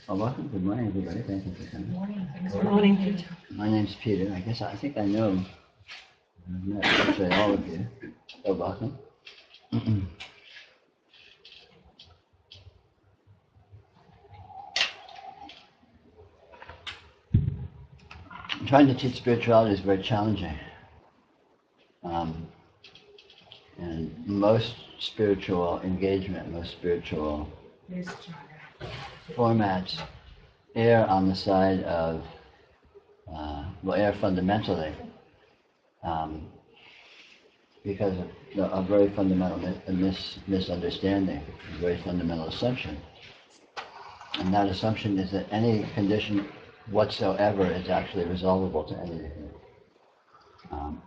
Well, welcome. Good morning, everybody. Thank you for coming. Good morning. My name's Peter. I think I know I've met virtually all of you. So welcome. I'm trying to teach spirituality is very challenging. And most spiritual engagement, most spiritual formats err on the side of, err fundamentally because of a very fundamental misunderstanding, a very fundamental assumption. And that assumption is that any condition whatsoever is actually resolvable to anything.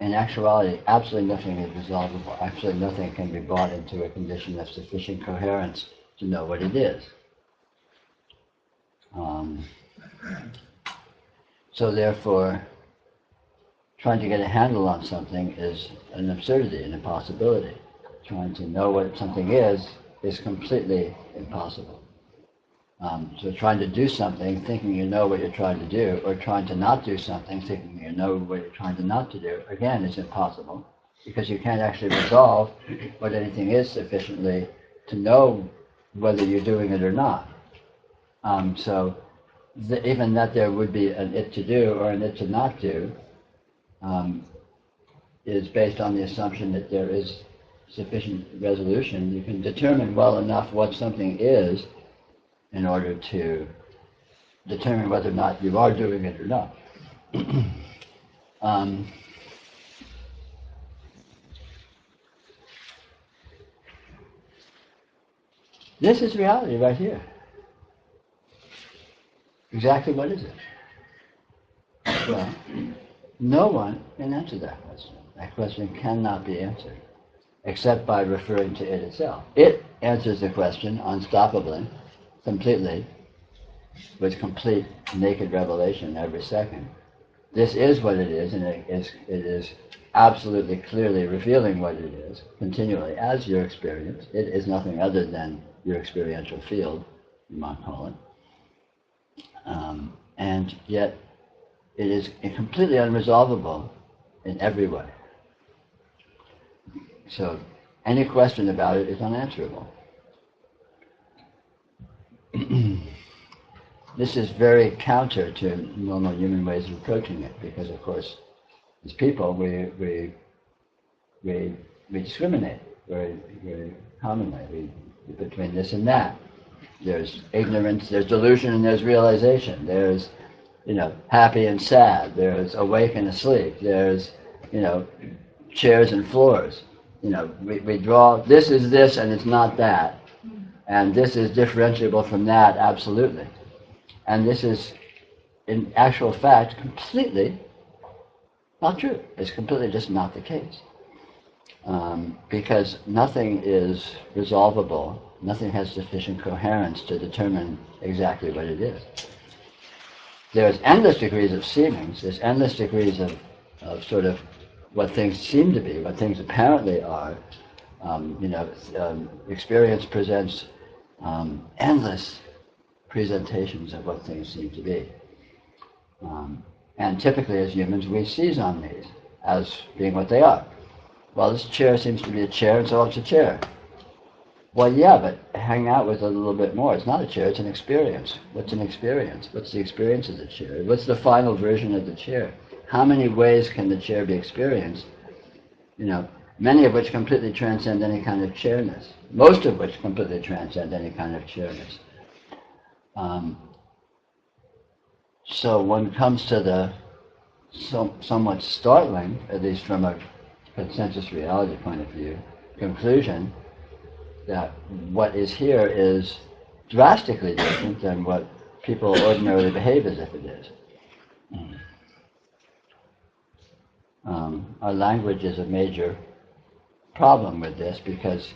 In actuality, absolutely nothing is resolvable. Absolutely nothing can be brought into a condition of sufficient coherence to know what it is. So therefore, trying to get a handle on something is an absurdity, an impossibility. Trying to know what something is completely impossible. So trying to do something, thinking you know what you're trying to do, or trying to not do something, thinking you know what you're trying to not to do, again, is impossible, because you can't actually resolve what anything is sufficiently to know whether you're doing it or not. So even that there would be an it to do or an it to not do is based on the assumption that there is sufficient resolution. You can determine well enough what something is in order to determine whether or not you are doing it or not. This is reality right here. Exactly what is it? Well, no one can answer that question. That question cannot be answered, except by referring to it itself. It answers the question unstoppably, completely, with complete naked revelation every second. This is what it is, and it is absolutely clearly revealing what it is, continually, as your experience. It is nothing other than your experiential field, you might call it. And yet, it is completely unresolvable in every way. So, any question about it is unanswerable. This is very counter to normal human ways of approaching it, because of course, as people, we discriminate very, very commonly between this and that. There's ignorance, there's delusion, and there's realization. There's, happy and sad. There's awake and asleep. There's, chairs and floors. We draw, this is this and it's not that. And this is differentiable from that, absolutely. And this is, in actual fact, completely not true. It's completely just not the case. Because nothing is resolvable, nothing has sufficient coherence to determine exactly what it is. There's endless degrees of seemings, there's endless degrees of sort of what things seem to be, what things apparently are. Experience presents endless presentations of what things seem to be. And typically as humans we seize on these as being what they are. Well, this chair seems to be a chair, and so it's a chair. Well, yeah, but hang out with it a little bit more. It's not a chair, it's an experience. What's an experience? What's the experience of the chair? What's the final version of the chair? How many ways can the chair be experienced? Many of which completely transcend any kind of chairness. Most of which completely transcend any kind of chairness. So one comes to the somewhat startling, at least from a consensus reality point of view, conclusion that what is here is drastically different than what people ordinarily behave as if it is. Our language is a major problem with this, because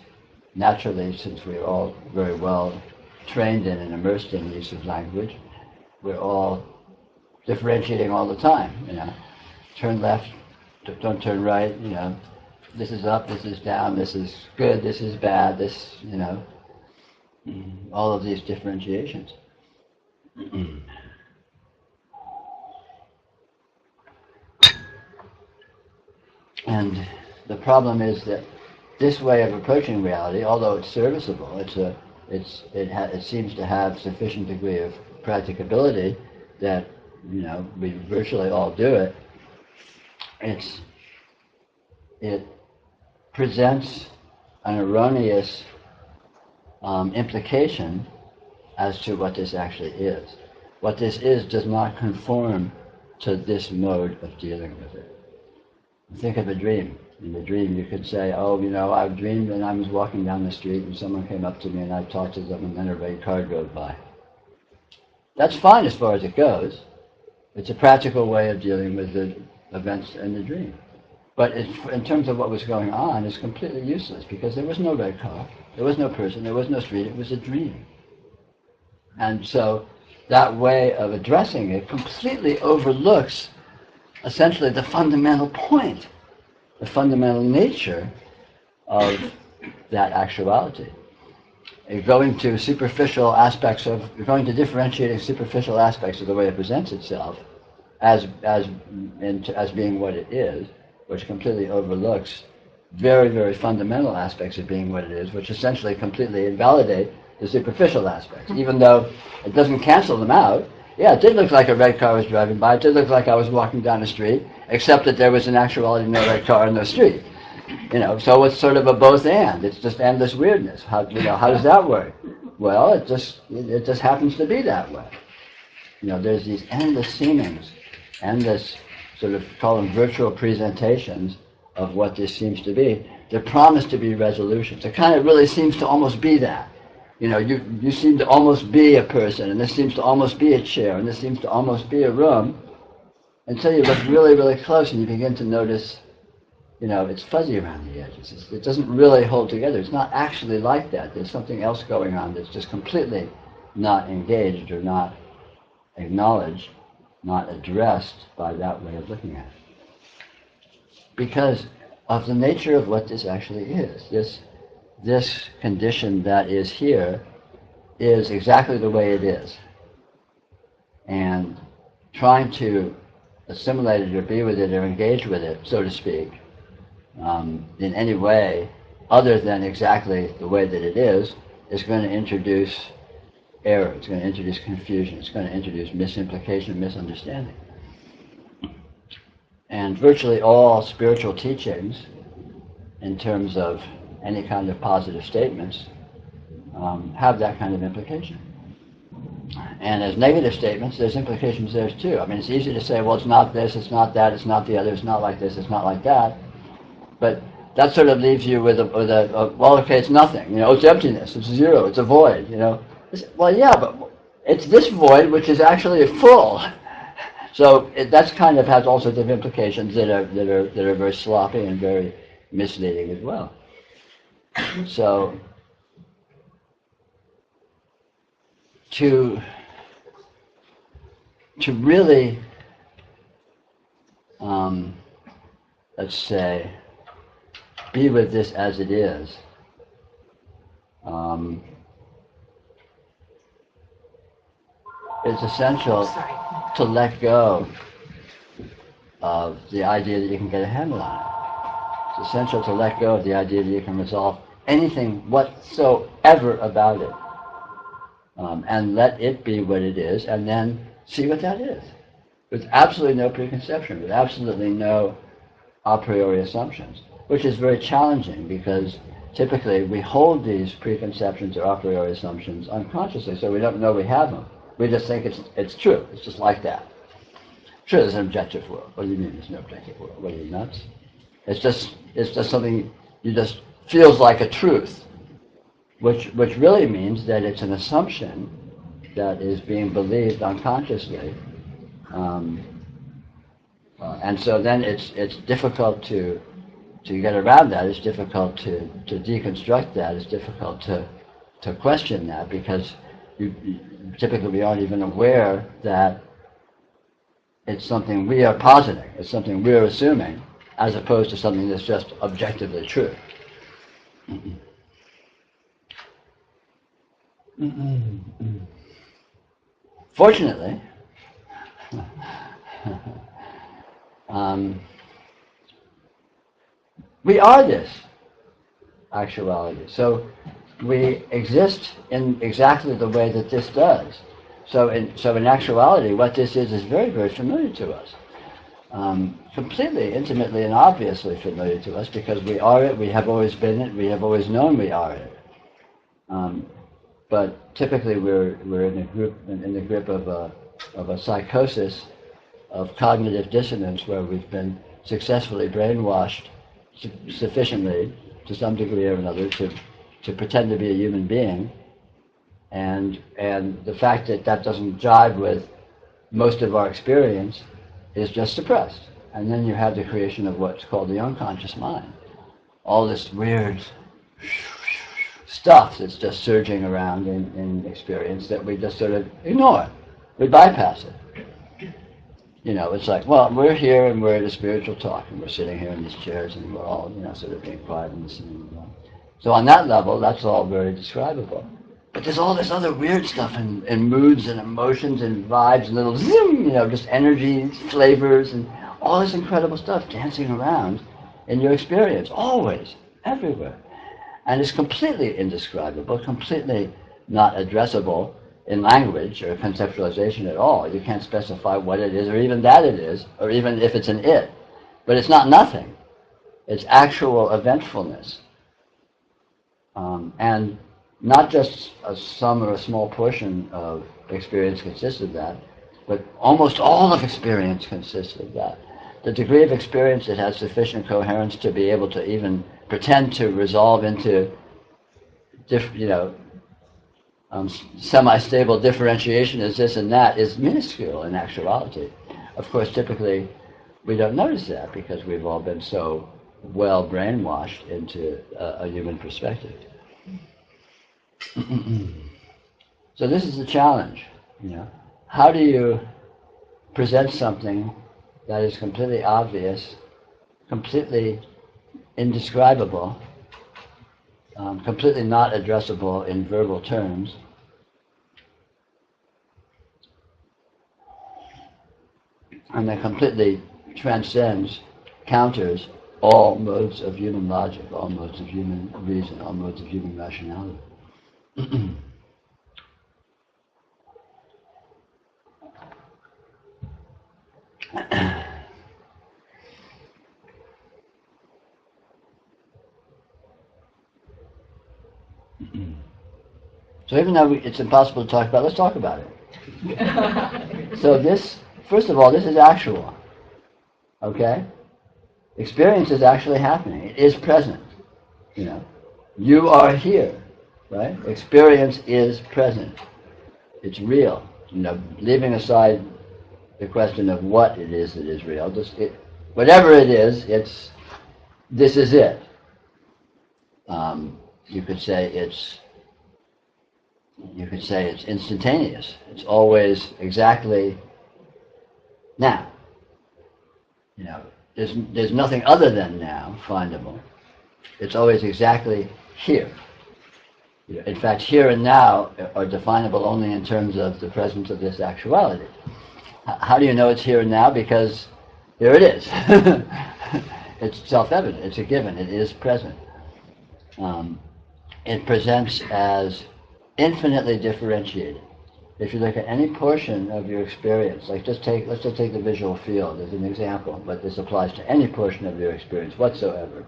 naturally, since we're all very well trained in and immersed in the use of language, we're all differentiating all the time. Turn left, don't turn right. This is up, this is down, this is good, this is bad. This, all of these differentiations. And the problem is that this way of approaching reality, although it's serviceable, it seems to have sufficient degree of practicability that we virtually all do it. It presents an erroneous implication as to what this actually is. What this is does not conform to this mode of dealing with it. Think of a dream. In the dream you could say, oh, I've dreamed and I was walking down the street and someone came up to me and I talked to them and then a red car drove by. That's fine as far as it goes. It's a practical way of dealing with the events in the dream. But in terms of what was going on, it's completely useless because there was no red car, there was no person, there was no street, it was a dream. And so that way of addressing it completely overlooks essentially the fundamental point, the fundamental nature of that actuality. Going to differentiating superficial aspects of the way it presents itself as being what it is, which completely overlooks very, very fundamental aspects of being what it is, which essentially completely invalidate the superficial aspects, even though it doesn't cancel them out. Yeah, it did look like a red car was driving by. It did look like I was walking down the street, except that there was in actuality no red car in the street. So it's sort of a both and. It's just endless weirdness. How does that work? Well, it just happens to be that way. There's these endless seemings, endless sort of call them virtual presentations of what this seems to be. They're promised to be resolutions. It kind of really seems to almost be that. You seem to almost be a person, and this seems to almost be a chair, and this seems to almost be a room, until you look really, really close and you begin to notice, it's fuzzy around the edges. It doesn't really hold together. It's not actually like that. There's something else going on that's just completely not engaged or not acknowledged, not addressed by that way of looking at it. Because of the nature of what this actually is. This condition that is here is exactly the way it is. And trying to assimilate it or be with it or engage with it, so to speak, in any way other than exactly the way that it is going to introduce error, it's going to introduce confusion, it's going to introduce misimplication, misunderstanding. And virtually all spiritual teachings, in terms of any kind of positive statements, have that kind of implication. And as negative statements, there's implications there too. I mean, it's easy to say, well, it's not this, it's not that, it's not the other, it's not like this, it's not like that. But that sort of leaves you with well, okay, it's nothing. It's emptiness, it's zero, it's a void. Well, yeah, but it's this void which is actually full. So that's kind of has all sorts of implications that are very sloppy and very misleading as well. So to really, let's say, be with this as it is, it's essential to let go of the idea that you can get a handle on it. It's essential to let go of the idea that you can resolve anything whatsoever about it, and let it be what it is, and then see what that is, with absolutely no preconception, with absolutely no a priori assumptions, which is very challenging because typically we hold these preconceptions or a priori assumptions unconsciously, so we don't know we have them. We just think it's true. It's just like that. Sure, there's an objective world. What do you mean there's no objective world? What are you, nuts? It's just something you just feels like a truth, which really means that it's an assumption that is being believed unconsciously, and so then it's difficult to get around that. It's difficult to deconstruct that. It's difficult to question that because typically we aren't even aware that it's something we are positing, it's something we're assuming, as opposed to something that's just objectively true. Fortunately, we are this actuality. So we exist in exactly the way that this does. So in actuality, what this is very, very familiar to us. Completely, intimately, and obviously familiar to us because we are it, we have always been it, we have always known we are it. But typically we're in the grip of a psychosis of cognitive dissonance where we've been successfully brainwashed sufficiently to some degree or another to pretend to be a human being, and the fact that that doesn't jive with most of our experience is just suppressed. And then you have the creation of what's called the unconscious mind. All this weird stuff that's just surging around in experience that we just sort of ignore. We bypass it. You know, it's like, well, we're here and we're at a spiritual talk and we're sitting here in these chairs and we're all, sort of being quiet and listening. So on that level, that's all very describable. But there's all this other weird stuff in moods and emotions and vibes and little zoom, just energies, flavors, and all this incredible stuff dancing around in your experience, always, everywhere. And it's completely indescribable, completely not addressable in language or conceptualization at all. You can't specify what it is or even that it is, or even if it's an it. But it's not nothing. It's actual eventfulness. And not just some or a small portion of experience consists of that, but almost all of experience consists of that. The degree of experience that has sufficient coherence to be able to even pretend to resolve into, semi-stable differentiation as this and that is minuscule in actuality. Of course, typically we don't notice that because we've all been so well brainwashed into a human perspective. So this is the challenge, How do you present something that is completely obvious, completely indescribable, completely not addressable in verbal terms, and that completely transcends, counters all modes of human logic, all modes of human reason, all modes of human rationality. So even though it's impossible to talk about, let's talk about it. So this, first of all, this is actual. Okay? Experience is actually happening. It is present. You are here, right? Experience is present. It's real. Leaving aside the question of what it is that is real, whatever it is, this is it. You could say it's instantaneous. It's always exactly now. There's nothing other than now findable. It's always exactly here. In fact, here and now are definable only in terms of the presence of this actuality. How do you know it's here and now? Because here it is. It's self-evident. It's a given. It is present. It presents as infinitely differentiated. If you look at any portion of your experience, let's just take the visual field as an example, but this applies to any portion of your experience whatsoever.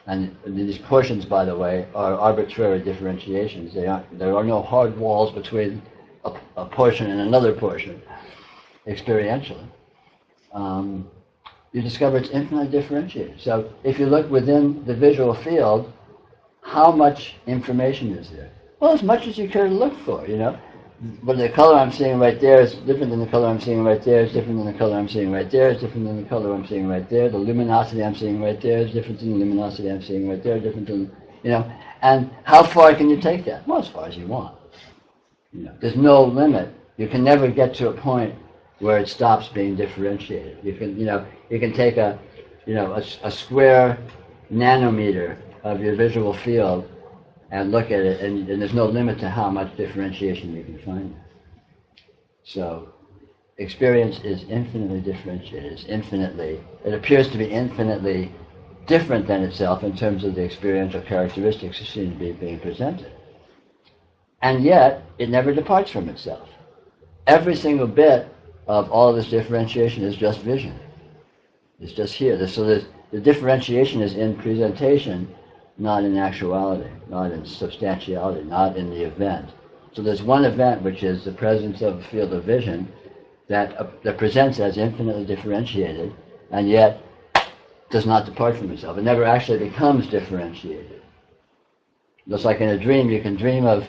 And these portions, by the way, are arbitrary differentiations. There are no hard walls between a portion and another portion, experientially. You discover it's infinitely differentiated. So if you look within the visual field, how much information is there? Well, as much as you care to look for, But the color I'm seeing right there is different than the color I'm seeing right there. It's different than the color I'm seeing right there. It's different than the color I'm seeing right there. The luminosity I'm seeing right there is different than the luminosity I'm seeing right there. Different than, And how far can you take that? Well, as far as you want. There's no limit. You can never get to a point where it stops being differentiated. You can take a square nanometer of your visual field and look at it, and there's no limit to how much differentiation you can find. So experience is infinitely differentiated. It appears to be infinitely different than itself in terms of the experiential characteristics that seem to be being presented. And yet, it never departs from itself. Every single bit of all of this differentiation is just vision. It's just here. So the differentiation is in presentation, not in actuality, not in substantiality, not in the event. So there's one event, which is the presence of a field of vision that presents as infinitely differentiated, and yet does not depart from itself. It never actually becomes differentiated. Just like in a dream, you can dream of,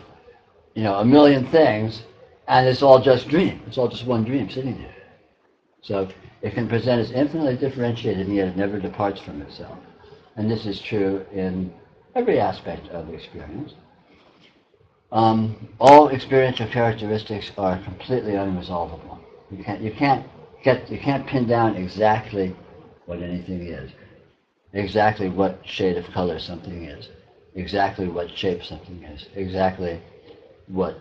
a million things, and it's all just dream. It's all just one dream sitting there. So it can present as infinitely differentiated, and yet it never departs from itself. And this is true in every aspect of experience. All experiential characteristics are completely unresolvable. You can't pin down exactly what anything is, exactly what shade of color something is, exactly what shape something is, exactly what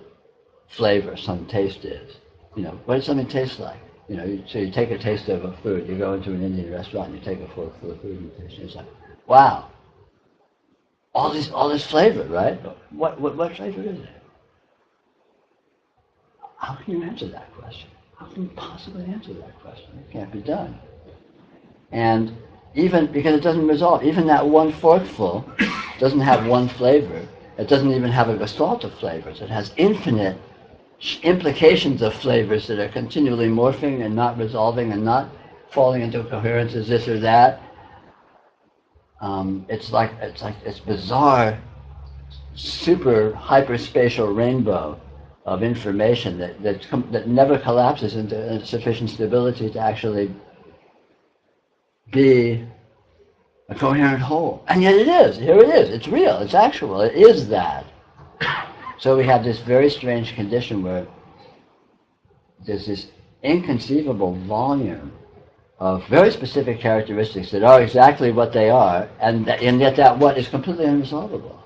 flavor some taste is. What does something taste like? So you take a taste of a food. You go into an Indian restaurant and you take a full of food and you taste it. It's like, wow, all this flavor, right? What flavor is it? How can you answer that question? How can you possibly answer that question? It can't be done. And even because it doesn't resolve, even that one forkful doesn't have one flavor. It doesn't even have a gestalt of flavors. It has infinite implications of flavors that are continually morphing and not resolving and not falling into coherence as this or that. It's like this bizarre, super hyperspatial rainbow of information that never collapses into sufficient stability to actually be a coherent whole. And yet it is. Here it is. It's real. It's actual. It is that. So we have this very strange condition where there's this inconceivable volume of very specific characteristics that are exactly what they are, and yet that what is completely unresolvable.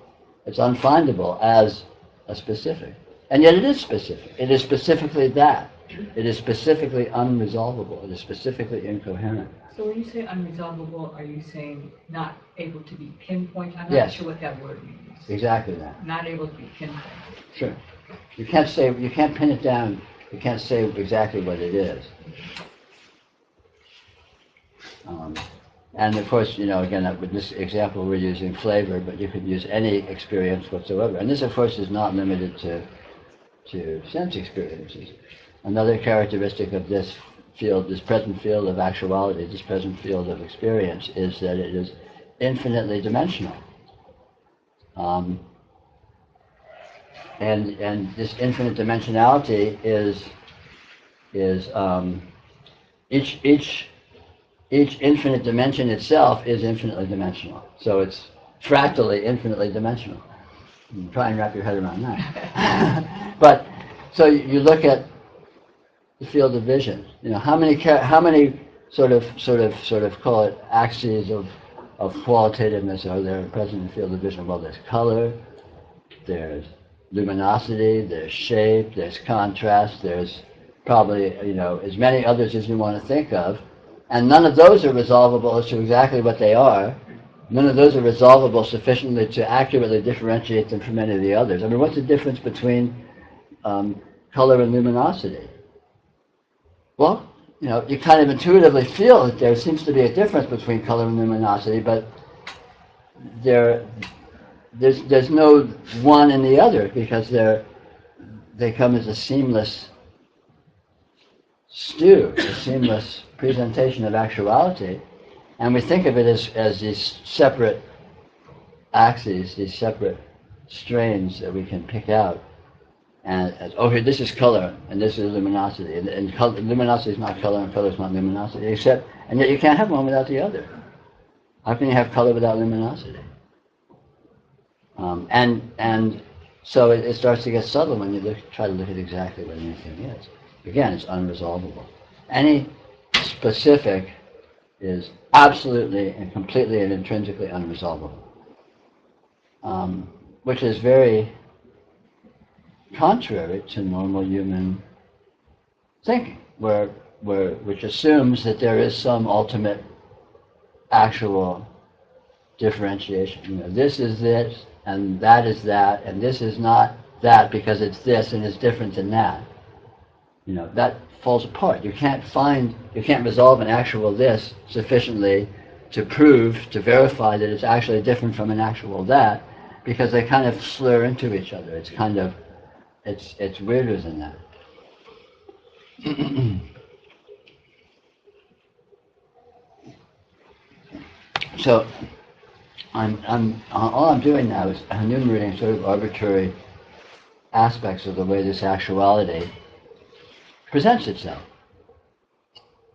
It's unfindable as a specific. And yet it is specific. It is specifically that. It is specifically unresolvable. It is specifically incoherent. So when you say unresolvable, are you saying not able to be pinpointed? I'm not Yes. sure what that word means. Exactly that. Not able to be pinpointed. Sure. You can't pin it down. You can't say exactly what it is. And of course, again, with this example, we're using flavor, but you could use any experience whatsoever. And this, of course, is not limited to sense experiences. Another characteristic of this field, this present field of actuality, this present field of experience, is that it is infinitely dimensional. And this infinite dimensionality is each infinite dimension itself is infinitely dimensional. So it's fractally infinitely dimensional. Try and wrap your head around that. But so you look at the field of vision. How many sort of call it axes of qualitativeness are there present in the field of vision? Well, there's color, there's luminosity, there's shape, there's contrast, there's probably as many others as you want to think of, and none of those are resolvable as to exactly what they are. None of those are resolvable sufficiently to accurately differentiate them from any of the others. I mean, what's the difference between color and luminosity? Well, you kind of intuitively feel that there seems to be a difference between color and luminosity, but there's no one and the other because they come as a seamless stew, a seamless presentation of actuality, and we think of it as these separate axes, these separate strains that we can pick out. And here, this is color, and this is luminosity, and luminosity is not color, and color is not luminosity, and yet you can't have one without the other. How can you have color without luminosity? And so it starts to get subtle when you try to look at exactly what anything is. Again, it's unresolvable. Any specific is absolutely and completely and intrinsically unresolvable, which is very contrary to normal human thinking, which assumes that there is some ultimate actual differentiation. You know, this is this, and that is that, and this is not that because it's this and it's different than that. You know, that falls apart. You can't resolve an actual this sufficiently to verify that it's actually different from an actual that, because they kind of slur into each other. It's kind of, it's weirder than that. So, all I'm doing now is enumerating sort of arbitrary aspects of the way this actuality presents itself,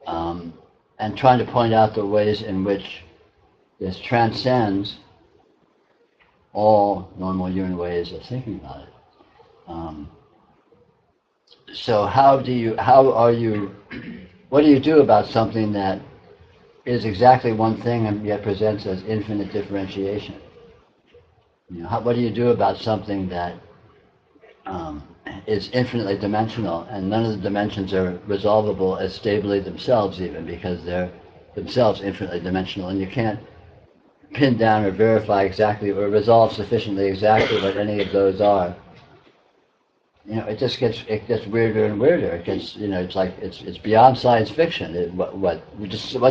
and trying to point out the ways in which this transcends all normal human ways of thinking about it. So what do you do about something that is exactly one thing and yet presents as infinite differentiation? You know, what do you do about something that is infinitely dimensional, and none of the dimensions are resolvable as stably themselves, even because they're themselves infinitely dimensional, and you can't pin down or verify exactly or resolve sufficiently exactly what any of those are. You know, it gets weirder and weirder. It gets, you know, it's like it's beyond science fiction. What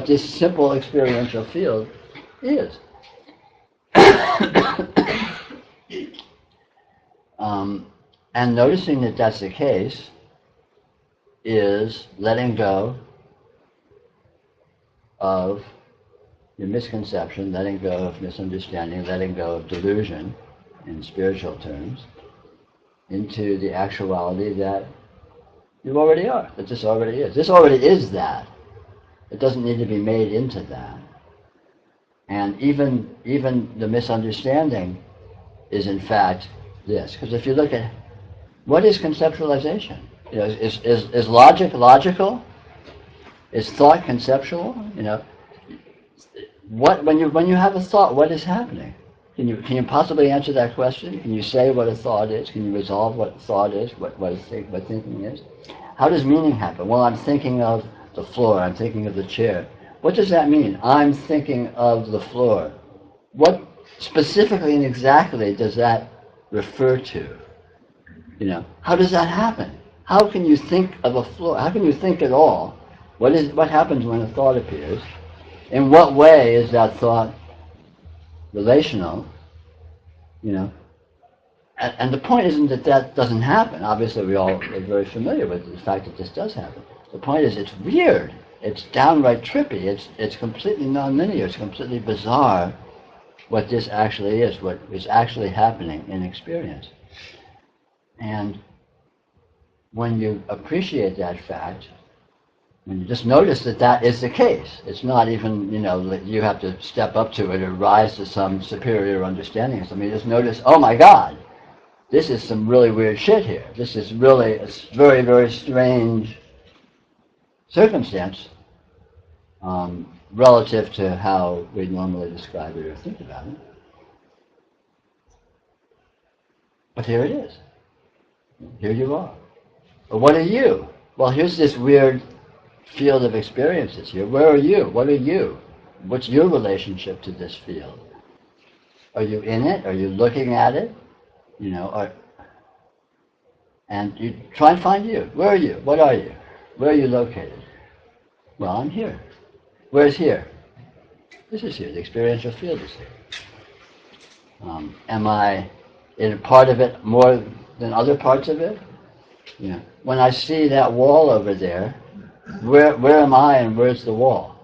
this simple experiential field is. And noticing that that's the case is letting go of your misconception, letting go of misunderstanding, letting go of delusion, in spiritual terms, into the actuality that you already are, that this already is. This already is that. It doesn't need to be made into that. And even the misunderstanding is in fact this. Because if you look at what is conceptualization? You know, is logic logical? Is thought conceptual? You know, when you have a thought, what is happening? Can you possibly answer that question? Can you say what a thought is? Can you resolve what thought is? What thinking is? How does meaning happen? Well, I'm thinking of the floor. I'm thinking of the chair. What does that mean? I'm thinking of the floor. What specifically and exactly does that refer to? You know, how does that happen? How can you think of a floor? How can you think at all? What happens when a thought appears? In what way is that thought relational? You know, and the point isn't that doesn't happen. Obviously, we all are very familiar with the fact that this does happen. The point is, it's weird. It's downright trippy. It's completely nonlinear. It's completely bizarre what this actually is, what is actually happening in experience. And when you appreciate that fact, when you just notice that that is the case, it's not even, you know, you have to step up to it or rise to some superior understanding of something. You just notice, oh my God, this is some really weird shit here. This is really a very, very strange circumstance relative to how we normally describe it or think about it. But here it is. Here you are. But what are you? Well, here's this weird field of experiences here. Where are you? What are you? What's your relationship to this field? Are you in it? Are you looking at it? You know, and you try and find you. Where are you? What are you? Where are you located? Well, I'm here. Where's here? This is here. The experiential field is here. Am I in a part of it more than other parts of it? You know, when I see that wall over there, where am I and where's the wall?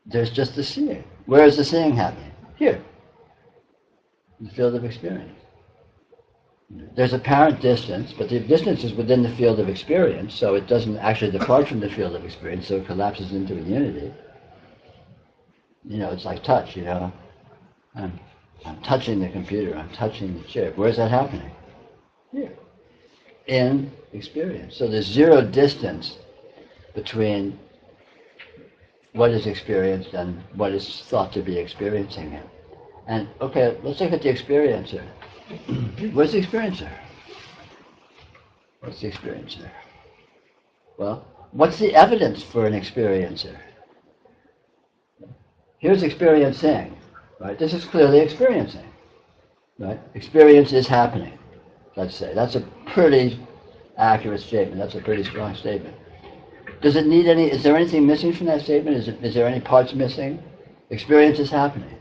There's just the seeing. Where is the seeing happening? Here. In the field of experience. There's apparent distance, but the distance is within the field of experience, so it doesn't actually depart from the field of experience, so it collapses into a unity. You know, it's like touch, you know. I'm touching the computer, I'm touching the chair. Where's that happening? Here. In experience. So there's zero distance between what is experienced and what is thought to be experiencing it. And okay, let's look at the experiencer. Where's the experiencer? What's the experiencer? Well, what's the evidence for an experiencer? Here's experiencing, right? This is clearly experiencing, right? Experience is happening, let's say. That's a pretty accurate statement. That's a pretty strong statement. Does it need any, is there anything missing from that statement? Is there any parts missing? Experience is happening.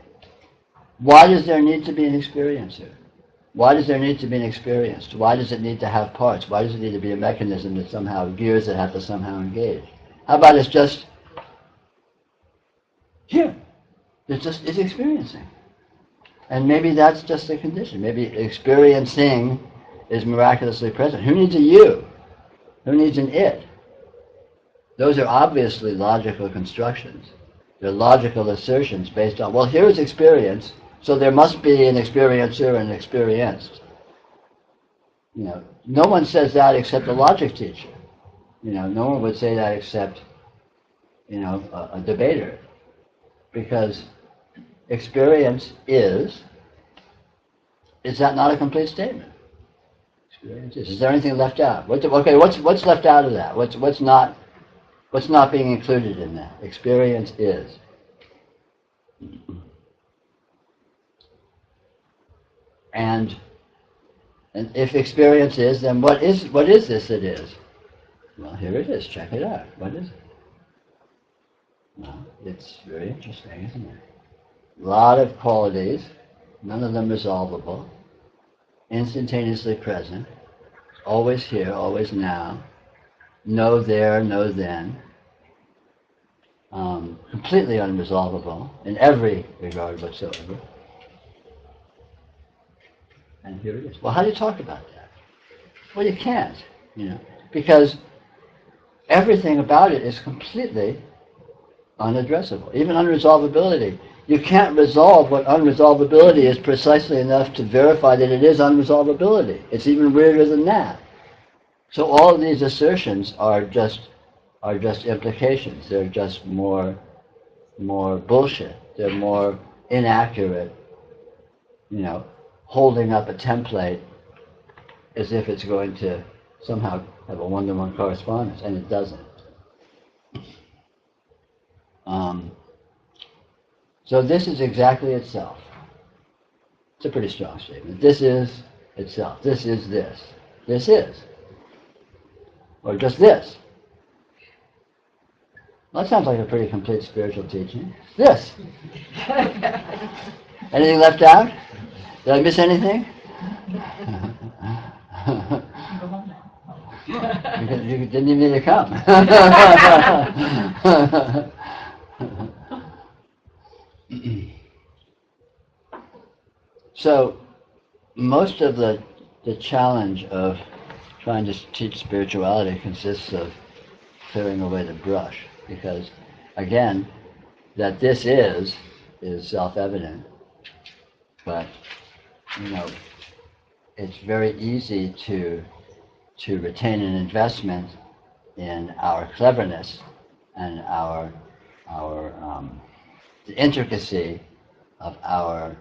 Why does there need to be an experiencer? Why does there need to be an experienced? Why does it need to have parts? Why does it need to be a mechanism that somehow, gears that have to somehow engage? How about it's just here? It's experiencing. And maybe that's just a condition. Maybe experiencing is miraculously present. Who needs a you? Who needs an it? Those are obviously logical constructions. They're logical assertions based on, well, here is experience, so there must be an experiencer and an experienced. You know, no one says that except a logic teacher. You know, no one would say that except, you know, a debater. Because experience is that not a complete statement? Experience is there anything left out? What's left out of that? What's not being included in that? Experience is. And if experience is, then what is this it is? Well, here it is. Check it out. What is it? Well, it's very interesting, isn't it? A lot of qualities, none of them resolvable, instantaneously present, always here, always now, no there, no then, completely unresolvable in every regard whatsoever. And here it is. Well, how do you talk about that? Well, you can't, you know, because everything about it is completely unaddressable, even unresolvability. You can't resolve what unresolvability is precisely enough to verify that it is unresolvability. It's even weirder than that. So all of these assertions are just implications. They're just more bullshit. They're more inaccurate, you know, holding up a template as if it's going to somehow have a one-to-one correspondence, and it doesn't. So this is exactly itself. It's a pretty strong statement. This is itself. This is this. This is. Or just this. Well, that sounds like a pretty complete spiritual teaching. This. Anything left out? Did I miss anything? Go home now. You didn't even need to come. So, most of the challenge of trying to teach spirituality consists of clearing away the brush, because, again, that this is self-evident, but, you know, it's very easy to retain an investment in our cleverness and the intricacy of our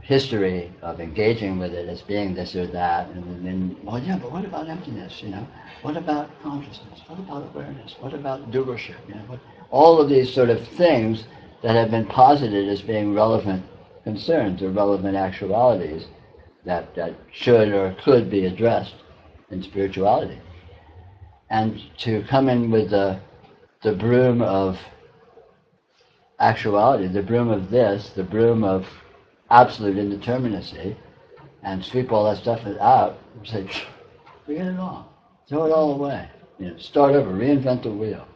history of engaging with it as being this or that, and then, well, yeah, but what about emptiness? You know, what about consciousness? What about awareness? What about doership? You know, all of these sort of things that have been posited as being relevant concerns or relevant actualities that should or could be addressed in spirituality, and to come in with the broom of actuality, the broom of this, the broom of absolute indeterminacy, and sweep all that stuff out and say, forget it all, throw it all away, start over, reinvent the wheel.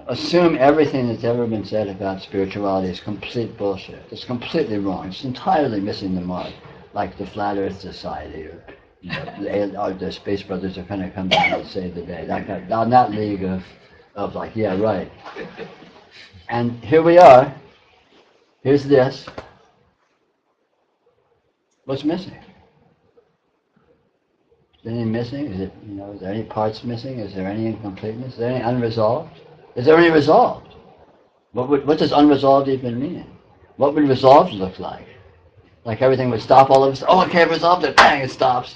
Assume everything that's ever been said about spirituality is complete bullshit. It's completely wrong. It's entirely missing the mark, like the Flat Earth Society, or the Space Brothers are going to come down and save the day. That that league of like, yeah, right. And here we are. Here's this. What's missing? Is there anything missing? Is it, is there any parts missing? Is there any incompleteness? Is there any unresolved? Is there any resolved? What does unresolved even mean? What would resolved look like? Like everything would stop all of us. Oh, okay, I've resolved it. Bang, it stops.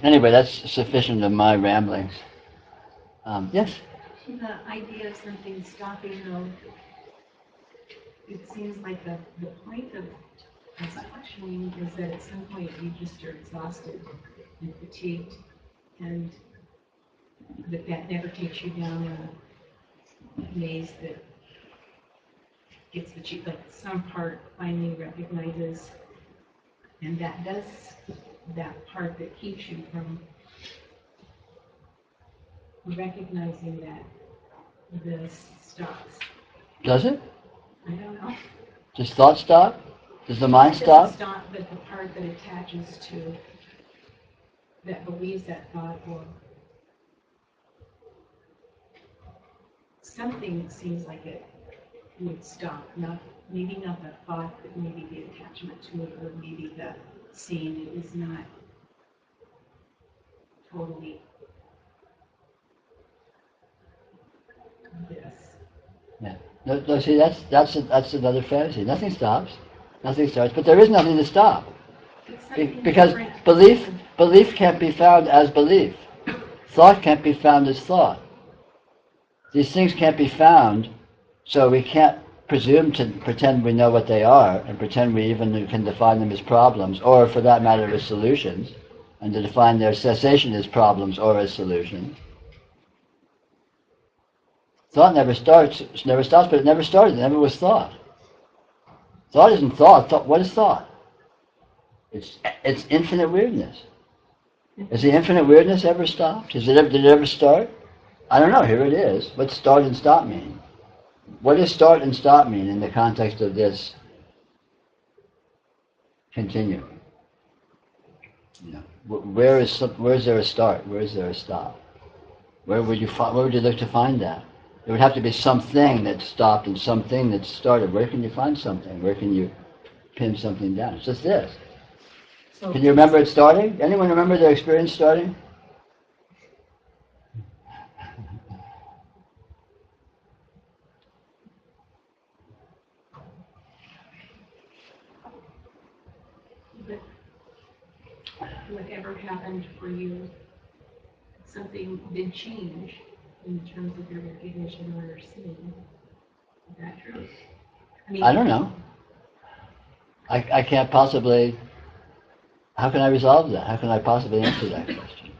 Anyway, that's sufficient of my ramblings. Yes? The idea of something stopping, though, it seems like the point of this questioning is that at some point you just are exhausted and fatigued, and that never takes you down a maze that gets like some part finally recognizes, and that does that part that keeps you from recognizing that this stops. Does it? I don't know. Does thought stop? Does the mind stop? Does it stop, but the part that attaches to, that believes that thought, or something seems like it would stop. Maybe not the thought, but maybe the attachment to it, or maybe the seeing it is not totally this. Yeah. No, see, that's another fantasy. Nothing stops. Nothing starts. But there is nothing to stop. Because belief can't be found as belief. Thought can't be found as thought. These things can't be found, so we can't presume to pretend we know what they are and pretend we even can define them as problems, or for that matter as solutions, and to define their cessation as problems or as solutions. Thought never stops, but it never started, it never was thought. Thought isn't thought. What is thought? It's infinite weirdness. Has the infinite weirdness ever stopped? Did it ever start? I don't know, here it is. What's start and stop mean? What does start and stop mean in the context of this continuum? You know, where is there a start? Where is there a stop? Where would you look to find that? There would have to be something that stopped and something that started. Where can you find something? Where can you pin something down? It's just this. So Can you remember it starting? Anyone remember their experience starting? But whatever happened for you, something did change in terms of your recognition or your seeing. Is that true? I don't know. I can't possibly. How can I resolve that? How can I possibly answer that question?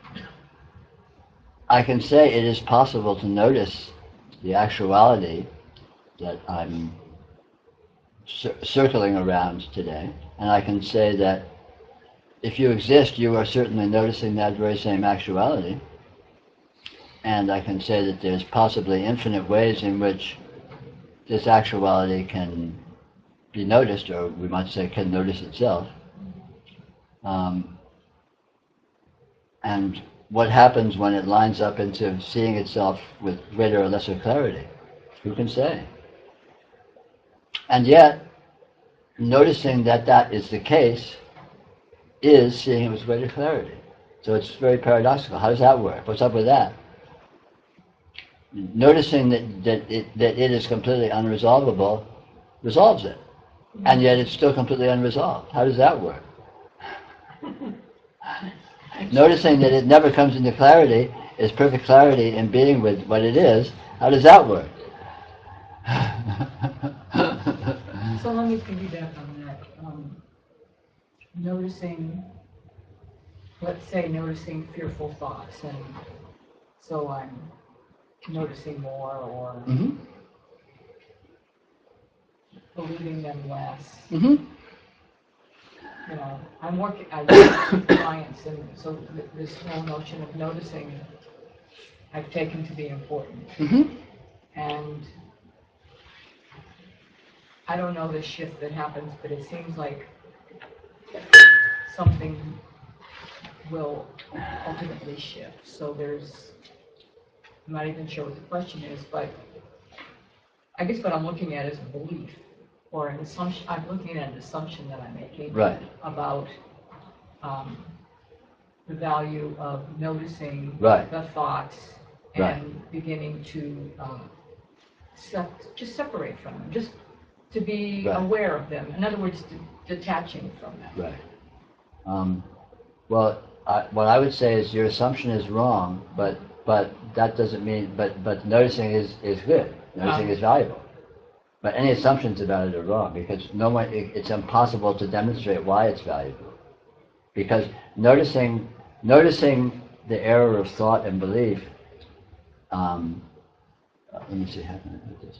I can say it is possible to notice the actuality that I'm circling around today, and I can say that if you exist, you are certainly noticing that very same actuality, and I can say that there's possibly infinite ways in which this actuality can be noticed, or we might say can notice itself. And what happens when it lines up into seeing itself with greater or lesser clarity? Who can say? And yet, noticing that that is the case is seeing it with greater clarity. So it's very paradoxical. How does that work? What's up with that? Noticing that it is completely unresolvable resolves it. And yet it's still completely unresolved. How does that work? Noticing that it never comes into clarity is perfect clarity in being with what it is. How does that work? So let me piggyback on that. Noticing, let's say noticing fearful thoughts, and so I'm noticing more or Mm-hmm. believing them less. Mm-hmm. You know, I work with clients, and so this whole notion of noticing I've taken to be important. Mm-hmm. And I don't know the shift that happens, but it seems like something will ultimately shift. So I'm not even sure what the question is, but I guess what I'm looking at is a belief or an assumption. I'm looking at an assumption that I'm making Right. about the value of noticing Right. the thoughts and Right. beginning to just separate from them, just to be Right. aware of them. In other words, detaching from them. Right. Well, what I would say is your assumption is wrong, but that doesn't mean, but noticing is good. Noticing is valuable. But any assumptions about it are wrong, because no one, it's impossible to demonstrate why it's valuable. Because noticing the error of thought and belief, let me see, how can I put this?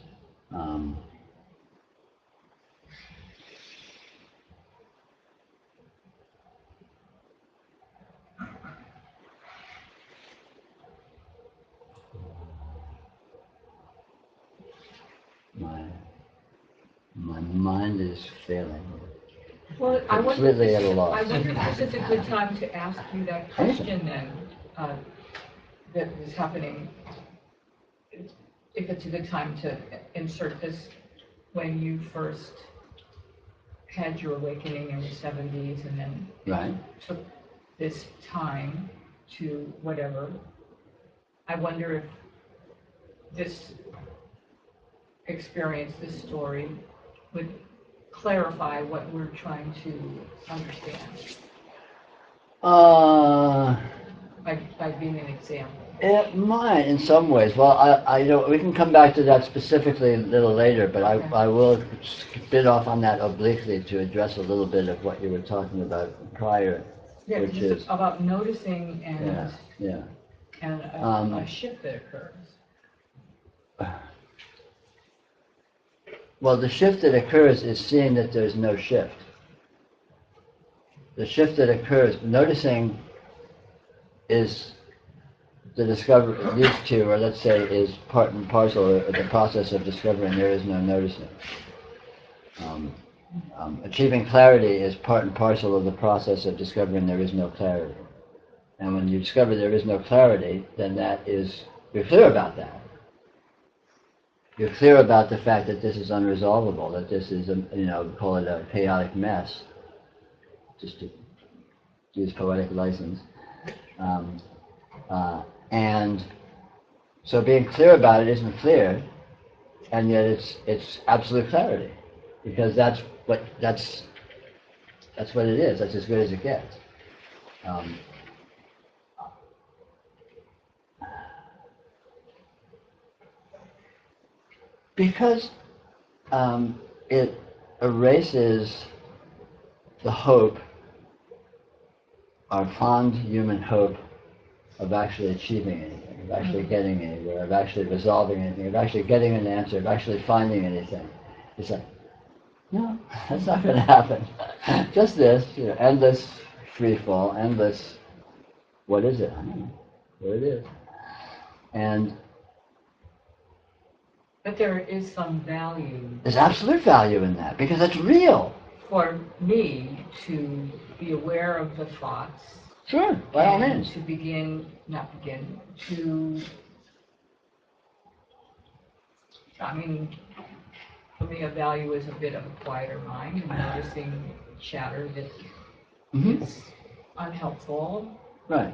My mind is failing. Well, I wonder, Completely at a loss. I wonder if this is a good time to ask you that question then, that is happening. If it's a good time to insert this, when you first had your awakening in the 70s and then Right. took this time to whatever, I wonder if this experience, this story, would clarify what we're trying to understand by being an example. It might, in some ways. Well, I know we can come back to that specifically a little later, but Okay. I will bit off on that obliquely to address a little bit of what you were talking about prior, Yeah, which it's is about noticing and yeah. and a shift that occurs. Well, the shift that occurs is seeing that there's no shift. The shift that occurs, noticing, is the discovery. These two, or let's say, is part and parcel of the process of discovering there is no noticing. Achieving clarity is part and parcel of the process of discovering there is no clarity. And when you discover there is no clarity, then you're clear about that. You're clear about the fact that this is unresolvable, that this is, call it a chaotic mess, just to use poetic license. And so being clear about it isn't clear, and yet it's absolute clarity, because that's what it is. That's as good as it gets. Because it erases the hope, our fond human hope, of actually achieving anything, of actually getting anywhere, of actually resolving anything, of actually getting an answer, of actually finding anything. It's like, no, that's not going to happen. Just this, endless free fall, endless, what is it? I don't know what it is. But there is some value There's absolute value in that, because it's real. for me to be aware of the thoughts. Sure, by all and means. to for me a value is a bit of a quieter mind, and noticing chatter that is unhelpful. Right.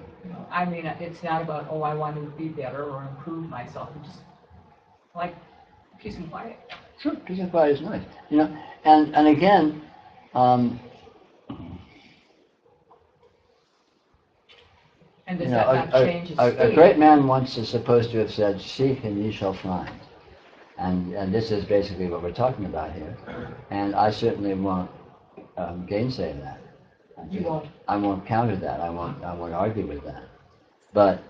It's not about, oh, I want to be better or improve myself. I just like peace and quiet. Sure, peace and quiet is nice. And again, and does that not change its a great man once is supposed to have said, "Seek and ye shall find." And this is basically what we're talking about here. And I certainly won't gainsay that. You won't. I won't counter that. I won't argue with that. But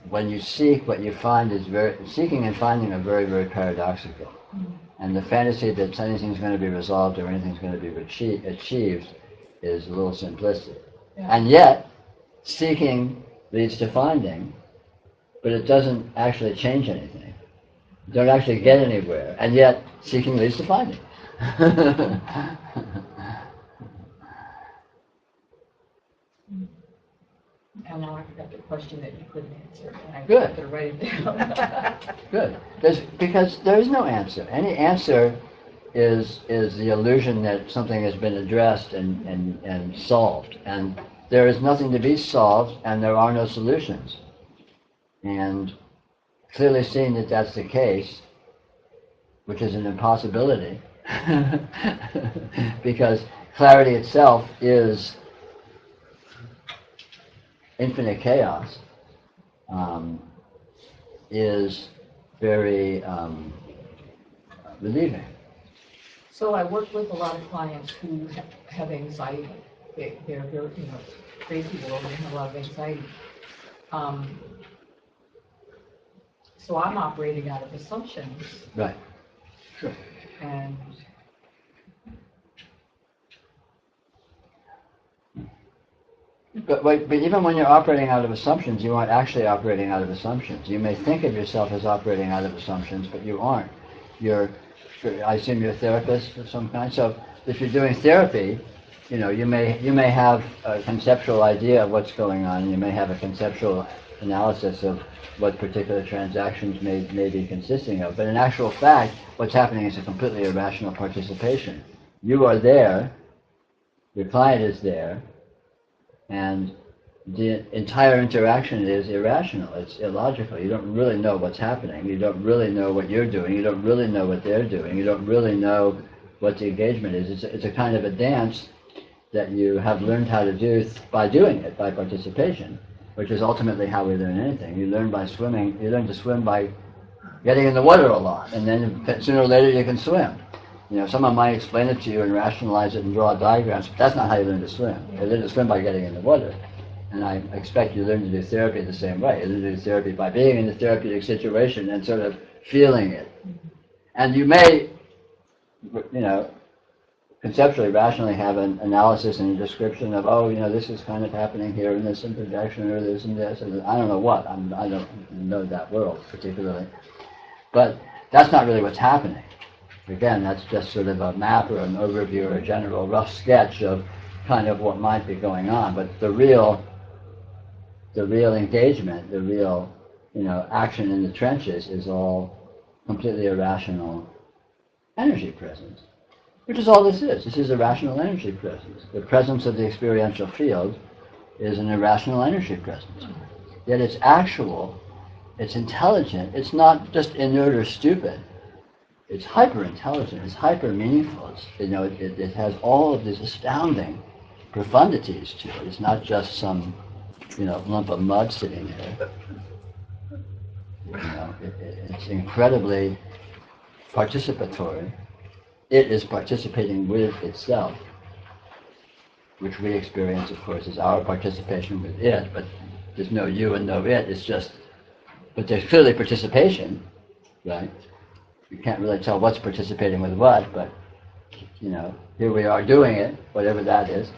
when you seek, what you find is seeking and finding are very, very paradoxical. Mm-hmm. And the fantasy that anything's going to be resolved or anything's going to be achieved is a little simplistic. Yeah. And yet, seeking leads to finding, but it doesn't actually change anything. You don't actually get anywhere, and yet seeking leads to finding. And now I forgot the question that you couldn't answer. And I Good. To write it down. Good. Because there is no answer. Any answer is the illusion that something has been addressed and solved. And there is nothing to be solved, and there are no solutions. And clearly seeing that that's the case, which is an impossibility, because clarity itself is infinite chaos is very relieving. So I work with a lot of clients who have anxiety. They're crazy world, and they have a lot of anxiety. So I'm operating out of assumptions, Right. Sure. and But even when you're operating out of assumptions, you aren't actually operating out of assumptions. You may think of yourself as operating out of assumptions, but you aren't. I assume you're a therapist of some kind. So if you're doing therapy, you may have a conceptual idea of what's going on, and you may have a conceptual analysis of what particular transactions may be consisting of. But in actual fact, what's happening is a completely irrational participation. You are there, your client is there, and the entire interaction is irrational. It's illogical. You don't really know what's happening. You don't really know what you're doing. You don't really know what they're doing. You don't really know what the engagement is. It's a kind of a dance that you have learned how to do by doing it, by participation, which is ultimately how we learn anything. You learn by swimming. You learn to swim by getting in the water a lot, and then sooner or later you can swim. Someone might explain it to you and rationalize it and draw diagrams, but that's not how you learn to swim. You learn to swim by getting in the water. And I expect you learn to do therapy the same way. You learn to do therapy by being in the therapeutic situation and sort of feeling it. And you may, conceptually, rationally have an analysis and a description of, this is kind of happening here in this projection or this and this, and I don't know what. I don't know that world particularly. But that's not really what's happening. Again, that's just sort of a map or an overview or a general rough sketch of kind of what might be going on. But the real engagement, the real, action in the trenches is all completely irrational energy presence, which is all this is. This is irrational energy presence. The presence of the experiential field is an irrational energy presence. Yet it's actual, it's intelligent, it's not just inert or stupid. It's hyper intelligent. It's hyper meaningful. It has all of these astounding profundities to it. It's not just some lump of mud sitting there. It's incredibly participatory. It is participating with itself, which we experience, of course, is our participation with it. But there's no you and no it. But there's clearly participation, right? You can't really tell what's participating with what, but, here we are doing it, whatever that is.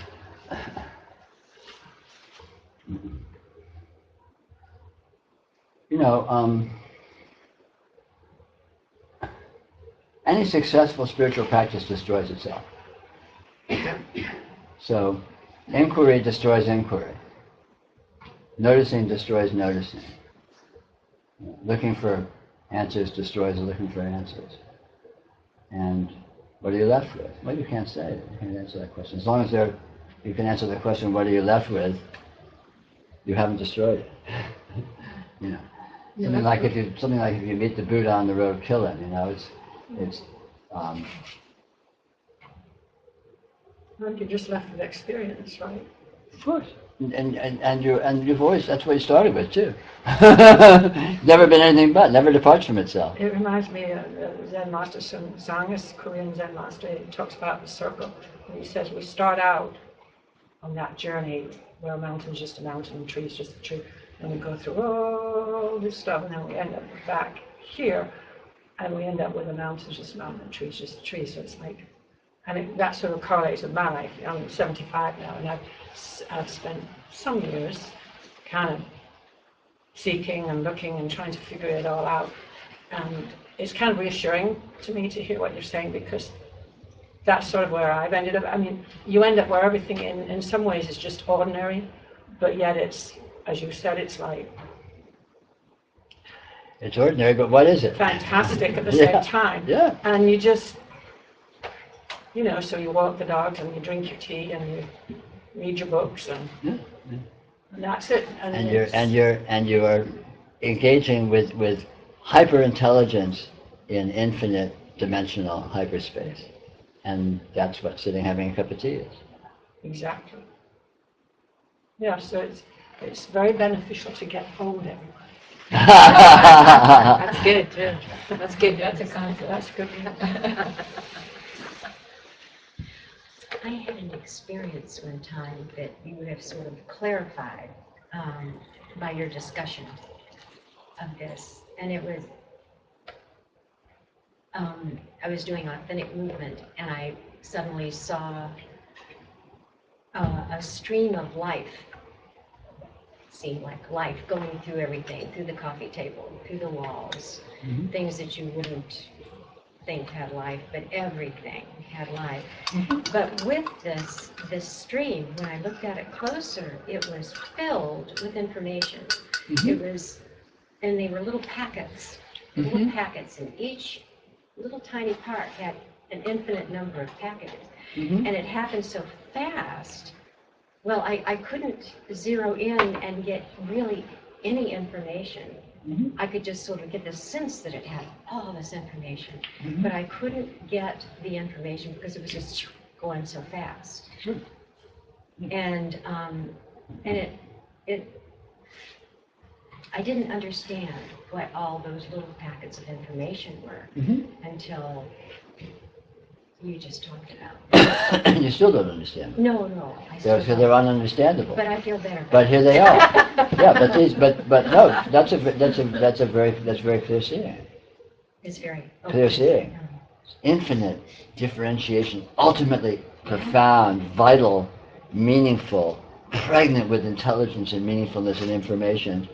Any successful spiritual practice destroys itself. So, inquiry destroys inquiry. Noticing destroys noticing. Looking for answers destroys looking for answers. And what are you left with? Well, you can't say. You can't answer that question. As long as you can answer the question, what are you left with, you haven't destroyed it. Something like if you meet the Buddha on the road, kill him. Well, you're just left with experience, right? Of course. And you've always, that's what you started with too. Never been anything but, never departs from itself. It reminds me of Zen Master Sun Zangas, Korean Zen master. He talks about the circle. And he says we start out on that journey where a mountain's just a mountain and tree's just a tree. And we go through all this stuff, and then we end up back here, and we end up with a mountain's just a mountain and tree's just a tree. So it's like, that sort of correlates with my life. I'm 75 now, and I've spent some years kind of seeking and looking and trying to figure it all out. And it's kind of reassuring to me to hear what you're saying, because that's sort of where I've ended up. I mean, you end up where everything in some ways is just ordinary, but yet it's, as you said, it's like... It's ordinary, but what is it? Fantastic at the same time. Yeah. And you just... so you walk the dog and you drink your tea and you read your books and that's it. And you are engaging with hyper intelligence in infinite dimensional hyperspace, and that's what sitting having a cup of tea is. Exactly. Yeah. So It's very beneficial to get hold of everyone. That's good too. That's good. That's a concept. That's good. I had an experience one time that you have sort of clarified by your discussion of this, and it was I was doing authentic movement, and I suddenly saw a stream of life, seemed like life going through everything, through the coffee table, through the walls, things that you wouldn't think had life, but everything had life. But with this stream, when I looked at it closer, it was filled with information. It was, and they were little packets, and each little tiny part had an infinite number of packages. And it happened so fast, well, I couldn't zero in and get really any information. I could just sort of get the sense that it had all this information, but I couldn't get the information because it was just going so fast. And I didn't understand what all those little packets of information were until you just talked about. You still don't understand them. No, I still Because don't. they're ununderstandable. But I feel better. But here they are. Yeah, but no, that's very clear seeing. It's very Clear seeing. Infinite differentiation, ultimately profound, vital, meaningful, pregnant with intelligence and meaningfulness and information,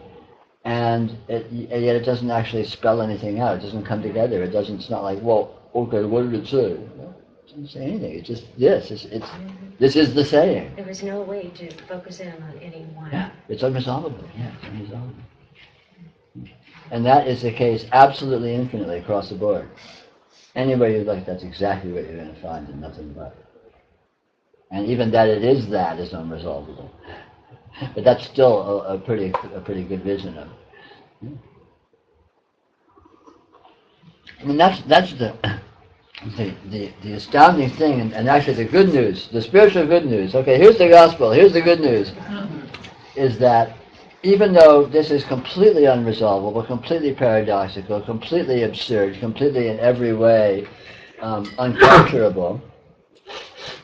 and yet it doesn't actually spell anything out. It doesn't come together. It's not like, well, okay, what did it say? Well, it doesn't say anything. It's just this. This is the saying. There was no way to focus in on any one. Yeah, it's unresolvable. Yeah, it's unresolvable. And that is the case absolutely infinitely across the board. Anywhere you look, that's exactly what you're going to find and nothing but. And even that it is unresolvable. But that's still a pretty good vision of it. I mean, that's the astounding thing, and actually the good news, the spiritual good news. Okay, here's the gospel. Here's the good news, is that even though this is completely unresolvable, completely paradoxical, completely absurd, completely in every way uncapturable,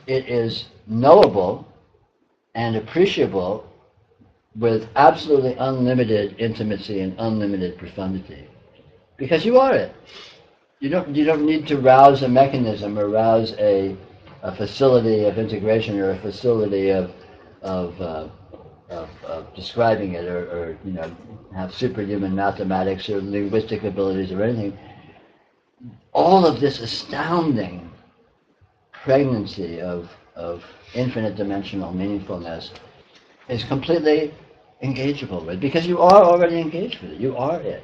it is knowable and appreciable with absolutely unlimited intimacy and unlimited profundity, because you are it. You don't need to rouse a mechanism or rouse a facility of integration or a facility of describing it or have superhuman mathematics or linguistic abilities or anything. All of this astounding pregnancy of infinite dimensional meaningfulness is completely engageable with, because you are already engaged with it. You are it.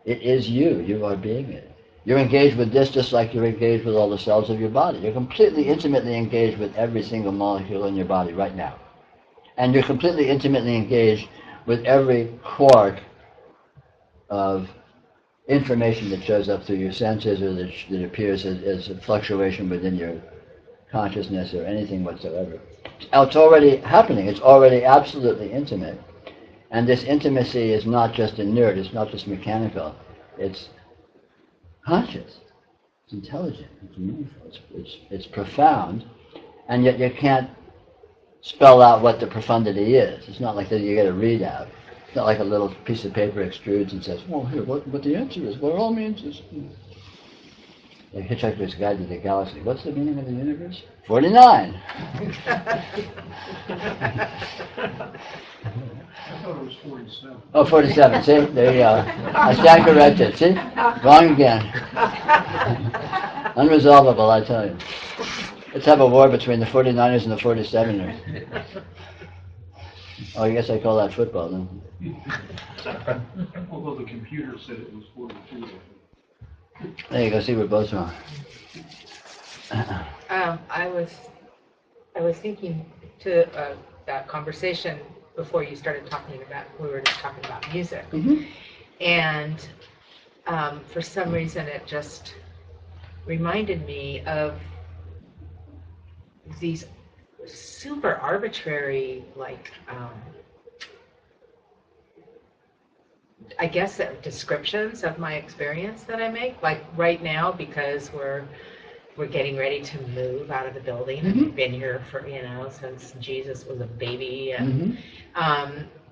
It is you. You are being it. You're engaged with this just like you're engaged with all the cells of your body. You're completely intimately engaged with every single molecule in your body right now. And you're completely intimately engaged with every quark of information that shows up through your senses or that appears as a fluctuation within your consciousness or anything whatsoever. It's already happening. It's already absolutely intimate. And this intimacy is not just inert. It's not just mechanical. It's conscious. It's intelligent. It's meaningful. It's profound. And yet you can't spell out what the profundity is. It's not like that you get a readout. It's not like a little piece of paper extrudes and says, well, here, what the answer is, what it all means is... Like Hitchhiker's Guide to the Galaxy. What's the meaning of the universe? 49! I thought it was 47. Oh, 47. See? There you go. I stand corrected. See? Wrong again. Unresolvable, I tell you. Let's have a war between the 49ers and the 47ers. Oh, I guess I call that football, then. Although the computer said it was 42. There you go. See, we're both wrong. I was thinking to that conversation before you started talking about, we were just talking about music. And for some reason it just reminded me of these super arbitrary, like I guess, descriptions of my experience that I make. Like right now, because we're getting ready to move out of the building, and we've been here for, since Jesus was a baby, and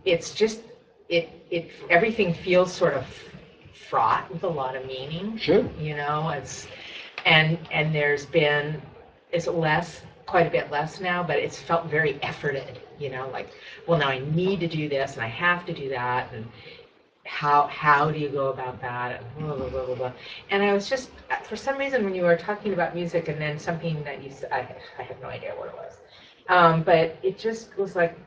it's just it everything feels sort of fraught with a lot of meaning. Sure. It's and there's been quite a bit less now, but it's felt very efforted. Like, well, now I need to do this and I have to do that, and how do you go about that, and blah, blah, blah, blah, blah. And I was just, for some reason, when you were talking about music, and then something that you said, I have no idea what it was, but it just was like,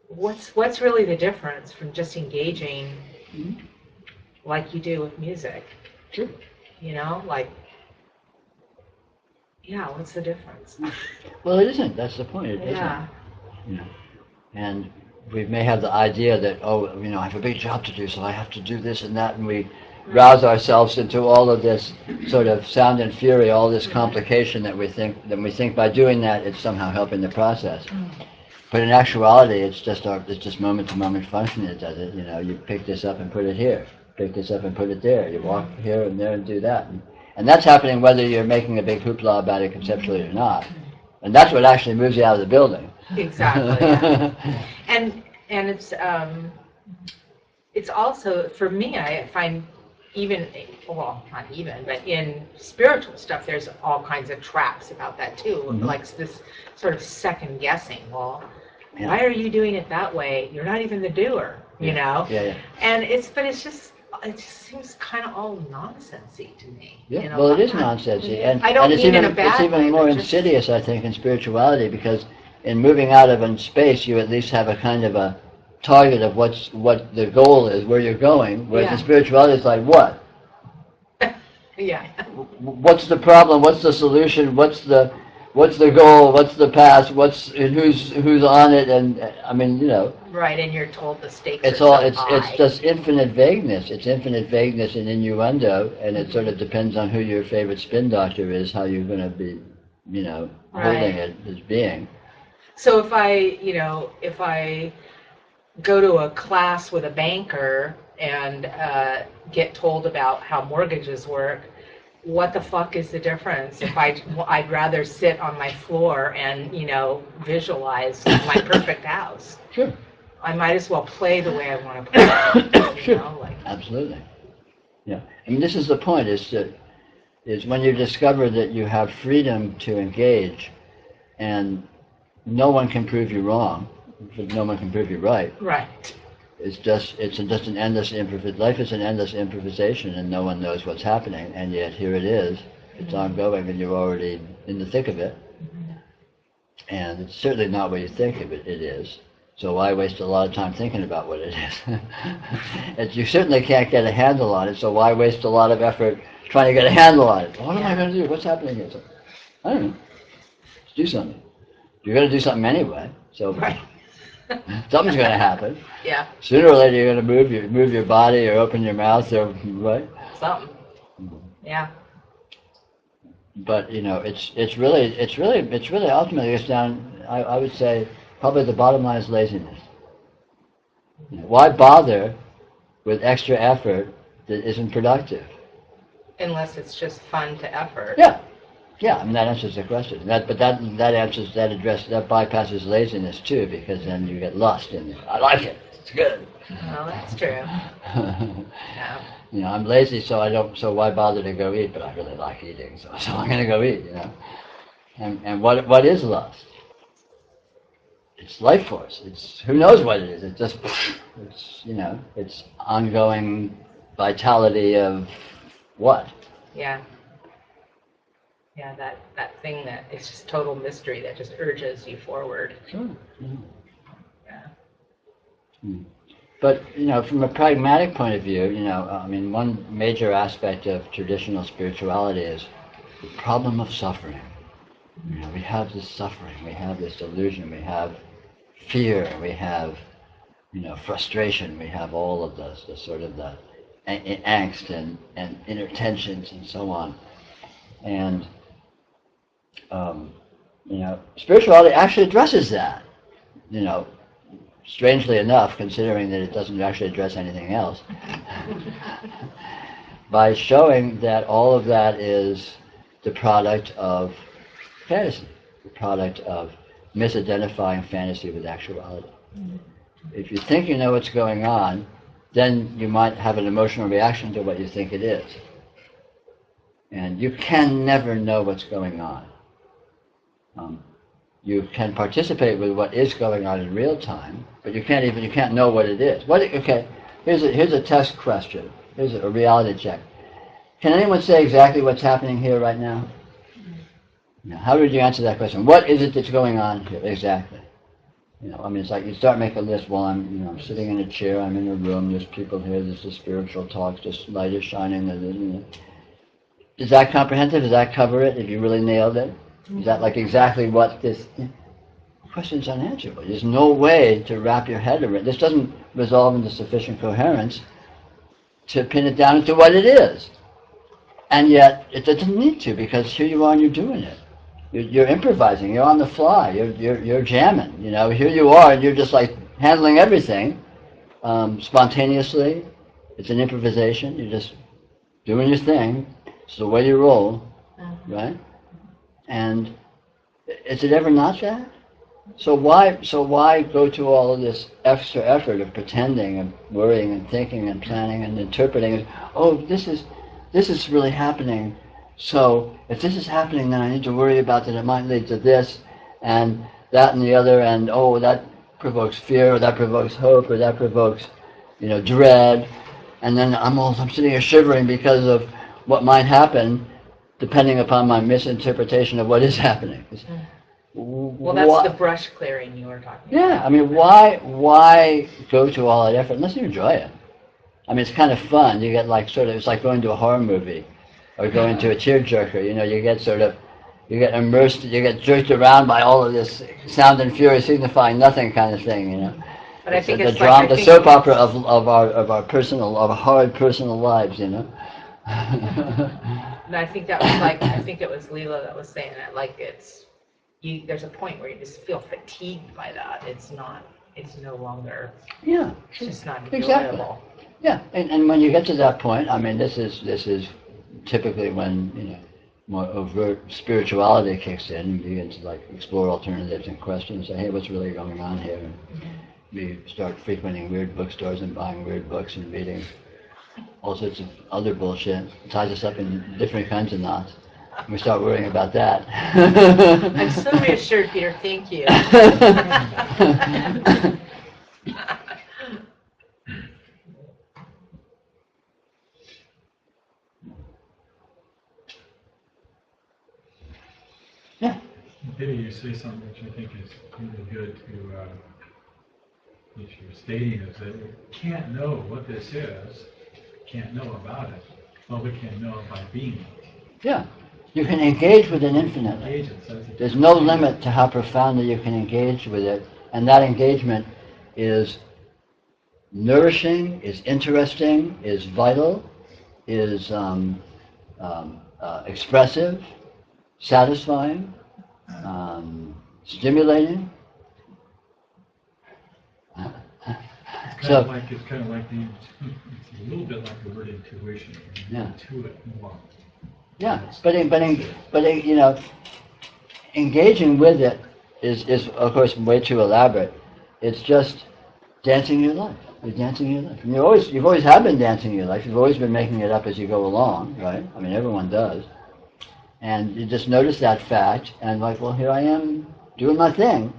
what's really the difference from just engaging like you do with music? Sure. Like, yeah, what's the difference? Well, it isn't. That's the point. It Yeah. isn't. And we may have the idea that, I have a big job to do, so I have to do this and that, and we rouse ourselves into all of this sort of sound and fury, all this complication that we think by doing that it's somehow helping the process. But in actuality, it's just moment-to-moment function that does it. You pick this up and put it here, pick this up and put it there. You walk here and there and do that, and that's happening whether you're making a big hoopla about it conceptually or not. And that's what actually moves you out of the building. Exactly. Yeah. And it's also, for me, I find not even, but in spiritual stuff, there's all kinds of traps about that too. Like this sort of second guessing. Well, why are you doing it that way? You're not even the doer, Yeah. And it just seems kind of all nonsensy to me. Yeah. Well, it is nonsensy, and I don't it's mean even in a bad it's even way, more but just- insidious, I think, in spirituality, because in moving out of in space, you at least have a kind of a target of what the goal is, where you're going. Whereas in spirituality, it's like, what? Yeah. What's the problem? What's the solution? What's the goal? What's the path? Who's on it? And I mean, Right, and you're told the stakes it's are all so it's high. just infinite vagueness. It's infinite vagueness and innuendo, and it sort of depends on who your favorite spin doctor is, how you're going to be, holding it as being. So if I go to a class with a banker and get told about how mortgages work, what the fuck is the difference? If I'd rather sit on my floor and visualize my perfect house. Sure. I might as well play the way I want to play. Sure. Absolutely. Yeah. I mean, this is the point: is when you discover that you have freedom to engage, and no one can prove you wrong, but no one can prove you right. Right. It's just an endless life is an endless improvisation, and no one knows what's happening, and yet here it is. It's ongoing, and you're already in the thick of it. And it's certainly not what you think of it is. So why waste a lot of time thinking about what it is? You certainly can't get a handle on it, so why waste a lot of effort trying to get a handle on it? What am I going to do? What's happening here? So, I don't know. Let's do something. You're going to do something anyway, so something's going to happen. Yeah. Sooner or later, you're going to move your body or open your mouth, or right? Something. Yeah. But it's really ultimately it's down. I would say probably the bottom line is laziness. Why bother with extra effort that isn't productive? Unless it's just fun to effort. Yeah. I mean, that answers the question. That bypasses laziness too, because then you get lost in it. I like it. It's good. Well, that's true. Yeah. I'm lazy, so why bother to go eat? But I really like eating, so I'm going to go eat. And what is lust? It's life force. It's who knows what it is. It's just it's ongoing vitality of what? Yeah. Yeah, that thing that it's just total mystery that just urges you forward. Sure. Yeah. But from a pragmatic point of view, I mean, one major aspect of traditional spirituality is the problem of suffering. We have this suffering, we have this delusion, we have fear, we have frustration, we have all of the sort of the angst and inner tensions and so on. And spirituality actually addresses that. strangely enough, considering that it doesn't actually address anything else, by showing that all of that is the product of fantasy, the product of misidentifying fantasy with actuality. If you think you know what's going on, then you might have an emotional reaction to what you think it is. And you can never know what's going on. You can participate with what is going on in real time, but you can't know what it is. Okay, here's a test question. Here's a reality check. Can anyone say exactly what's happening here right now? No. How would you answer that question? What is it that's going on here exactly? I mean, it's like you start making a list. Well, I'm sitting in a chair. I'm in a room. There's people here. There's the spiritual talks. This light is shining. Is that comprehensive? Does that cover it? If you really nailed it, is that like exactly what this? The question's unanswerable. There's no way to wrap your head around it. This doesn't resolve into sufficient coherence to pin it down into what it is. And yet, it doesn't need to, because here you are and you're doing it. You're improvising. You're on the fly. You're jamming. Here you are and you're just like handling everything spontaneously. It's an improvisation. You're just doing your thing. It's the way you roll, right? And is it ever not that? So why go to all of this extra effort of pretending and worrying and thinking and planning and interpreting? Oh, this is really happening. So if this is happening, then I need to worry about that it might lead to this and that and the other, and oh, that provokes fear, or that provokes hope, or that provokes, dread, and then I'm sitting here shivering because of what might happen, depending upon my misinterpretation of what is happening. Well, that's the brush clearing you were talking about. Yeah, I mean, why go to all that effort unless you enjoy it? I mean, it's kind of fun. You get it's like going to a horror movie or going to a tearjerker. You get immersed, you get jerked around by all of this sound and fury signifying nothing kind of thing, But I think the it's drama, the soap opera of our hard personal lives, And I think I think it was Leela that was saying that, there's a point where you just feel fatigued by that. It's no longer, it's just not enjoyable. Exactly. Yeah, and when you get to that point, I mean, this is typically when, more overt spirituality kicks in, and you begin to explore alternatives and questions, say, hey, what's really going on here? And we start frequenting weird bookstores and buying weird books and reading all sorts of other bullshit. It ties us up in different kinds of knots. We start worrying about that. I'm so reassured, Peter. Thank you. Yeah. Peter, you say something which I think is really good which you're stating, is that we can't know what this is, can't know about it, but we can know it by being it. Yeah. You can engage with it infinitely. There's no limit to how profoundly you can engage with it, and that engagement is nourishing, is interesting, is vital, is expressive, satisfying, stimulating. It's kind of like it's a little bit like the word intuition. Yeah. Intuit more. Yeah, but engaging with it is of course way too elaborate. It's just dancing your life. You're dancing your life. And you've always have been dancing your life. You've always been making it up as you go along, right? I mean, everyone does. And you just notice that fact, and well, here I am doing my thing.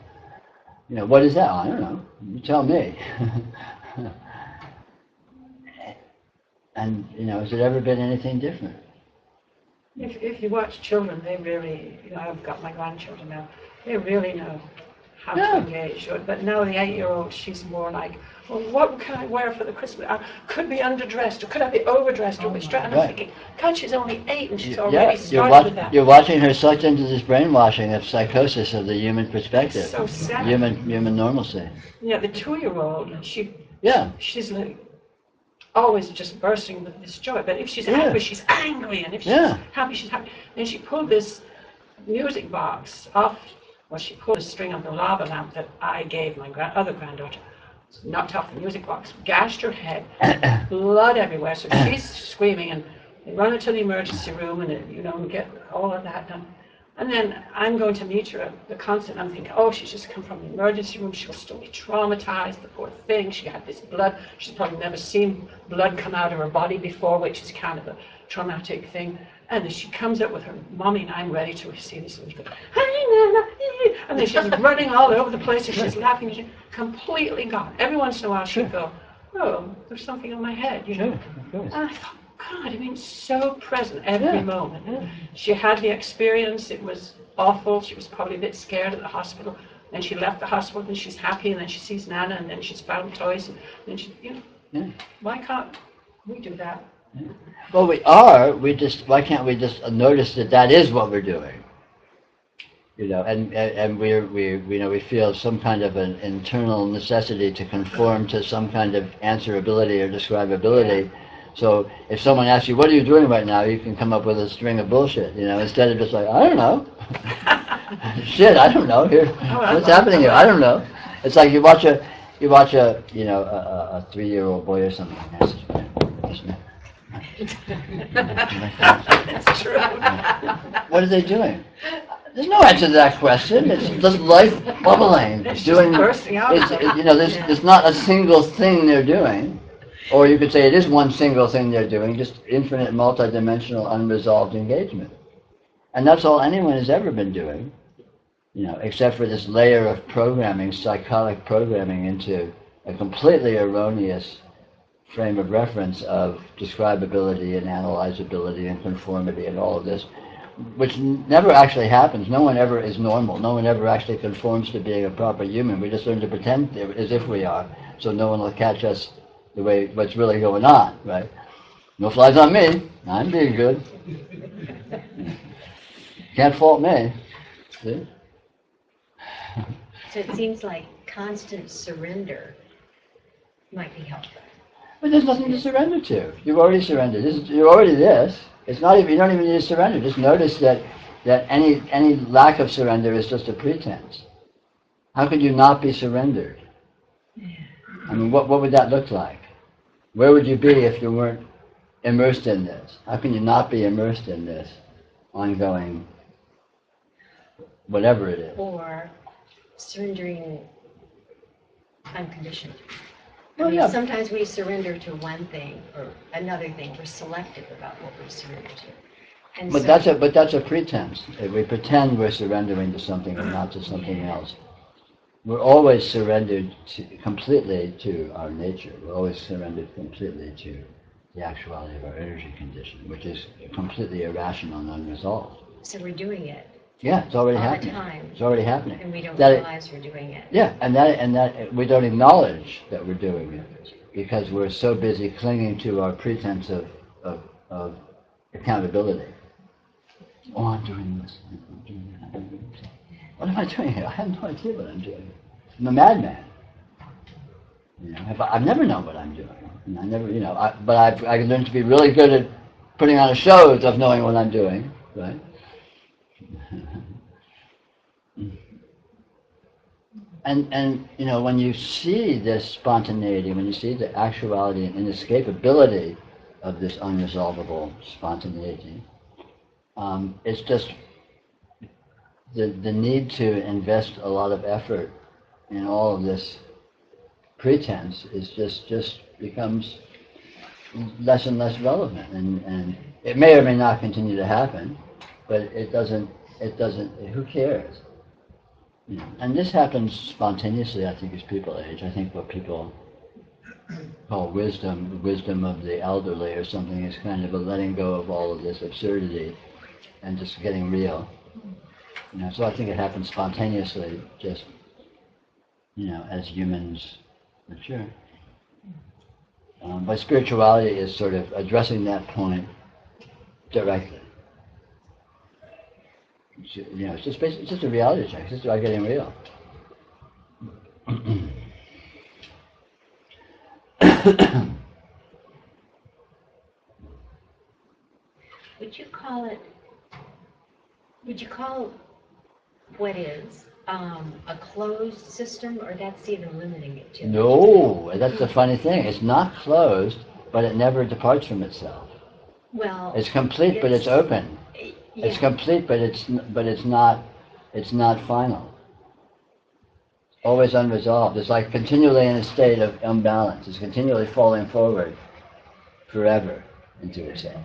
What is that? I don't know. You tell me. And has it ever been anything different? If you watch children, they really, I've got my grandchildren now, they really know how to engage. But now the 8-year-old, she's more like, well, what can I wear for the Christmas? I could be underdressed, or could I be overdressed, or which dress? And I'm thinking, God, she's only 8 and she's already started with that. You're watching her sucked into this brainwashing of psychosis of the human perspective. It's so sad. Human normalcy. Yeah, the 2-year-old, she's like, always just bursting with this joy. But if she's angry, she's angry, and if she's happy, she's happy. Then she pulled this music box off. Well, she pulled a string on the lava lamp that I gave my other granddaughter knocked off the music box, gashed her head, blood everywhere. So she's screaming, and they run her to the emergency room, and get all of that done. And then I'm going to meet her at the concert. I'm thinking, oh, she's just come from the emergency room. She'll still be traumatized. The poor thing. She had this blood. She's probably never seen blood come out of her body before, which is kind of a traumatic thing. And then she comes up with her mommy, and I'm ready to receive this. And she goes, and then she's running all over the place, and she's laughing. And she's completely gone. Every once in a while, she'd go, oh, there's something in my head, Sure, of course. And I thought, God, I mean, so present every Yeah, moment. yeah. She had the experience. It was awful. She was probably a bit scared at the hospital. Then she left the hospital, and she's happy, and then she sees Nana, and then she's found toys, and then she, Yeah. why can't we do that? Well, we are. Why can't we just notice that is what we're doing? And we feel some kind of an internal necessity to conform to some kind of answerability or describability. So if someone asks you, what are you doing right now? You can come up with a string of bullshit, instead of just like, I don't know. Shit, I don't know. Here, what's happening here? I don't know. It's like you watch a 3-year-old boy or something. That's true. What are they doing? There's no answer to that question. It's just life bubbling. It's just bursting out. There's not a single thing they're doing. Or you could say it is one single thing they're doing, just infinite, multidimensional, unresolved engagement. And that's all anyone has ever been doing, except for this layer of programming, psychotic programming into a completely erroneous frame of reference of describability and analyzability and conformity and all of this, which never actually happens. No one ever is normal. No one ever actually conforms to being a proper human. We just learn to pretend as if we are, so no one will catch us the way what's really going on, right? No flies on me. I'm being good. Can't fault me. See? So it seems like constant surrender might be helpful. But there's nothing to surrender to. You've already surrendered. You're already this. It's not even. You don't even need to surrender. Just notice that any lack of surrender is just a pretense. How could you not be surrendered? I mean, what would that look like? Where would you be if you weren't immersed in this? How can you not be immersed in this ongoing, whatever it is? Or surrendering unconditioned. Well, yeah. Sometimes we surrender to one thing or another thing. We're selective about what we surrender to. And But that's a pretense. We pretend we're surrendering to something and not to something else. We're always surrendered completely to our nature. We're always surrendered completely to the actuality of our energy condition, which is completely irrational and unresolved. So we're doing it. Yeah, it's already all happening. the time. It's already happening. And we don't That realize we're doing it. Yeah, and that we don't acknowledge that we're doing it because we're so busy clinging to our pretense of accountability. Oh, I'm doing this. I'm doing that. I'm doing this. What am I doing here? I have no idea what I'm doing. I'm a madman. I've never known what I'm doing. And I never, but I've learned to be really good at putting on a show of knowing what I'm doing, right? And when you see this spontaneity, when you see the actuality and inescapability of this unresolvable spontaneity, it's just the need to invest a lot of effort in all of this pretense is just becomes less and less relevant, and it may or may not continue to happen, but it doesn't. Who cares? And this happens spontaneously, I think, as people age. I think what people call wisdom, the wisdom of the elderly or something, is kind of a letting go of all of this absurdity and just getting real. So I think it happens spontaneously, just, as humans mature. But spirituality is sort of addressing that point directly. It's just a reality check. It's just about getting real. Would you call what is a closed system, or that's even limiting it too much? No, that's the funny thing. It's not closed, but it never departs from itself. Well, It's complete, but it's open. It's yeah, complete, but it's not. It's not final. Always unresolved. It's like continually in a state of imbalance. It's continually falling forward, forever, into itself.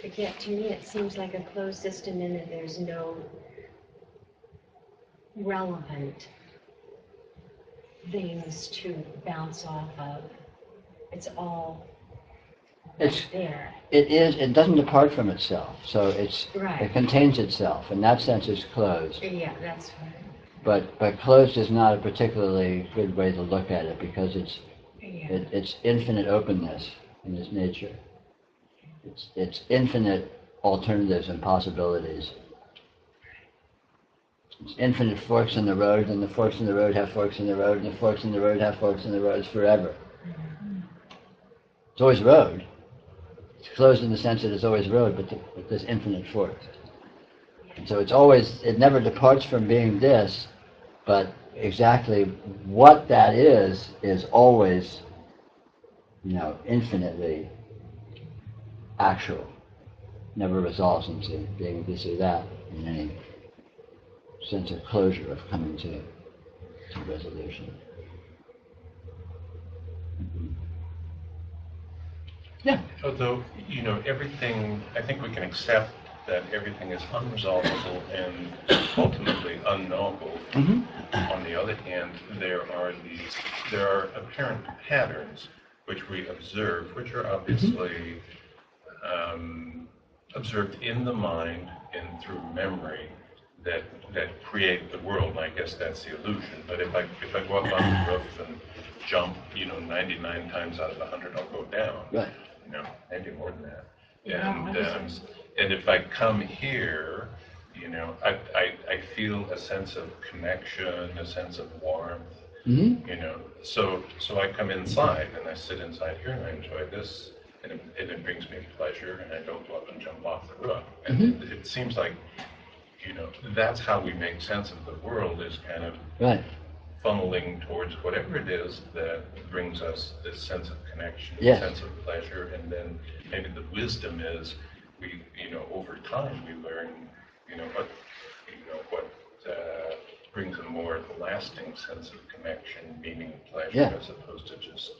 but yet to me it seems like a closed system in that there's no relevant things to bounce off of. It's all It's there. It is. It doesn't depart from itself. So it Right. contains itself. In that sense, it's closed. Yeah, that's right. But closed is not a particularly good way to look at it because it's infinite openness in its nature. It's infinite alternatives and possibilities. It's infinite forks in the road, and the forks in the road have forks in the road, and the forks in the road have forks in the roads forever. It's always road. It's closed in the sense that it's always road, but there's infinite forks. And so it never departs from being this, but exactly what that is always, infinitely actual. Never resolves into being this or that in any sense of closure, of coming to resolution. Yeah. Although, everything, I think we can accept that everything is unresolvable and ultimately unknowable. Mm-hmm. On the other hand, there are apparent patterns which we observe, which are obviously observed in the mind and through memory that create the world. And I guess that's the illusion. But if I go up on the roof and jump, 99 times out of 100, I'll go down. Right. Maybe more than that. Yeah, And if I come here, I feel a sense of connection, a sense of warmth. Mm-hmm. So I come inside and I sit inside here and I enjoy this, and it brings me pleasure, and I don't go up and jump off the roof. And it seems like, that's how we make sense of the world, is kind of Right. funneling towards whatever it is that brings us this sense of connection, Yes. sense of pleasure, and then maybe the wisdom is we, over time we learn, what brings a more lasting sense of connection, meaning, pleasure, Yeah. as opposed to just,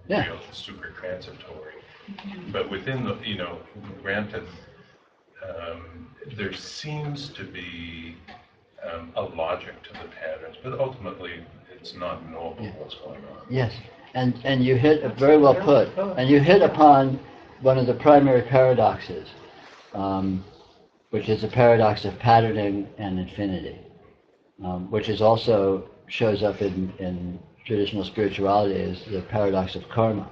Yeah. super transitory. But within the, granted, there seems to be a logic to the patterns, but ultimately it's not knowable what's going on. Yes. And you hit, very well put, and you hit upon one of the primary paradoxes, which is the paradox of patterning and infinity, which is also shows up in traditional spirituality as the paradox of karma.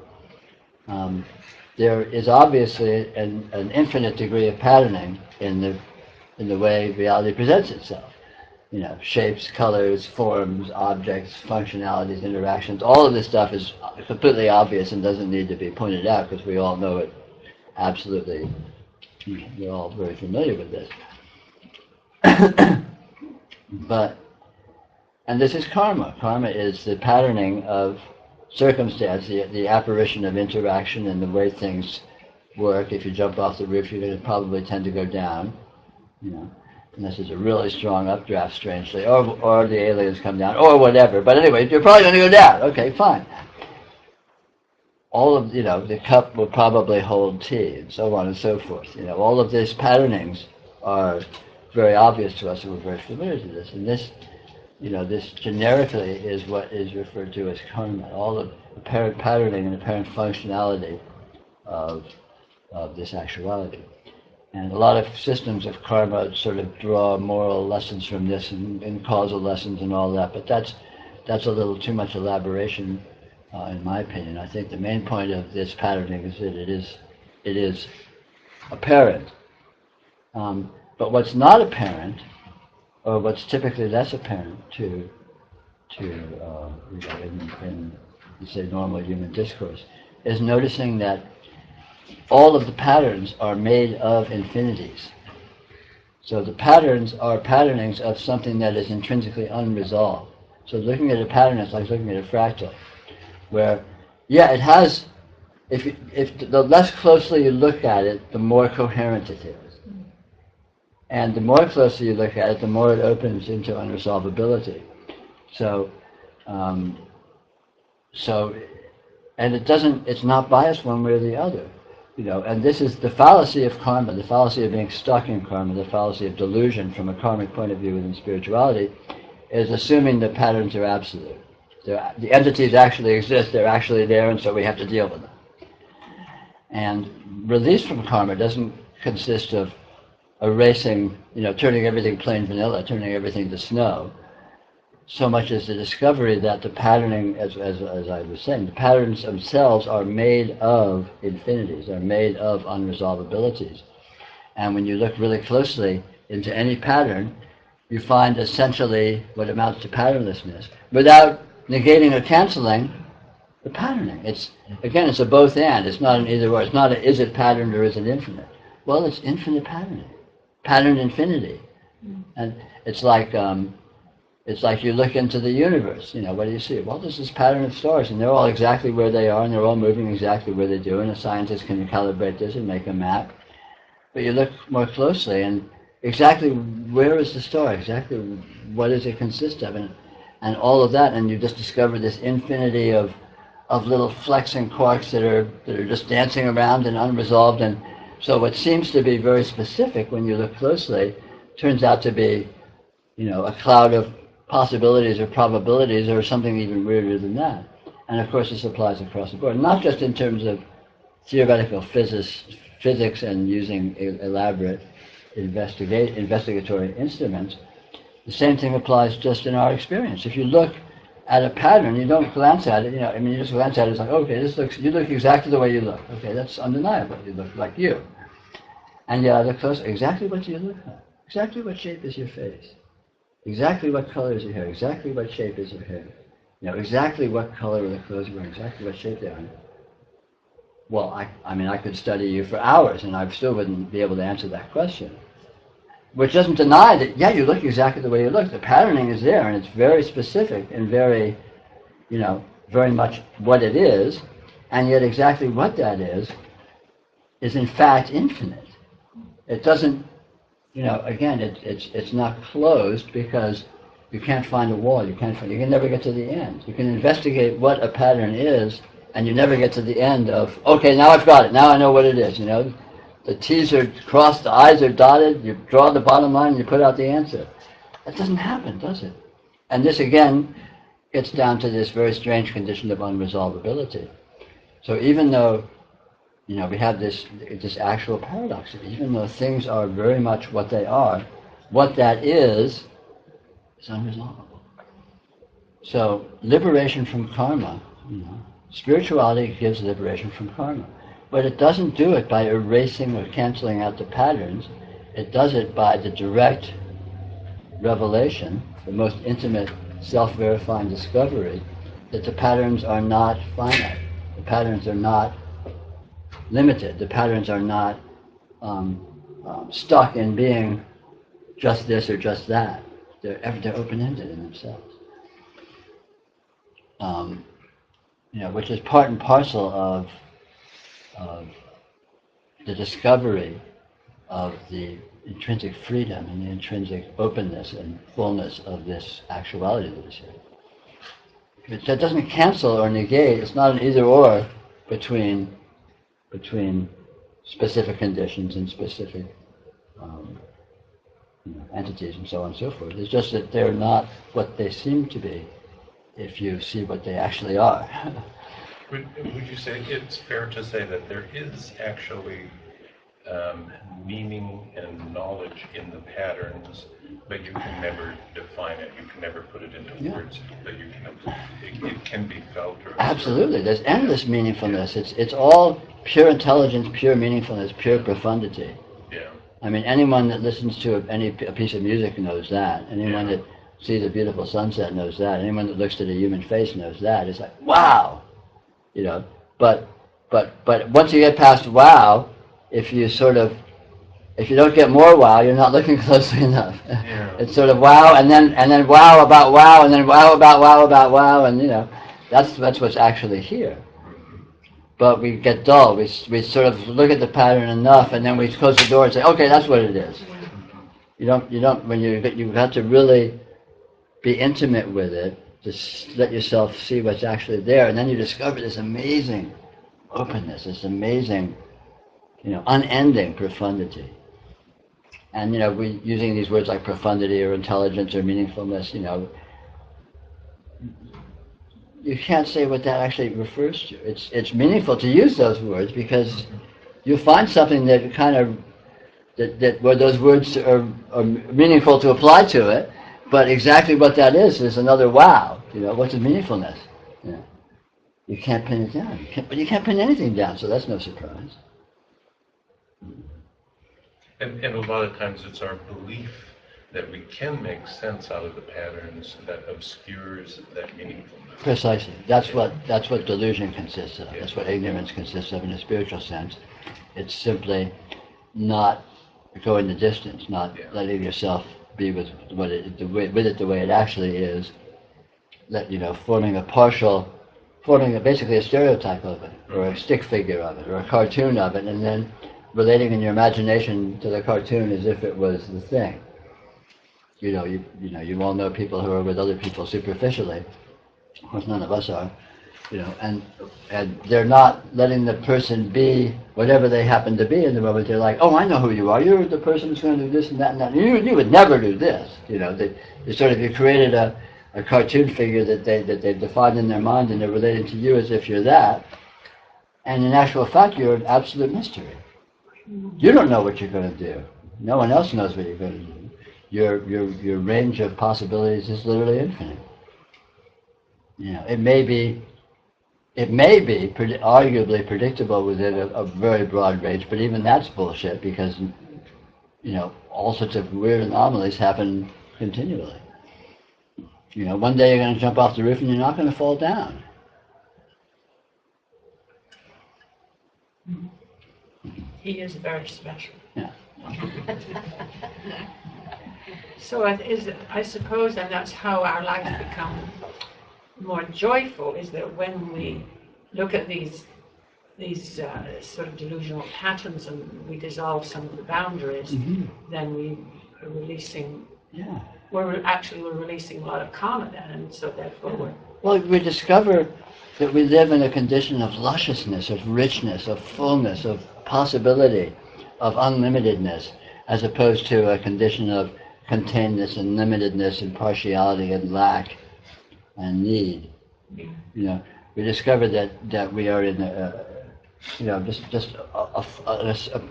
There is obviously an infinite degree of patterning in the way reality presents itself. Shapes, colors, forms, objects, functionalities, interactions. All of this stuff is completely obvious and doesn't need to be pointed out because we all know it absolutely. We're all very familiar with this. And this is karma. Karma is the patterning of circumstance, the apparition of interaction and the way things work. If you jump off the roof, you're going to probably tend to go down, unless there's a really strong updraft, strangely, or the aliens come down, or whatever. But anyway, you're probably going to go down. Okay, fine. All of, the cup will probably hold tea, and so on and so forth. All of these patternings are very obvious to us, and we're very familiar to this. And this, this generically is what is referred to as karma, all of apparent patterning and apparent functionality of this actuality. And a lot of systems of karma sort of draw moral lessons from this and causal lessons and all that, but that's a little too much elaboration, in my opinion. I think the main point of this patterning is that it is apparent. But what's not apparent, or what's typically less apparent in say normal human discourse, is noticing that all of the patterns are made of infinities. So the patterns are patternings of something that is intrinsically unresolved. So looking at a pattern is like looking at a fractal, where, yeah, it has, if the less closely you look at it, the more coherent it is. And the more closely you look at it, the more it opens into unresolvability. So, and it's not biased one way or the other. And this is the fallacy of karma, the fallacy of being stuck in karma, the fallacy of delusion from a karmic point of view within spirituality, is assuming that patterns are absolute. The entities actually exist, they're actually there, and so we have to deal with them. And release from karma doesn't consist of erasing, turning everything plain vanilla, turning everything to snow, so much as the discovery that the patterning, as I was saying, the patterns themselves are made of infinities, are made of unresolvabilities. And when you look really closely into any pattern, you find essentially what amounts to patternlessness, without negating or canceling the patterning. It's a both and. It's not an either or. It's not a is it patterned or is it infinite. Well, it's infinite patterning, patterned infinity. And it's like you look into the universe. What do you see? Well, there's this pattern of stars, and they're all exactly where they are, and they're all moving exactly where they do. And a scientist can calibrate this and make a map. But you look more closely, and exactly where is the star? Exactly what does it consist of? And all of that, and you just discover this infinity of little flecks and quarks that are just dancing around and unresolved. And so what seems to be very specific when you look closely turns out to be, a cloud of possibilities or probabilities or something even weirder than that. And of course this applies across the board, not just in terms of theoretical physics and using elaborate investigatory instruments. The same thing applies just in our experience. If you look at a pattern, you don't glance at it, you just glance at it, it's like, okay, you look exactly the way you look. Okay, that's undeniable, you look like you. And yet I look close, exactly what do you look like? Exactly what shape is your face? Exactly what color is your hair? Exactly what shape is your hair? Exactly what color are the clothes you're wearing? Exactly what shape they are. Well, I could study you for hours and I still wouldn't be able to answer that question. Which doesn't deny that, yeah, you look exactly the way you look. The patterning is there and it's very specific and very, very much what it is. And yet exactly what that is in fact infinite. It doesn't, again, it's not closed because you can't find a wall. You can never get to the end. You can investigate what a pattern is, and you never get to the end of, okay, now I've got it. Now I know what it is. The T's are crossed, the I's are dotted. You draw the bottom line, and you put out the answer. That doesn't happen, does it? And this again gets down to this very strange condition of unresolvability. So even though we have this actual paradox. Even though things are very much what they are, what that is unresolvable. So liberation from karma, spirituality gives liberation from karma. But it doesn't do it by erasing or canceling out the patterns. It does it by the direct revelation, the most intimate self-verifying discovery, that the patterns are not finite. The patterns are not limited. The patterns are not stuck in being just this or just that. They're open-ended in themselves. Which is part and parcel of the discovery of the intrinsic freedom and the intrinsic openness and fullness of this actuality that is here. That doesn't cancel or negate. It's not an either-or between specific conditions and specific entities and so on and so forth. It's just that they're not what they seem to be if you see what they actually are. Would you say it's fair to say that there is actually meaning and knowledge in the patterns, but you can never define it, you can never put it into words, but it can be felt or absolutely. There's endless meaningfulness. It's all pure intelligence, pure meaningfulness, pure profundity. Yeah. Anyone that listens to a piece of music knows that. Anyone that sees a beautiful sunset knows that. Anyone that looks at a human face knows that. It's like, wow! But once you get past wow, if you sort of if you don't get more wow, you're not looking closely enough. Yeah. It's sort of wow, and then wow about wow, and then wow about wow about wow, and that's what's actually here. But we get dull. We sort of look at the pattern enough, and then we close the door and say, okay, that's what it is. You don't when you have to really be intimate with it, just let yourself see what's actually there, and then you discover this amazing openness, this amazing, unending profundity. And we using these words like profundity or intelligence or meaningfulness, you can't say what that actually refers to. It's meaningful to use those words because you find something that kind of that where those words are meaningful to apply to it, but exactly what that is another wow. What's the meaningfulness? You can't pin it down. But you can't pin anything down, so that's no surprise. And a lot of times it's our belief that we can make sense out of the patterns that obscures that meaningfulness. Precisely. That's what delusion consists of. That's what ignorance consists of in a spiritual sense. It's simply not going the distance, not letting yourself be with the way it actually is. Forming basically a stereotype of it, or a stick figure of it, or a cartoon of it, and then relating in your imagination to the cartoon as if it was the thing. You all know people who are with other people superficially. Of course, none of us are. And they're not letting the person be whatever they happen to be in the moment. They're like, oh, I know who you are. You're the person who's going to do this and that and that. You would never do this. You created a cartoon figure that they've defined in their mind, and they're relating to you as if you're that. And in actual fact, you're an absolute mystery. You don't know what you're going to do. No one else knows what you're going to do. Your range of possibilities is literally infinite. It may be arguably predictable within a very broad range, but even that's bullshit because all sorts of weird anomalies happen continually. One day you're going to jump off the roof and you're not going to fall down. He is very special. Yeah. So I suppose, and that's how our lives become more joyful, is that when we look at these sort of delusional patterns and we dissolve some of the boundaries, then we are releasing. Yeah. We're releasing a lot of karma then, and so therefore we discover that we live in a condition of lusciousness, of richness, of fullness, of possibility, of unlimitedness, as opposed to a condition of containedness and limitedness and partiality and lack and need. We discover that we are in an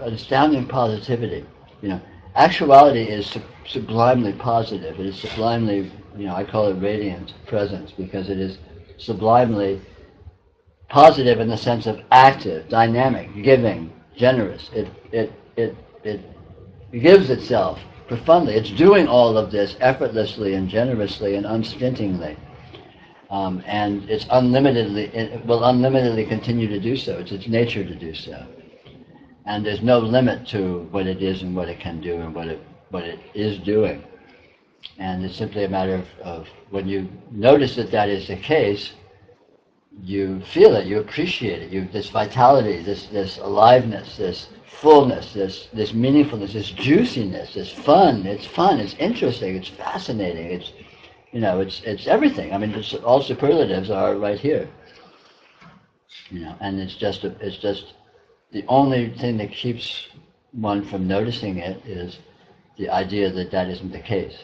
astounding positivity. Actuality is sublimely positive. It is sublimely, I call it radiant presence because it is sublimely positive in the sense of active, dynamic, giving, generous. It gives itself profoundly. It's doing all of this effortlessly and generously and unstintingly. And it will unlimitedly continue to do so. It's its nature to do so. And there's no limit to what it is and what it can do and what it is doing. And it's simply a matter of when you notice that is the case, you feel it, you appreciate it, this vitality, this aliveness, this fullness, this meaningfulness, this juiciness, this fun. It's interesting, it's fascinating, it's everything. I mean, all superlatives are right here. And it's just the only thing that keeps one from noticing it is the idea that isn't the case.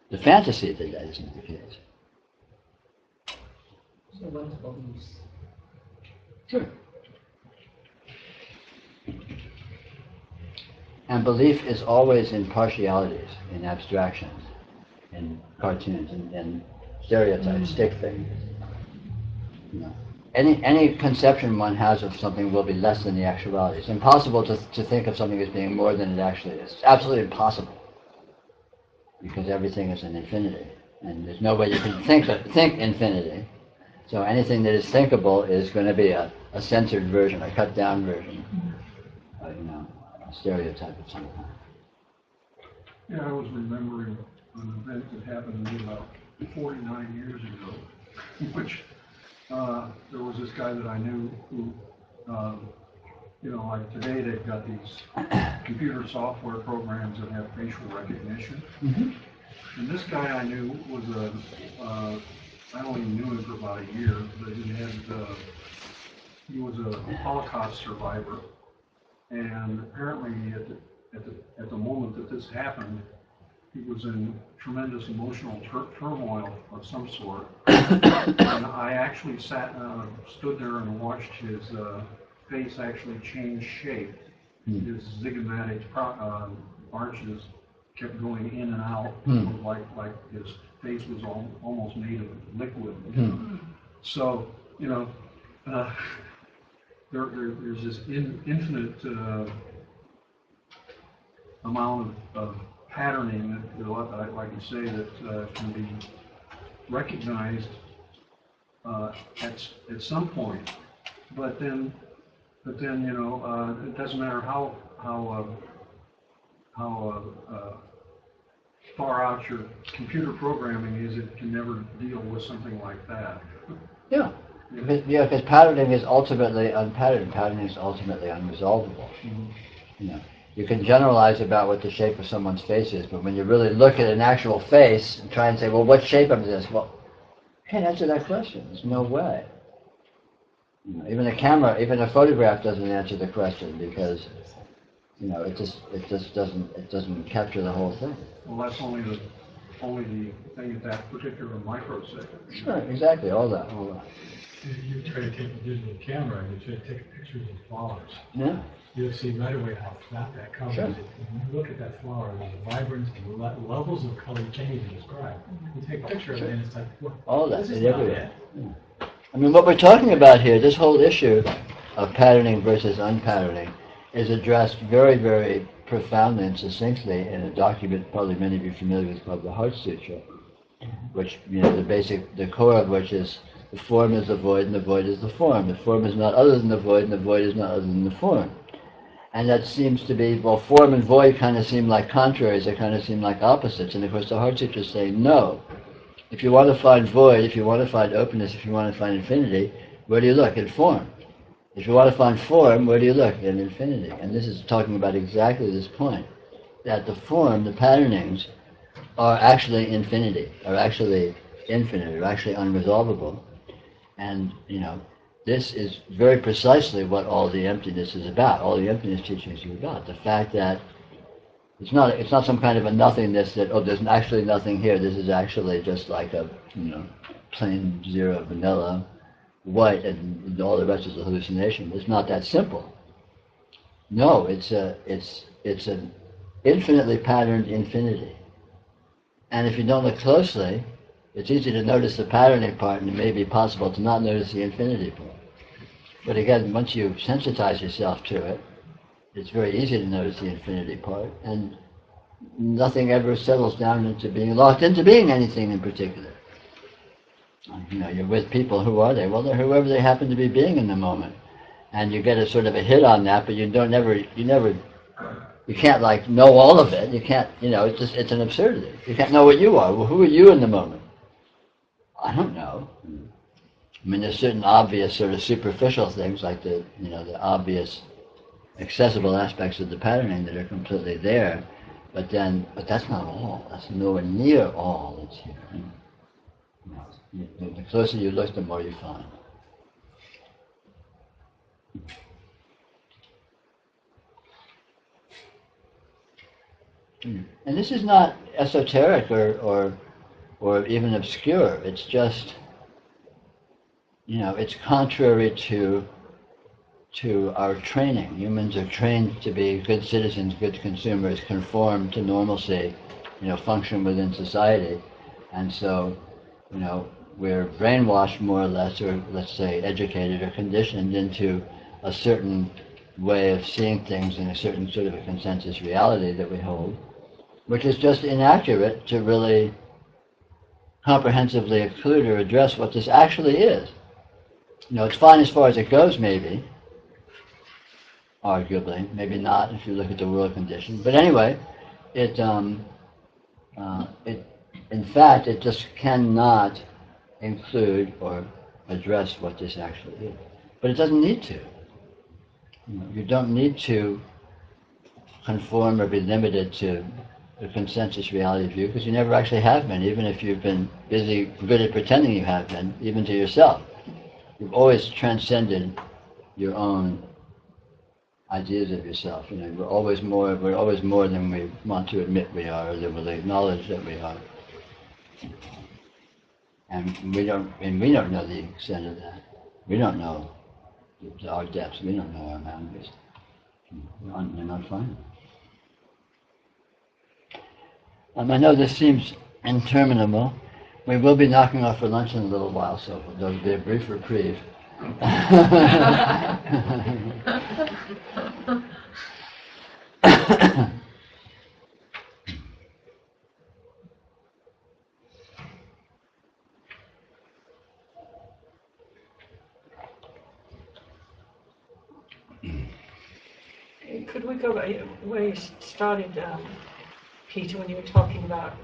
The fantasy that isn't the case. So one's beliefs. Sure. And belief is always in partialities, in abstractions, in cartoons, in stereotypes, stick figures. Any conception one has of something will be less than the actuality. It's impossible to think of something as being more than it actually is. It's absolutely impossible. Because everything is an infinity. And there's no way you can think infinity. So anything that is thinkable is going to be a censored version, a cut down version, a stereotype of some kind. Yeah, I was remembering an event that happened to me about 49 years ago, in which there was this guy that I knew who, like today they've got these computer software programs that have facial recognition. Mm-hmm. And this guy I knew was I only knew him for about a year, but he was a Holocaust survivor. And apparently at the moment that this happened, he was in tremendous emotional turmoil of some sort. And I actually stood there and watched his face actually change shape. His zygomatic arches kept going in and out, like his face was almost made of liquid. So, there's this infinite amount of patterning that, like you say, that can be recognized at some point. But then it doesn't matter how far out your computer programming is, it can never deal with something like that. Yeah. Because patterning is ultimately unpatterned. Patterning is ultimately unresolvable. Mm-hmm. You can generalize about what the shape of someone's face is, but when you really look at an actual face and try and say, well, what shape is this? Well, you can't answer that question. There's no way. Even a photograph doesn't answer the question because, it just doesn't capture the whole thing. Well, that's only the thing at that particular microsecond. Sure, exactly, all that. You try to take a digital camera and you try to take pictures of flowers. Yeah. You'll see right away how flat that cover is. Sure. When you look at that flower, there's a vibrance and levels of color you can't even describe. You take a picture of it and it's like, well, all that, this is and not everywhere. it. Yeah. I mean, what we're talking about here, this whole issue of patterning versus unpatterning, is addressed very, very profoundly and succinctly in a document probably many of you are familiar with called the Heart Sutra, which, the core of which is the form is the void and the void is the form. The form is not other than the void and the void is not other than the form. And that seems to be, well, form and void kind of seem like contraries, they kind of seem like opposites. And of course the Heart Sutra is saying, no. If you want to find void, if you want to find openness, if you want to find infinity, where do you look? In form. If you want to find form, where do you look? In infinity. And this is talking about exactly this point, that the form, the patternings, are actually infinity, are actually infinite, are actually unresolvable. And, this is very precisely what all the emptiness is about, all the emptiness teachings are about. The fact that it's not some kind of a nothingness that, there's actually nothing here, this is actually just like a, plain zero vanilla white and all the rest is a hallucination. It's not that simple. No, it's an infinitely patterned infinity. And if you don't look closely, it's easy to notice the patterning part, and it may be possible to not notice the infinity part. But again, once you sensitize yourself to it, it's very easy to notice the infinity part, and nothing ever settles down into being locked into being anything in particular. You're with people, who are they? Well, they're whoever they happen to be being in the moment. And you get a sort of a hit on that, but you can't like know all of it. You can't, it's an absurdity. You can't know what you are. Well, who are you in the moment? I don't know. I mean, there's certain obvious sort of superficial things like the obvious accessible aspects of the patterning that are completely there, but that's not all. That's nowhere near all that's here. The closer you look, the more you find. And this is not esoteric or even obscure. It's just, it's contrary to our training. Humans are trained to be good citizens, good consumers, conform to normalcy, function within society. And so, we're brainwashed more or less, or let's say educated or conditioned into a certain way of seeing things in a certain sort of a consensus reality that we hold, which is just inaccurate to really comprehensively include or address what this actually is. It's fine as far as it goes, maybe, arguably, maybe not if you look at the world condition. But anyway, In fact, it just cannot include or address what this actually is. But it doesn't need to. You don't need to conform or be limited to the consensus reality view, because you never actually have been, even if you've been good at pretending you have been, even to yourself. You've always transcended your own ideas of yourself. We're always more than we want to admit we are, or that we'll acknowledge that we are. And we don't know the extent of that. We don't know our depths. We don't know our boundaries. We're not finding. I know this seems interminable. We will be knocking off for lunch in a little while, so there'll be a brief reprieve. Could we go back where you started, Peter, when you were talking about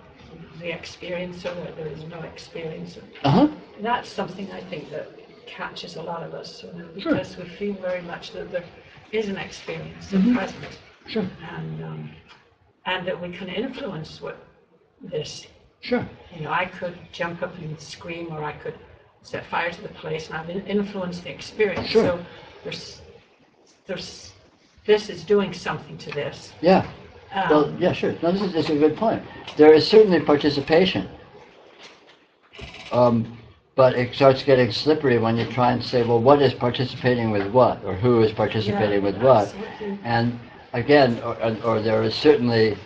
the experience, or that there is no experience? Uh-huh. That's something I think that catches a lot of us, because we feel very much that there is an experience of present. Sure. And that we can influence this. Sure. I could jump up and scream, or I could set fire to the place, and I've influenced the experience. Sure. So this is doing something to this. Yeah. Well, yeah, sure. No, this is a good point. There is certainly participation. But it starts getting slippery when you try and say, well, what is participating with what? Or who is participating with what? Absolutely. And again, or there is certainly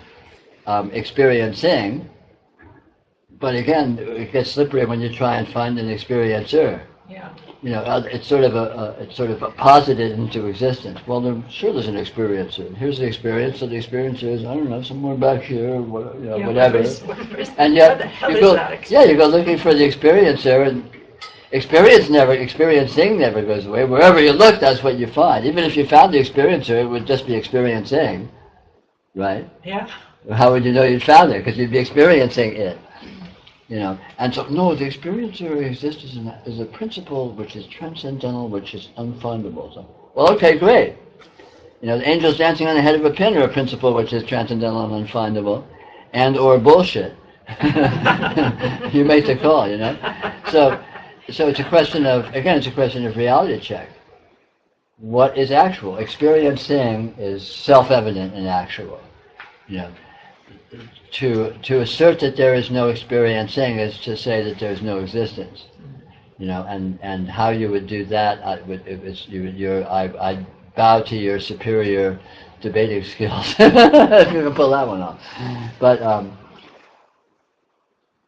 experiencing, but again, it gets slippery when you try and find an experiencer. Yeah. It's sort of posited into existence. Well, there's an experiencer. Here's the experience. So the experience is, I don't know, somewhere back here, whatever. And yet, you go looking for the experiencer, and experiencing never goes away. Wherever you look, that's what you find. Even if you found the experiencer, it would just be experiencing, right? Yeah. How would you know you'd found it? Because you'd be experiencing it. And so, no, the experiencer exists as a principle which is transcendental, which is unfindable. So, well, okay, great. The angels dancing on the head of a pin are a principle which is transcendental and unfindable, and or bullshit. You make the call, So it's a question of reality check. What is actual? Experiencing is self-evident and actual. To assert that there is no experiencing is to say that there is no existence, and how you would do that, I bow to your superior debating skills if you can pull that one off. But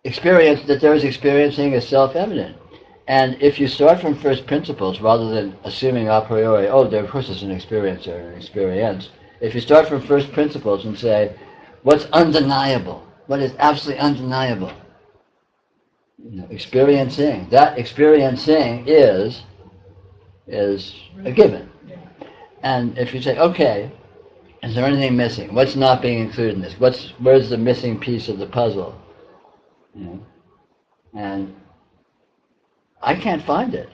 that there is experiencing is self-evident, and if you start from first principles rather than assuming a priori, there of course is an experiencer and an experience. If you start from first principles and say, what's undeniable? What is absolutely undeniable? Experiencing. That experiencing is a given. And if you say, okay, is there anything missing? What's not being included in this? Where's the missing piece of the puzzle? And I can't find it.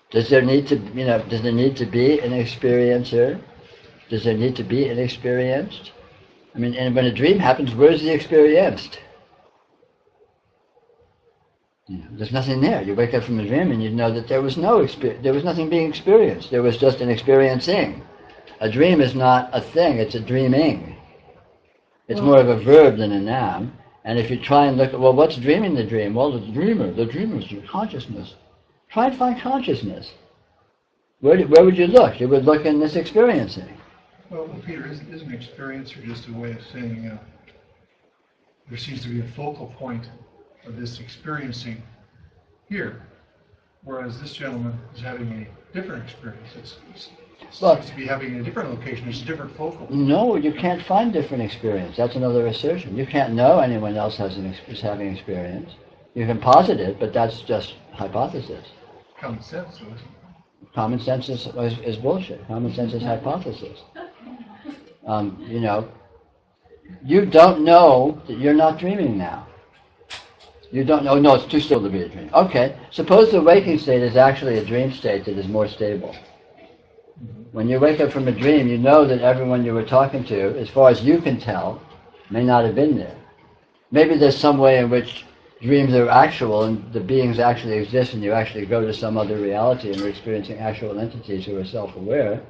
Does there need to be an experiencer? Does there need to be an experienced? And when a dream happens, where's the experienced? There's nothing there. You wake up from a dream and you know that there was nothing being experienced. There was just an experiencing. A dream is not a thing, it's a dreaming. It's more of a verb than a noun. And if you try and look at, what's dreaming the dream? Well, the dreamer's your consciousness. Try and find consciousness. Where would you look? You would look in this experiencing. Well, Peter, isn't experience or just a way of saying there seems to be a focal point of this experiencing here, whereas this gentleman is having a different experience. It seems to be having a different location. It's a different focal. No, you can't find different experience. That's another assertion. You can't know anyone else is having experience. You can posit it, but that's just hypothesis. Common sense, though, isn't it? Common sense is bullshit. Common sense is hypothesis. you don't know that you're not dreaming now. You don't know, no, it's too still to be a dream. Okay, suppose the waking state is actually a dream state that is more stable. When you wake up from a dream, you know that everyone you were talking to, as far as you can tell, may not have been there. Maybe there's some way in which dreams are actual and the beings actually exist and you actually go to some other reality and you're experiencing actual entities who are self-aware.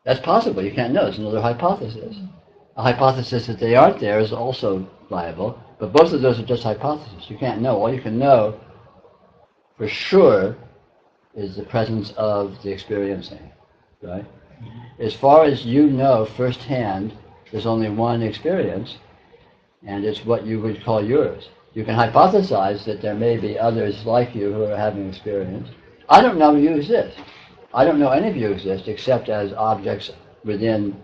That's possible, you can't know, it's another hypothesis. A hypothesis that they aren't there is also viable, but both of those are just hypotheses. You can't know. All you can know for sure is the presence of the experiencing, right? As far as you know firsthand, there's only one experience, and it's what you would call yours. You can hypothesize that there may be others like you who are having experience. I don't know you exist. I don't know any of you exist except as objects within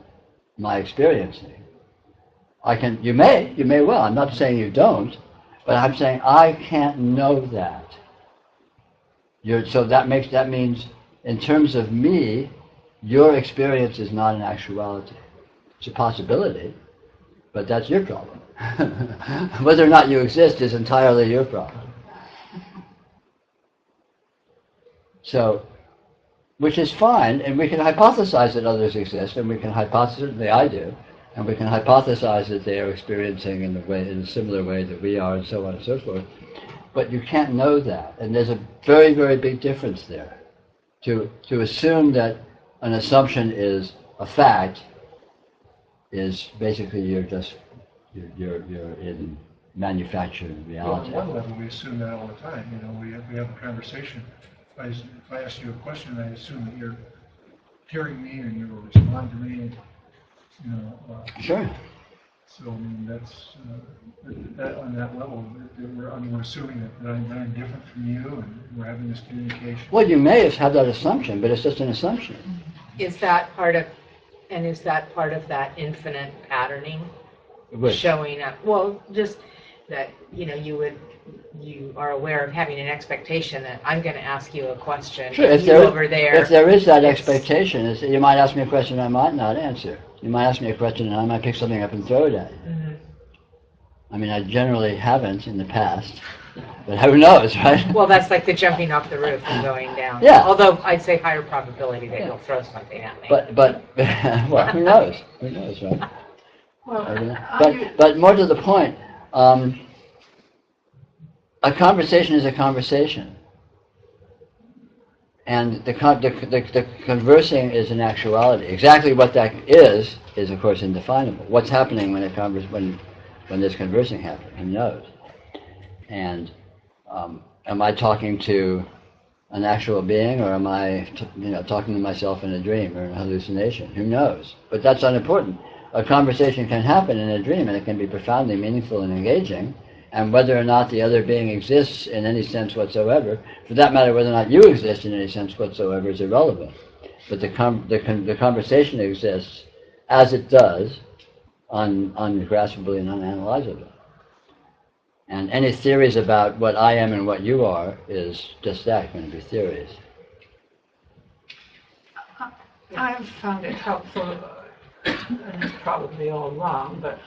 my experiencing. You may well, I'm not saying you don't, but I'm saying I can't know that. So that means, in terms of me, your experience is not an actuality. It's a possibility, but that's your problem. Whether or not you exist is entirely your problem. So, which is fine, and we can hypothesize that others exist, and we can hypothesize, certainly I do, and we can hypothesize that they are experiencing in a similar way that we are, and so on and so forth. But you can't know that, and there's a very, very big difference there. To assume that an assumption is a fact is basically you're in manufactured reality. Well, at one level, we assume that all the time. You know, we have a conversation. If I ask you a question, I assume that you're hearing me and you're responding to me. You know. Sure. So I mean, that's that on that level. We're assuming that I'm different from you, and we're having this communication. Well, you may have that assumption, but it's just an assumption. Is that part of that infinite patterning showing up? Well, just that, you are aware of having an expectation that I'm going to ask you a question. Sure, if there is that expectation, you might ask me a question I might not answer. You might ask me a question and I might pick something up and throw it at you. Mm-hmm. I mean, I generally haven't in the past, but who knows, right? Well, that's like the jumping off the roof and going down. Yeah. Although I'd say higher probability that you'll throw something at me. But well, who knows? Who knows, right? Well, but more to the point, a conversation is a conversation. And the conversing is an actuality. Exactly what that is of course indefinable. What's happening when this conversing happens? Who knows? And am I talking to an actual being, or am I talking to myself in a dream or in a hallucination? Who knows? But that's unimportant. A conversation can happen in a dream, and it can be profoundly meaningful and engaging. And whether or not the other being exists in any sense whatsoever, for that matter, whether or not you exist in any sense whatsoever is irrelevant. But the conversation exists as it does, ungraspably and unanalyzably. And any theories about what I am and what you are is just that, going to be theories. I've found it helpful, and it's probably all wrong, but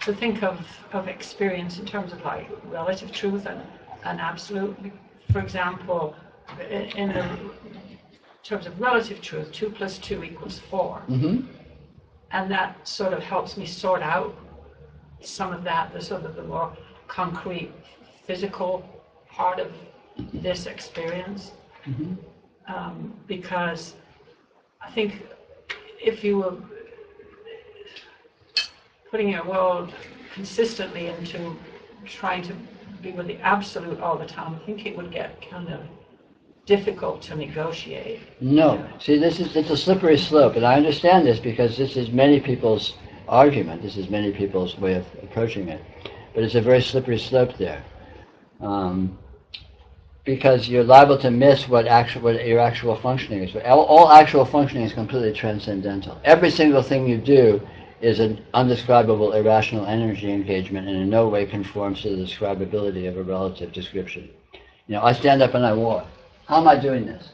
to think of experience in terms of like relative truth and absolute. For example, in terms of relative truth, 2 + 2 = 4. Mm-hmm. And that sort of helps me sort out some of that, the more concrete physical part of this experience. Mm-hmm. Because I think if you were putting your world consistently into trying to be with the absolute all the time, I think it would get kind of difficult to negotiate. No. See, it's a slippery slope, and I understand this because this is many people's argument. This is many people's way of approaching it. But it's a very slippery slope there. Because you're liable to miss what your actual functioning is. All actual functioning is completely transcendental. Every single thing you do is an undescribable irrational energy engagement and in no way conforms to the describability of a relative description. I stand up and I walk. How am I doing this?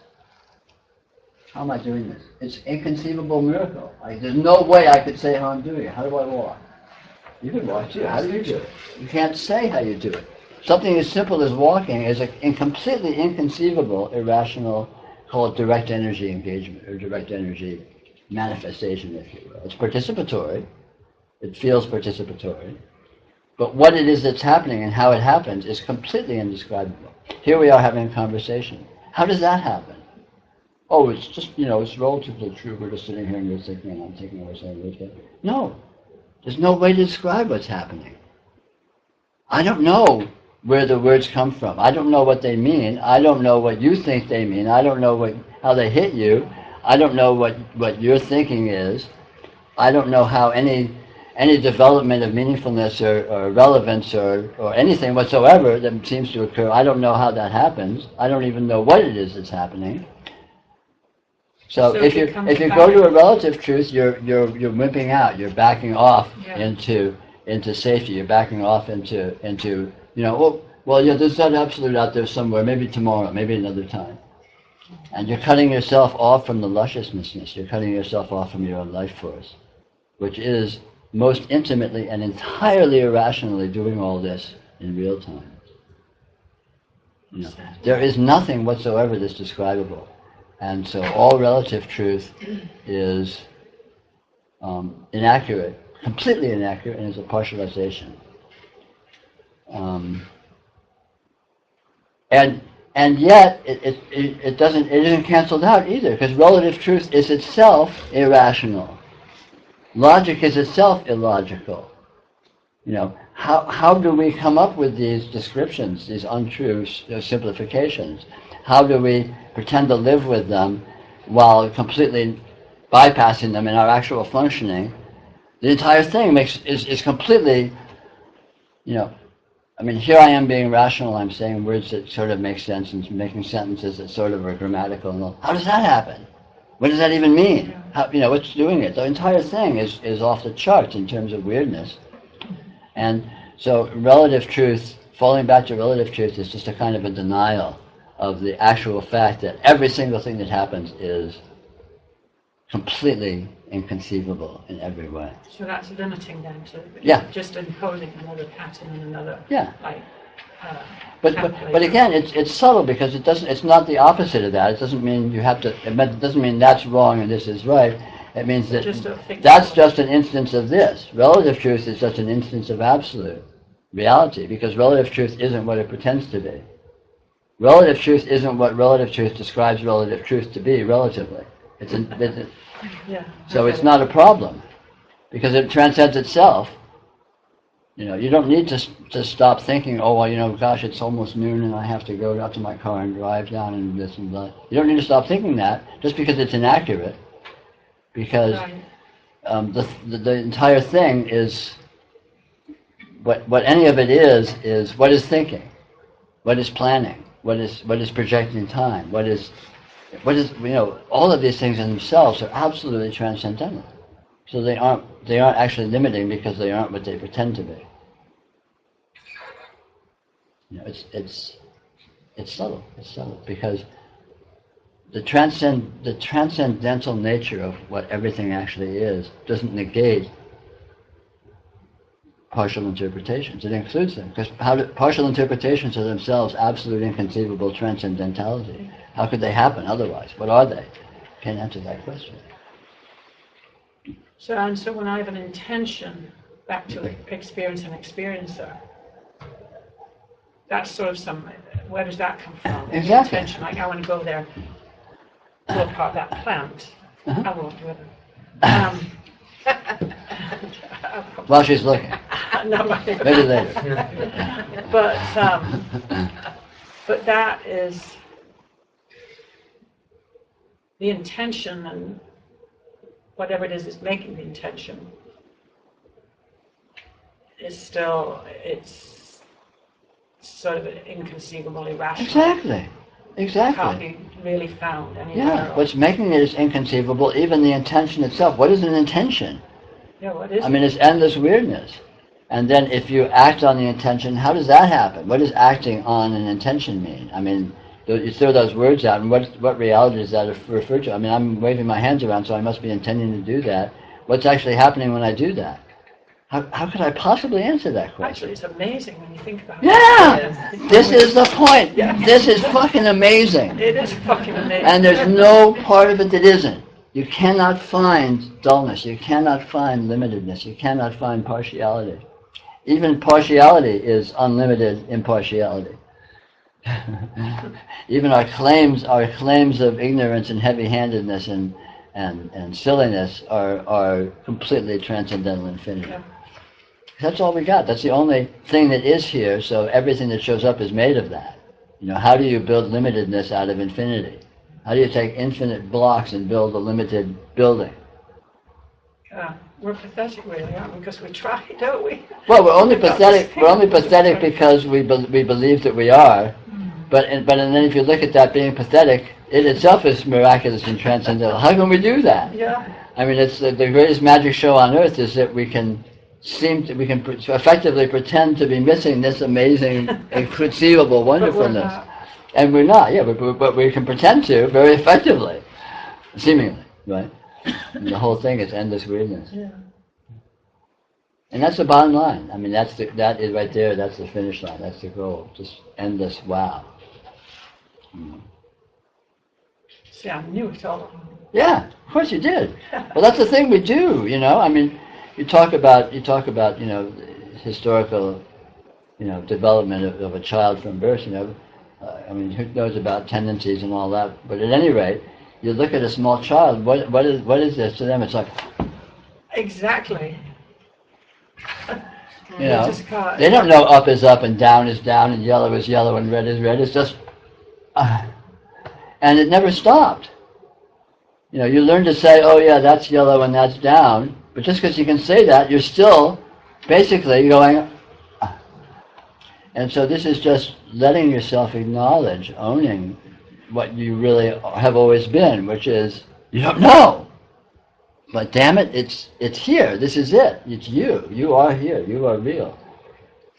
How am I doing this? It's inconceivable miracle. There's no way I could say how I'm doing it. How do I walk? You can walk too. How do you do it? You can't say how you do it. Something as simple as walking is a completely inconceivable, irrational, called direct energy engagement or direct energy manifestation, if you will. It's participatory. It feels participatory. But what it is that's happening and how it happens is completely indescribable. Here we are having a conversation. How does that happen? Oh, it's just, it's relatively true. We're just sitting here and you're thinking and I'm thinking and we're saying words. No. There's no way to describe what's happening. I don't know where the words come from. I don't know what they mean. I don't know what you think they mean. I don't know how they hit you. I don't know what your thinking is. I don't know how any development of meaningfulness or relevance or anything whatsoever that seems to occur. I don't know how that happens. I don't even know what it is that's happening. So if you go to a relative truth, you're wimping out. You're backing off into safety. You're backing off into there's that absolute out there somewhere. Maybe tomorrow. Maybe another time. And you're cutting yourself off from the lusciousness. You're cutting yourself off from your own life force, which is most intimately and entirely irrationally doing all this in real time. There is nothing whatsoever that's describable. And so all relative truth is inaccurate, completely inaccurate, and is a partialization. And yet it isn't canceled out either, because relative truth is itself irrational. Logic is itself illogical. How do we come up with these descriptions, these untrue simplifications? How do we pretend to live with them while completely bypassing them in our actual functioning? The entire thing is completely, here I am being rational. I'm saying words that sort of make sense and making sentences that sort of are grammatical. And how does that happen? What does that even mean? What's doing it? The entire thing is off the charts in terms of weirdness. And so relative truth, falling back to relative truth, is just a kind of a denial of the actual fact that every single thing that happens is completely inconceivable in every way. So that's limiting then to just imposing another pattern and another But again, it's subtle because it's not the opposite of that. It doesn't mean it doesn't mean that's wrong and this is right. It means that that's just an instance of this. Relative truth is just an instance of absolute reality, because relative truth isn't what it pretends to be. Relative truth isn't what relative truth describes relative truth to be relatively. So it's not a problem, because it transcends itself. You don't need to stop thinking, gosh, it's almost noon and I have to go out to my car and drive down and this and that. You don't need to stop thinking that just because it's inaccurate, because the entire thing is, what any of it is what is thinking, what is planning, what is projecting time, what is all of these things in themselves are absolutely transcendental. So they aren't actually limiting, because they aren't what they pretend to be. It's subtle. It's subtle because the transcendental nature of what everything actually is doesn't negate partial interpretations. It includes them, because partial interpretations are themselves absolute inconceivable transcendentality. How could they happen otherwise? What are they? Can't answer that question. So when I have an intention, back to experience and experiencer, that's sort of where does that come from? Exactly. Intention, like I want to go there, pull apart that plant. I won't do it. While she's looking. No, maybe later. But that is the intention, and whatever it is making the intention is still, it's sort of inconceivable, irrational. Exactly. Can't be really found anywhere. Yeah, what's making it is inconceivable, even the intention itself. What is an intention? Yeah, what is it's endless weirdness. And then if you act on the intention, how does that happen? What does acting on an intention mean? You throw those words out, and what reality does that refer to? I mean, I'm waving my hands around, so I must be intending to do that. What's actually happening when I do that? How could I possibly answer that question? Actually, it's amazing when you think about it. Yeah! This is the point. This is fucking amazing. It is fucking amazing. And there's no part of it that isn't. You cannot find dullness. You cannot find limitedness. You cannot find partiality. Even partiality is unlimited impartiality. Even our claims of ignorance and heavy-handedness and silliness are completely transcendental infinity. Yeah. That's all we got. That's the only thing that is here, so everything that shows up is made of that. You know, how do you build limitedness out of infinity? How do you take infinite blocks and build a limited building? We're pathetic, really, aren't we? Because we try, don't we? Well, we're only pathetic. We're only pathetic because we believe that we are. But then if you look at that being pathetic, it itself is miraculous and transcendental. How can we do that? Yeah. I mean, it's the greatest magic show on earth is that we can effectively pretend to be missing this amazing, inconceivable wonderfulness, and we're not. Yeah, but we can pretend to very effectively, seemingly, right? And the whole thing is endless weirdness. Yeah. And that's the bottom line. I mean, that is right there. That's the finish line. That's the goal. Just endless wow. See, I knew it all. Yeah, of course you did. Well, that's the thing we do. You know, I mean, you talk about you know historical development of a child from birth. You know, I mean, who knows about tendencies and all that? But at any rate, you look at a small child. What is this to them? It's like Exactly. you know, just can't. they don't know up is up and down is down and yellow is yellow and red is red. It's just, and it never stopped. You know, you learn to say, oh yeah, that's yellow and that's down, but just because you can say that, you're still basically going, and so this is just letting yourself acknowledge, owning what you really have always been, which is, you don't know. But damn it, it's here. This is it. It's you. You are here. You are real.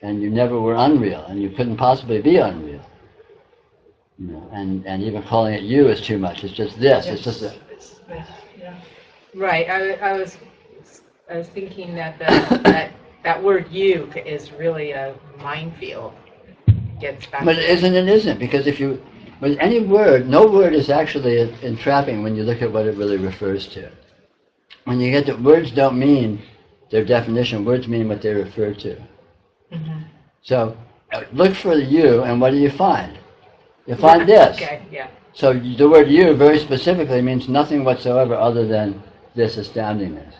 And you never were unreal, and you couldn't possibly be unreal. You know, and even calling it you is too much. It's just this. It's just a, Yeah. Right. I was thinking that that word "you" is really a minefield. Gets back. but it isn't, because if you, with any word, no word is actually entrapping when you look at what it really refers to. When you get that words don't mean their definition, words mean what they refer to. Mm-hmm. So look for the you, and what do you find? You find this. Okay. Yeah. So the word you very specifically means nothing whatsoever other than this astoundingness.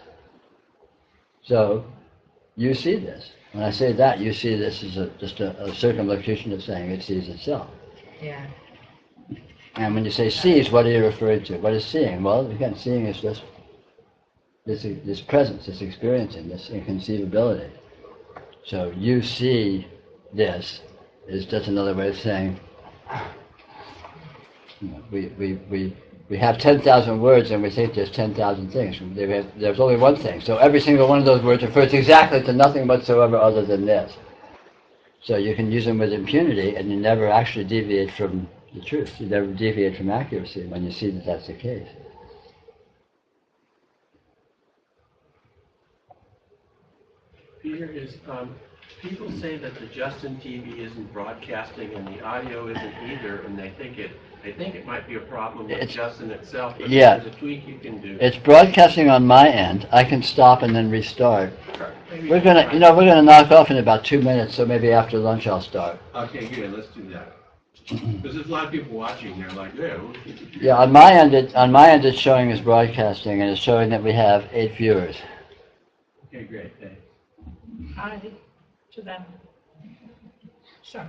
So you see this. When I say that, you see this as just a circumlocution of saying it sees itself. Yeah. And when you say sees, what are you referring to? What is seeing? Well, again, seeing is just this presence, this experiencing, this inconceivability. So you see this is just another way of saying, you know, we have 10,000 words and we think there's 10,000 things. There's only one thing. So every single one of those words refers exactly to nothing whatsoever other than this. So you can use them with impunity and you never actually deviate from the truth. You never deviate from accuracy when you see that that's the case. Peter, people say that the Justin TV isn't broadcasting and the audio isn't either, and they think it might be a problem with Justin itself, but yeah. there's a tweak you can do. It's broadcasting on my end. I can stop and then restart. We're gonna knock off in about 2 minutes, so maybe after lunch I'll start. Okay, good, let's do that. Because there's a lot of people watching, they're like, yeah. Yeah, on my end it's showing as broadcasting, and it's showing that we have 8 viewers. Okay, great, thanks. Hi to them. Sorry.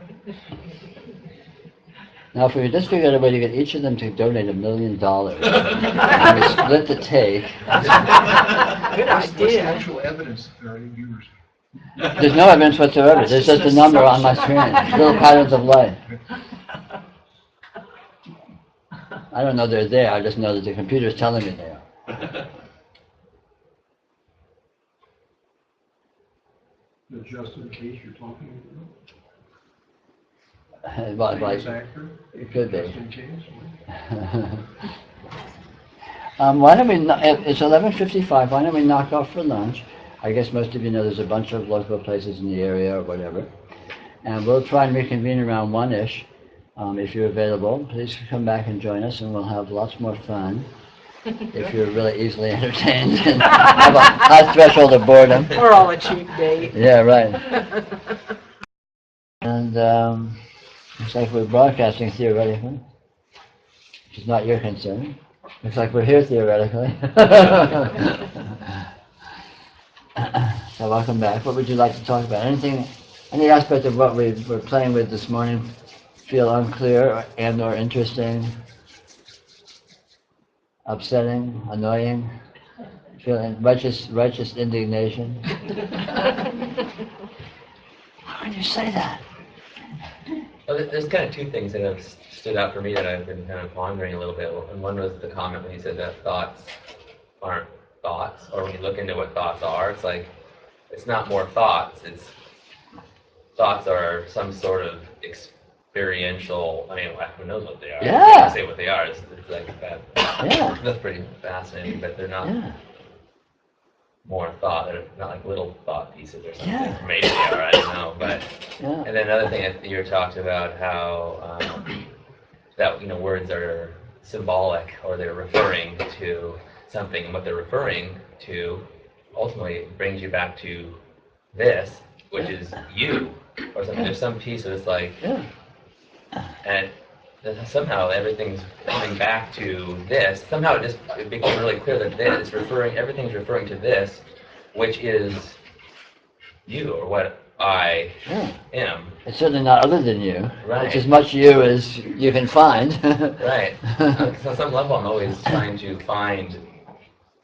Now, if we could just figure out a way to get each of them to donate $1 million, and we split the take. Good What's the idea. actual evidence that there are 8 viewers? There's no evidence whatsoever. There's just a number on my screen. Little patterns of light. I don't know they're there. I just know that the computer's telling me they are. The Justin case you're talking Like, Famous actor, it could be. just in case. Why don't we, it's 11:55, why don't we knock off for lunch? I guess most of you know there's a bunch of local places in the area or whatever. And we'll try and reconvene around 1-ish. If you're available, please come back and join us and we'll have lots more fun. If you're really easily entertained and have a high threshold of boredom. We're all a cheap date. Yeah, right. And looks like we're broadcasting theoretically, which is not your concern. Looks like we're here theoretically. So welcome back. What would you like to talk about? Anything, any aspect of what we were playing with this morning feel unclear and or interesting, upsetting, annoying, feeling righteous indignation? How can you say that? Well, there's kind of two things that have stood out for me that I've been kind of pondering a little bit. And one was the comment when he said that thoughts aren't thoughts, or when you look into what thoughts are, it's like, it's not more thoughts, it's thoughts are some sort of experiential, I mean, who knows what they are? Yeah. I can't say what they are, it's like that. Yeah. That's pretty fascinating, but they're not more thought, they're not like little thought pieces or something. Yeah. Maybe they are, I don't know, but. Yeah. And then another thing that you were talking about how that words are symbolic or they're referring to something, and what they're referring to ultimately brings you back to this, which is you or something. There's some piece of it's like, and somehow everything's coming back to this. Somehow it becomes really clear that everything's referring to this, which is you or what I am. It's certainly not other than you. Right. It's as much you as you can find. Right. On some level, I'm always trying to find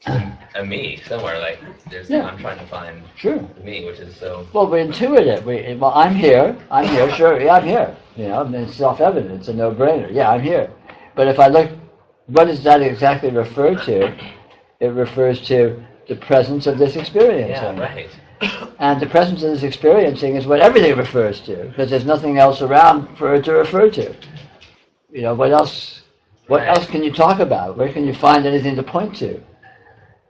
a me somewhere. Like I'm trying to find me, which is so. Well, we intuit it. Well, I'm here. Sure, yeah, I'm here. I mean, it's self-evident. It's a no-brainer. Yeah, I'm here. But if I look, what does that exactly refer to? It refers to the presence of this experiencing. Yeah, right. And the presence of this experiencing is what everything refers to, because there's nothing else around for it to refer to. What else? What else can you talk about? Where can you find anything to point to?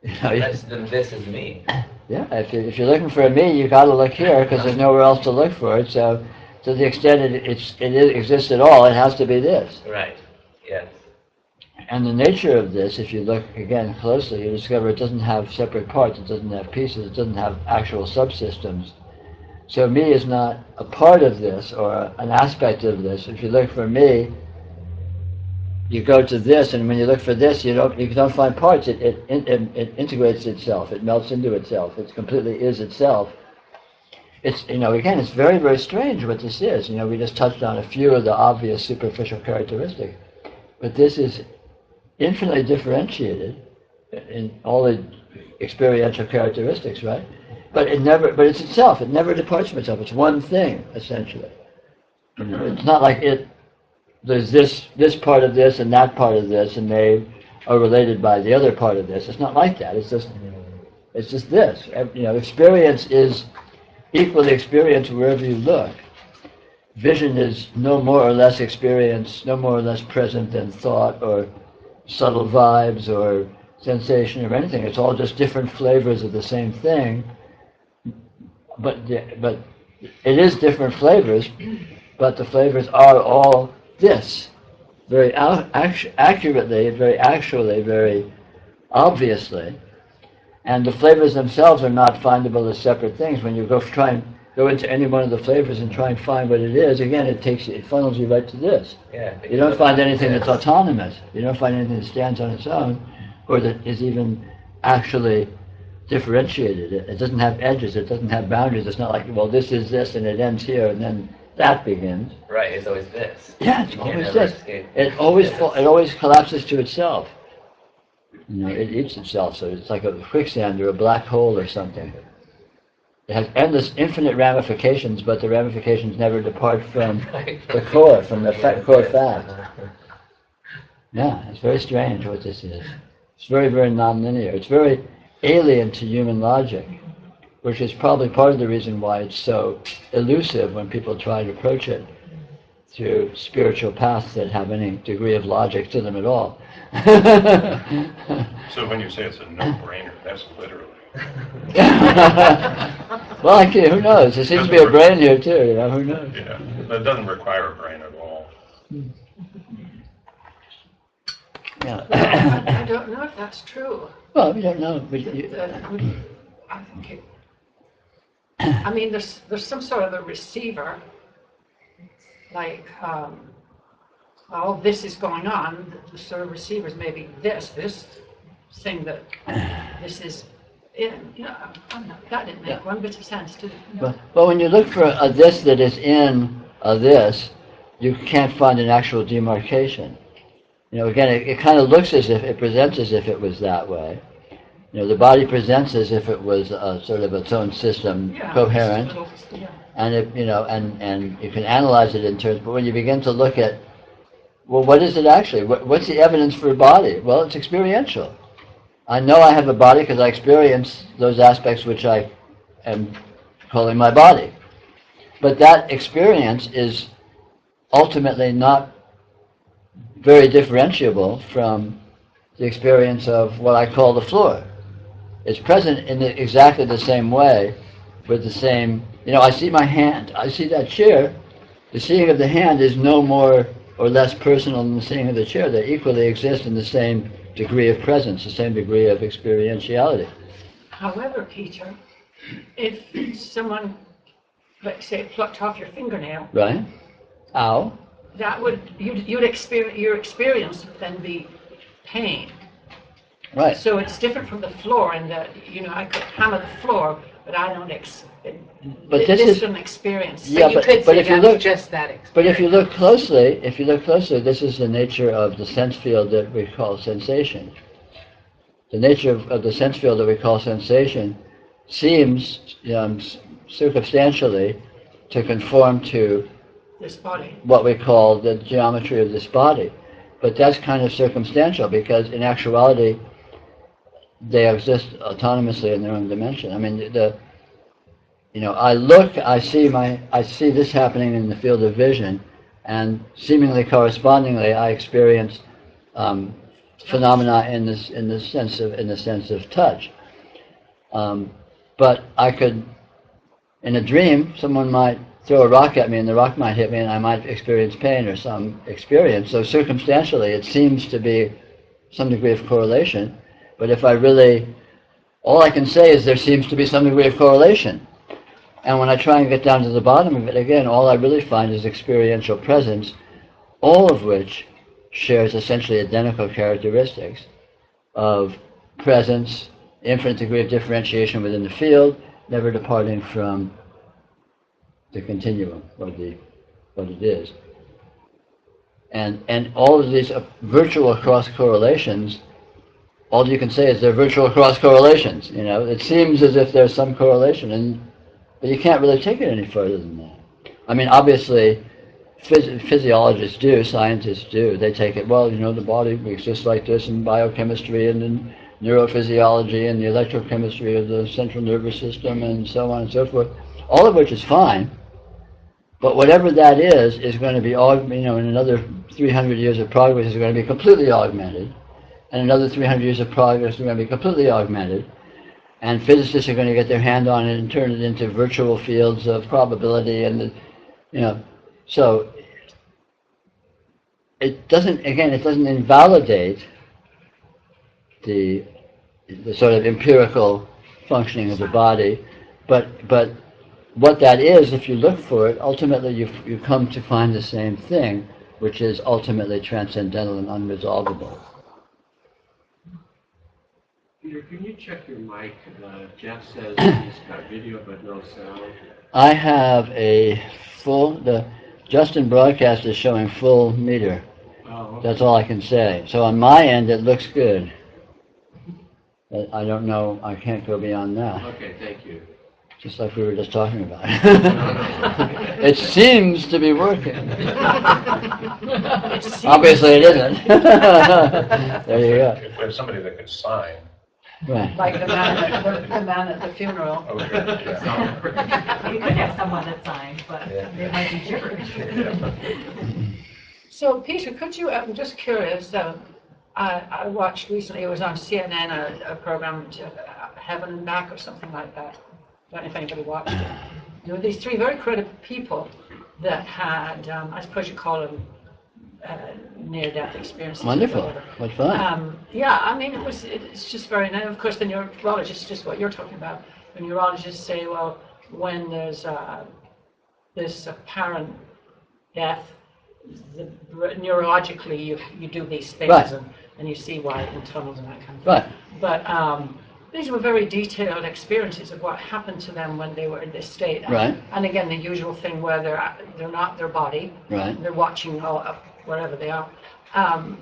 This is me. Yeah, if you're looking for a me, you got to look here because there's nowhere else to look for it. So, to the extent it exists at all, it has to be this. Right. Yes. And the nature of this, if you look again closely, you discover it doesn't have separate parts. It doesn't have pieces. It doesn't have actual subsystems. So, me is not a part of this or an aspect of this. If you look for me, you go to this, and when you look for this, you don't find parts. It integrates itself. It melts into itself. It completely is itself. It's again, it's very, very strange what this is. We just touched on a few of the obvious superficial characteristics, but this is infinitely differentiated in all the experiential characteristics, right? But it's itself. It never departs from itself. It's one thing essentially. It's not like there's this part of this and that part of this, and they are related by the other part of this. It's not like that. It's just this. Experience is equally experience wherever you look. Vision is no more or less experience, no more or less present than thought or subtle vibes or sensation or anything. It's all just different flavors of the same thing. But it is different flavors, but the flavors are all this, very accurately, very actually, very obviously, and the flavors themselves are not findable as separate things. When you try and go into any one of the flavors and try and find what it is, again, it funnels you right to this. Yeah. You don't find anything that's autonomous. You don't find anything that stands on its own, or that is even actually differentiated. It doesn't have edges. It doesn't have boundaries. It's not like, well, this is this, and it ends here, and then that begins. Right, it's always this. Yeah, it's You always can't ever this. escape It always collapses to itself. It eats itself, so it's like a quicksand or a black hole or something. It has endless, infinite ramifications, but the ramifications never depart from the core, from the core fact. Yeah, it's very strange what this is. It's very, very nonlinear. It's very alien to human logic, which is probably part of the reason why it's so elusive when people try to approach it through spiritual paths that have any degree of logic to them at all. So when you say it's a no-brainer, that's literally. Well, actually, who knows? There seems to be a brain here too, you know, who knows? Yeah, but it doesn't require a brain at all. Yeah. I don't know if that's true. Well, we don't know. But I think it, I mean, there's some sort of a receiver, like, all this is going on, the sort of receivers, maybe this thing that this is in, you know, I don't know, that didn't make one bit of sense to me. but when you look for a this that is in a this, you can't find an actual demarcation. You know, again, it kind of looks as if, it presents as if it was that way. You know, the body presents as if it was sort of its own system, coherent, and it, you know, and you can analyze it in terms. But when you begin to look at, well, what is it actually? What's the evidence for a body? Well, it's experiential. I know I have a body because I experience those aspects which I am calling my body. But that experience is ultimately not very differentiable from the experience of what I call the floor. It's present in exactly the same way, with the same, you know, I see my hand, I see that chair. The seeing of the hand is no more or less personal than the seeing of the chair. They equally exist in the same degree of presence, the same degree of experientiality. However, Peter, if someone, let's say, plucked off your fingernail, Right? Ow. that would, you'd experience, your experience would then be pain. Right. So it's different from the floor in that, you know, I could hammer the floor, but I don't But this is an experience. Yeah, you could say if you that's look, just that experience. but if you look closely, this is the nature of the sense field that we call sensation. The nature of the sense field that we call sensation seems circumstantially to conform to This body. what we call the geometry of this body. But that's kind of circumstantial because in actuality they exist autonomously in their own dimension. I mean, you know, I see this happening in the field of vision, and seemingly correspondingly, I experience phenomena in the sense of touch. But I could, in a dream, someone might throw a rock at me, and the rock might hit me, and I might experience pain or some experience. So circumstantially, it seems to be some degree of correlation. But if I really, all I can say is there seems to be some degree of correlation. And when I try and get down to the bottom of it, again, all I really find is experiential presence, all of which shares essentially identical characteristics of presence, infinite degree of differentiation within the field, never departing from the continuum, what it is. And all of these virtual cross correlations, all you can say is they're virtual cross correlations. You know, it seems as if there's some correlation, but you can't really take it any further than that. I mean, obviously, physiologists do, scientists do. They take it, well, you know, the body exists like this in biochemistry and in neurophysiology and the electrochemistry of the central nervous system and so on and so forth, all of which is fine. But whatever that is going to be, you know, in another 300 years of progress is going to be completely augmented. And another 300 years of progress is going to be completely augmented. And physicists are going to get their hand on it and turn it into virtual fields of probability and, you know, so it doesn't invalidate the sort of empirical functioning of the body, but what that is, if you look for it, ultimately you come to find the same thing, which is ultimately transcendental and unresolvable. Peter, can you check your mic? Jeff says he's got video but no sound. I have a the Justin broadcast is showing full meter. Oh, okay. That's all I can say. So on my end, it looks good. But I don't know, I can't go beyond that. Okay, thank you. Just like we were just talking about. It seems to be working. Obviously it isn't. There you go. If we have somebody that could sign, Right. Like the man at the funeral. Okay, yeah. You could have someone that signs, but Yeah. they might be gibberish. So Peter, could you, I'm just curious, I watched recently, it was on CNN, a program, Heaven and Back or something like that. I don't know if anybody watched it. There were these three very credible people that had, I suppose you call them near-death experiences. or Wonderful. whatever. What fun. Yeah, I mean, it's just very nice. Of course, the neurologist, just what you're talking about. The neurologists say, well, when there's this apparent death, neurologically, you do these things, Right. and you see why in tunnels and that kind of thing. Right. But these were very detailed experiences of what happened to them when they were in this state. Right. And again, the usual thing where they're not their body, Right. they're watching wherever they are. And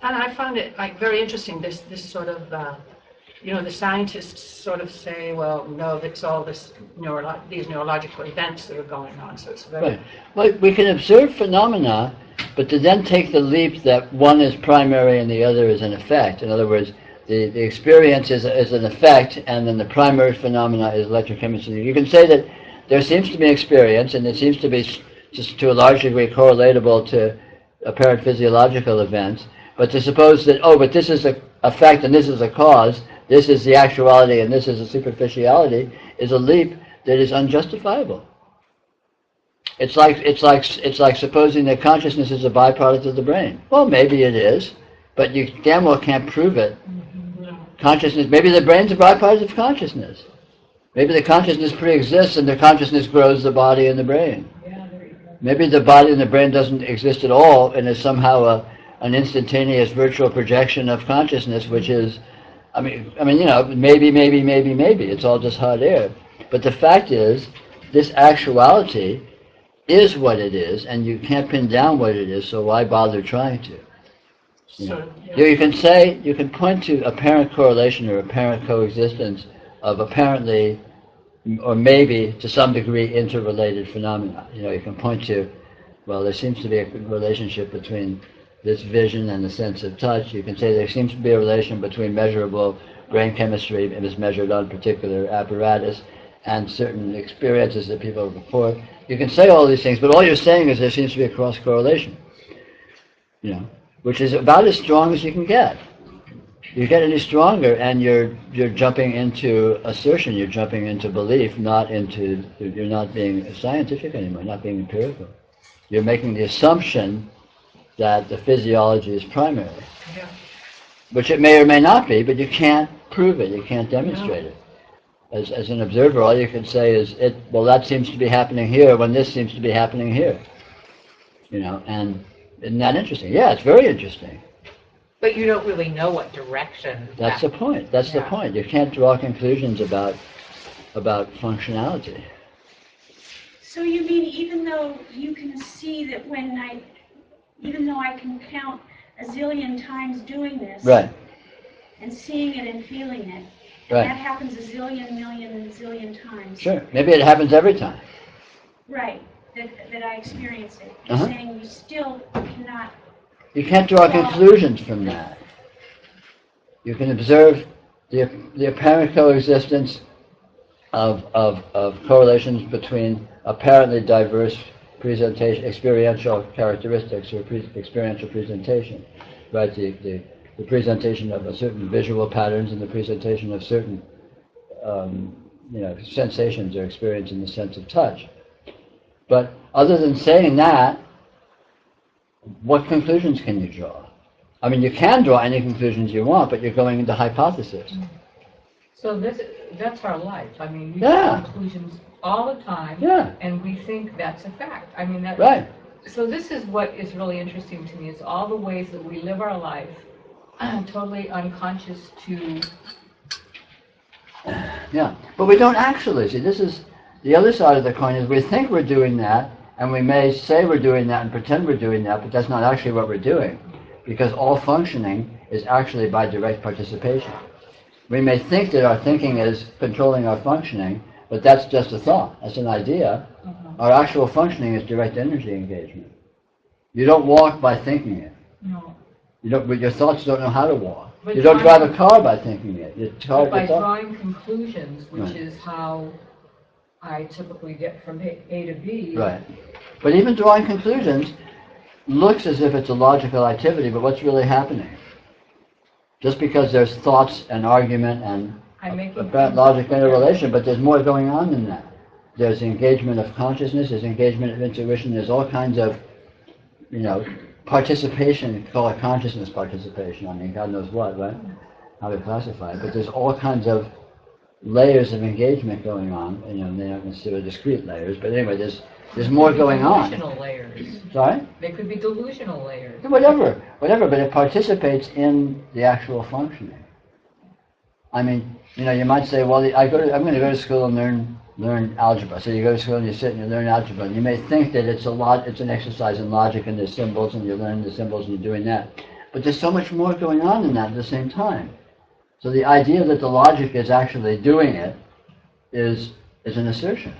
I found it like very interesting, this sort of, the scientists sort of say, well, no, it's all these neurological events that are going on. So it's very, Right. Well, we can observe phenomena, but to then take the leap that one is primary and the other is an effect. In other words, the experience is an effect, and then the primary phenomena is electrochemistry. You can say that there seems to be experience, and it seems to be just to a large degree correlatable to apparent physiological events. But to suppose that, oh, but this is a effect and this is a cause, this is the actuality and this is a superficiality, is a leap that is unjustifiable. It's like supposing that consciousness is a byproduct of the brain. Well, maybe it is, but you damn well can't prove it. Consciousness, maybe the brain's a byproduct of consciousness. Maybe the consciousness pre-exists and the consciousness grows the body and the brain. Maybe the body and the brain doesn't exist at all and is somehow an instantaneous virtual projection of consciousness, which is, maybe. It's all just hot air. But the fact is, this actuality is what it is, and you can't pin down what it is, so why bother trying to? You can point to apparent correlation or apparent coexistence of apparently, or maybe to some degree, interrelated phenomena. You can point to, well, there seems to be a relationship between this vision and the sense of touch. You can say there seems to be a relation between measurable brain chemistry as measured on particular apparatus and certain experiences that people report. You can say all these things, but all you're saying is there seems to be a cross correlation. Which is about as strong as you can get. You get any stronger, and you're jumping into assertion. You're jumping into belief, you're not being scientific anymore, not being empirical. You're making the assumption that the physiology is primary, which it may or may not be, but you can't prove it. You can't demonstrate it. As an observer, all you can say is, well, that seems to be happening here when this seems to be happening here. And isn't that interesting? Yeah, it's very interesting. But you don't really know what direction. That's the point. That's the point. You can't draw conclusions about functionality. So you mean even though you can see that even though I can count a zillion times doing this, Right. and seeing it and feeling it, and Right. that happens a zillion, million, and zillion times. Sure. Maybe it happens every time. Right, that I experience it. You're saying you still cannot. You can't draw conclusions from that. You can observe the apparent coexistence of correlations between apparently diverse experiential characteristics or experiential presentation, right? The presentation of a certain visual patterns and the presentation of certain sensations or experience in the sense of touch. But other than saying that, what conclusions can you draw? I mean, you can draw any conclusions you want, but you're going into hypothesis. So that's our life. I mean, we Yeah. draw conclusions all the time, Yeah. and we think that's a fact. I mean, that. Right. So this is what is really interesting to me, is all the ways that we live our life, totally unconscious to. Yeah, but we don't actually. See, this is the other side of the coin, is we think we're doing that, and we may say we're doing that and pretend we're doing that, but that's not actually what we're doing, because all functioning is actually by direct participation. We may think that our thinking is controlling our functioning, but that's just a thought, that's an idea. Our actual functioning is direct energy engagement. You don't walk by thinking it. No. Your thoughts don't know how to walk. But You don't drive a car by thinking it. Your car But by gets off. drawing conclusions, which Right. is how I typically get from A to B. Right. But even drawing conclusions looks as if it's a logical activity, but what's really happening? Just because there's thoughts and argument and I'm making apparent logic interrelation, but there's more going on than that. There's engagement of consciousness, there's engagement of intuition, there's all kinds of, participation, call it consciousness participation, I mean, God knows what, right? How to classify it, but there's all kinds of layers of engagement going on, they aren't necessarily discrete layers, but anyway, there's more going on. Delusional layers. Sorry? They could be delusional layers. Whatever, but it participates in the actual functioning. I mean, you might say, well, I'm going to go to school and learn algebra. So you go to school and you sit and you learn algebra, and you may think that it's an exercise in logic and there's symbols and you're learning the symbols and you're doing that. But there's so much more going on than that at the same time. So the idea that the logic is actually doing it is an assertion.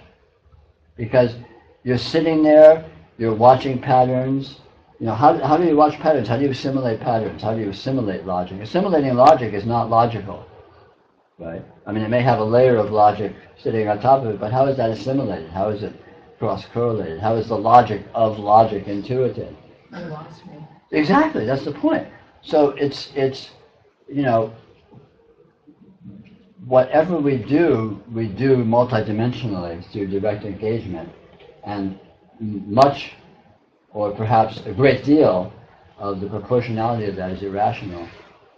Because you're sitting there, you're watching patterns. How do you watch patterns? How do you assimilate patterns? How do you assimilate logic? Assimilating logic is not logical, right? I mean, it may have a layer of logic sitting on top of it, but how is that assimilated? How is it cross-correlated? How is the logic of logic intuited? You lost me. Exactly, that's the point. So it's whatever we do multidimensionally through direct engagement, and much, or perhaps a great deal, of the proportionality of that is irrational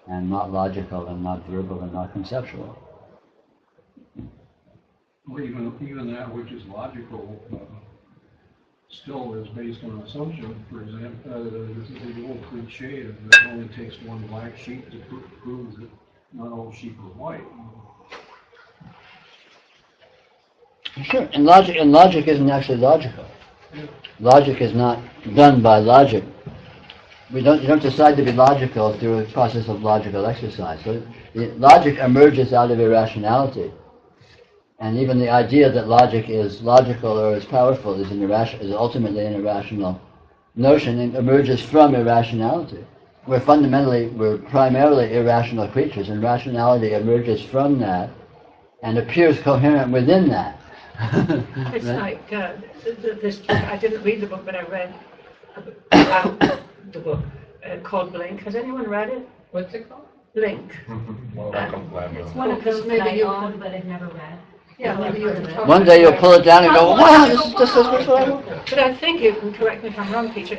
and not logical and not verbal and not conceptual. Or even that which is logical still is based on assumption. For example, this is the old cliche that it only takes one black sheep to prove that not all sheep are white. Sure, and logic isn't actually logical. Logic is not done by logic. You don't decide to be logical through a process of logical exercise. So logic emerges out of irrationality. And even the idea that logic is logical or is powerful is ultimately an irrational notion and emerges from irrationality. We're primarily irrational creatures, and rationality emerges from that and appears coherent within that. It's like, this book, I didn't read the book, but I read about the book called Blink. Has anyone read it? What's it called? Blink. It's one of those that I own, but I've never read. Yeah, maybe you can talk. One day you'll pull it down and go, wow, this is what I want. But I think, you can correct me if I'm wrong, Peter,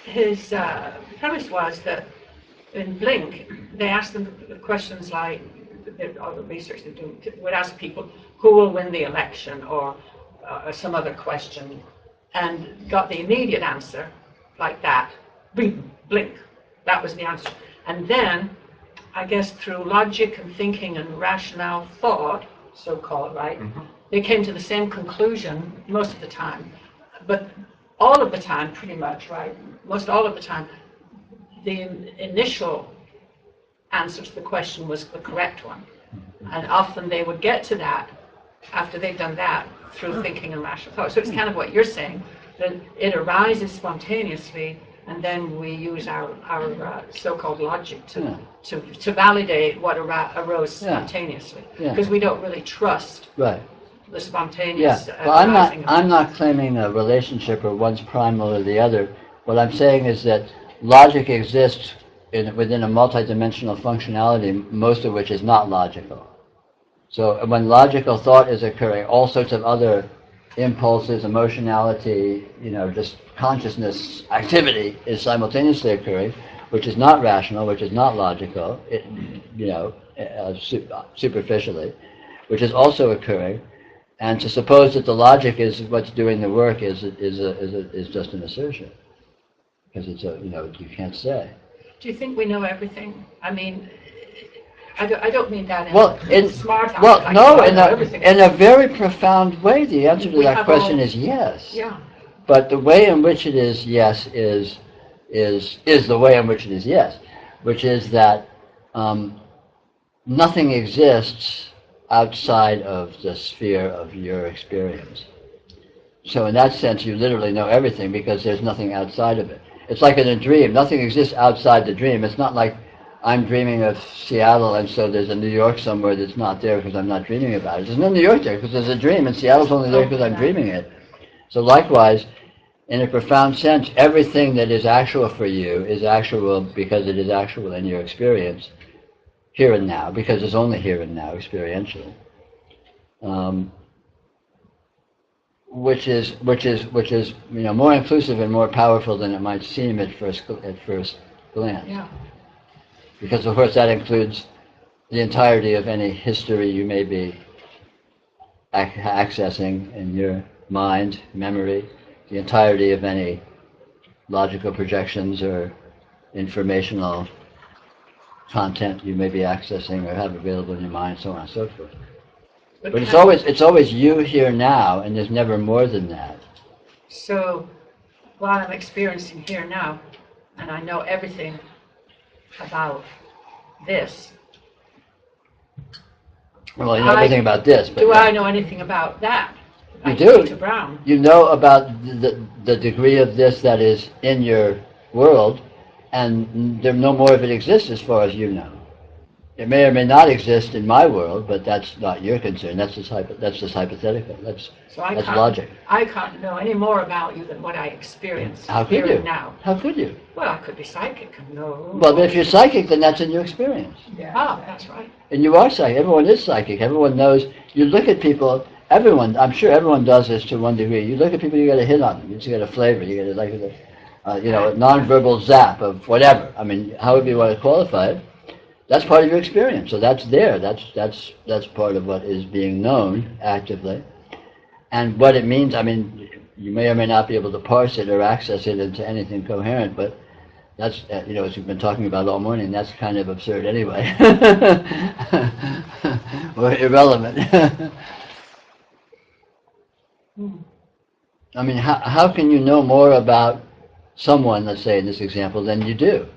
his premise was that in Blink, they asked them questions like, all the research they're doing, would ask people who will win the election or some other question, and got the immediate answer like that. Blink. That was the answer. And then, I guess through logic and thinking and rational thought, so-called, right, they came to the same conclusion most of the time. But all of the time, pretty much, right, most all of the time, the initial answer to the question was the correct one. And often they would get to that after they've done that through thinking and rational thought. So it's kind of what you're saying, that it arises spontaneously, and then we use our so-called logic to validate what arose spontaneously, because we don't really trust the spontaneous. Well, I'm not claiming a relationship or one's primal or the other. What I'm saying is that logic exists within a multidimensional functionality, most of which is not logical. So when logical thought is occurring, all sorts of other impulses, emotionality, just consciousness activity is simultaneously occurring, which is not rational, which is not logical, superficially, which is also occurring. And to suppose that the logic is what's doing the work is just an assertion, because it's you can't say. Do you think we know everything? I mean, I don't mean that in smart. In a very profound way, the answer to that question is yes. Yeah. But the way in which it is yes is the way in which it is yes, which is that nothing exists outside of the sphere of your experience. So in that sense, you literally know everything because there's nothing outside of it. It's like in a dream. Nothing exists outside the dream. It's not like I'm dreaming of Seattle, and so there's a New York somewhere that's not there because I'm not dreaming about it. There's no New York there because there's a dream, and Seattle's only there because I'm dreaming it. So likewise, in a profound sense, everything that is actual for you is actual because it is actual in your experience, here and now, because it's only here and now, experientially. Which is more inclusive and more powerful than it might seem at first glance. Yeah. Because of course that includes the entirety of any history you may be accessing in your mind, memory, the entirety of any logical projections or informational content you may be accessing or have available in your mind, so on and so forth. But it's always you here now, and there's never more than that. So, what I'm experiencing here now, and I know everything about this. Well, you know everything about this, but do I know anything about that? You do. Peter Brown. You know about the degree of this that is in your world, and there no more of it exists as far as you know. It may or may not exist in my world, but that's not your concern. That's just hypothetical. That's logic. I can't know any more about you than what I experience How could here you? and now. How could you? Well, I could be psychic and know. Well, but if you're psychic, then that's in your experience. Yeah. Ah, that's right. And you are psychic. Everyone is psychic. Everyone knows. You look at people. Everyone. I'm sure everyone does this to one degree. You look at people. You get a hit on them. You just get a flavor. You get a nonverbal zap of whatever. I mean, however you want to qualify it. That's part of your experience. So that's there. That's part of what is being known actively. And what it means, I mean, you may or may not be able to parse it or access it into anything coherent, but that's, as we've been talking about all morning, that's kind of absurd anyway. Or irrelevant. I mean, how can you know more about someone, let's say in this example, than you do?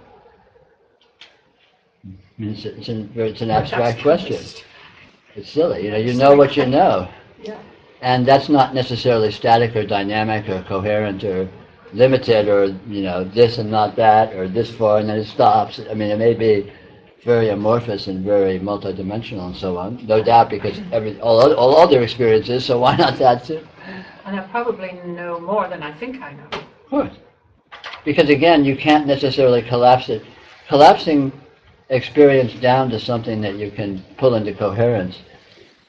I mean, it's an abstract question. It's silly. You know what you know. Yeah. And that's not necessarily static or dynamic or coherent or limited or, this and not that or this far and then it stops. I mean, it may be very amorphous and very multidimensional and so on. No doubt, because all other experiences, so why not that too? And I probably know more than I think I know. Of course. Because again, you can't necessarily collapse it. Collapsing experience down to something that you can pull into coherence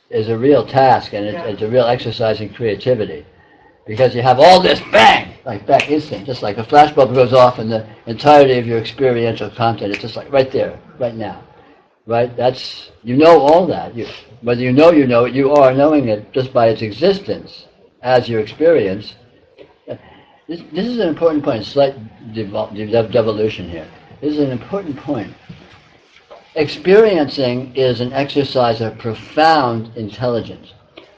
is a real task, and it's a real exercise in creativity, because you have all this bang, like back instant, just like a flashbulb goes off and the entirety of your experiential content is just like right there, right now, right? That's, all that. Whether you know it, you are knowing it just by its existence as your experience. This is an important point, slight devolution here. This is an important point. Experiencing is an exercise of profound intelligence.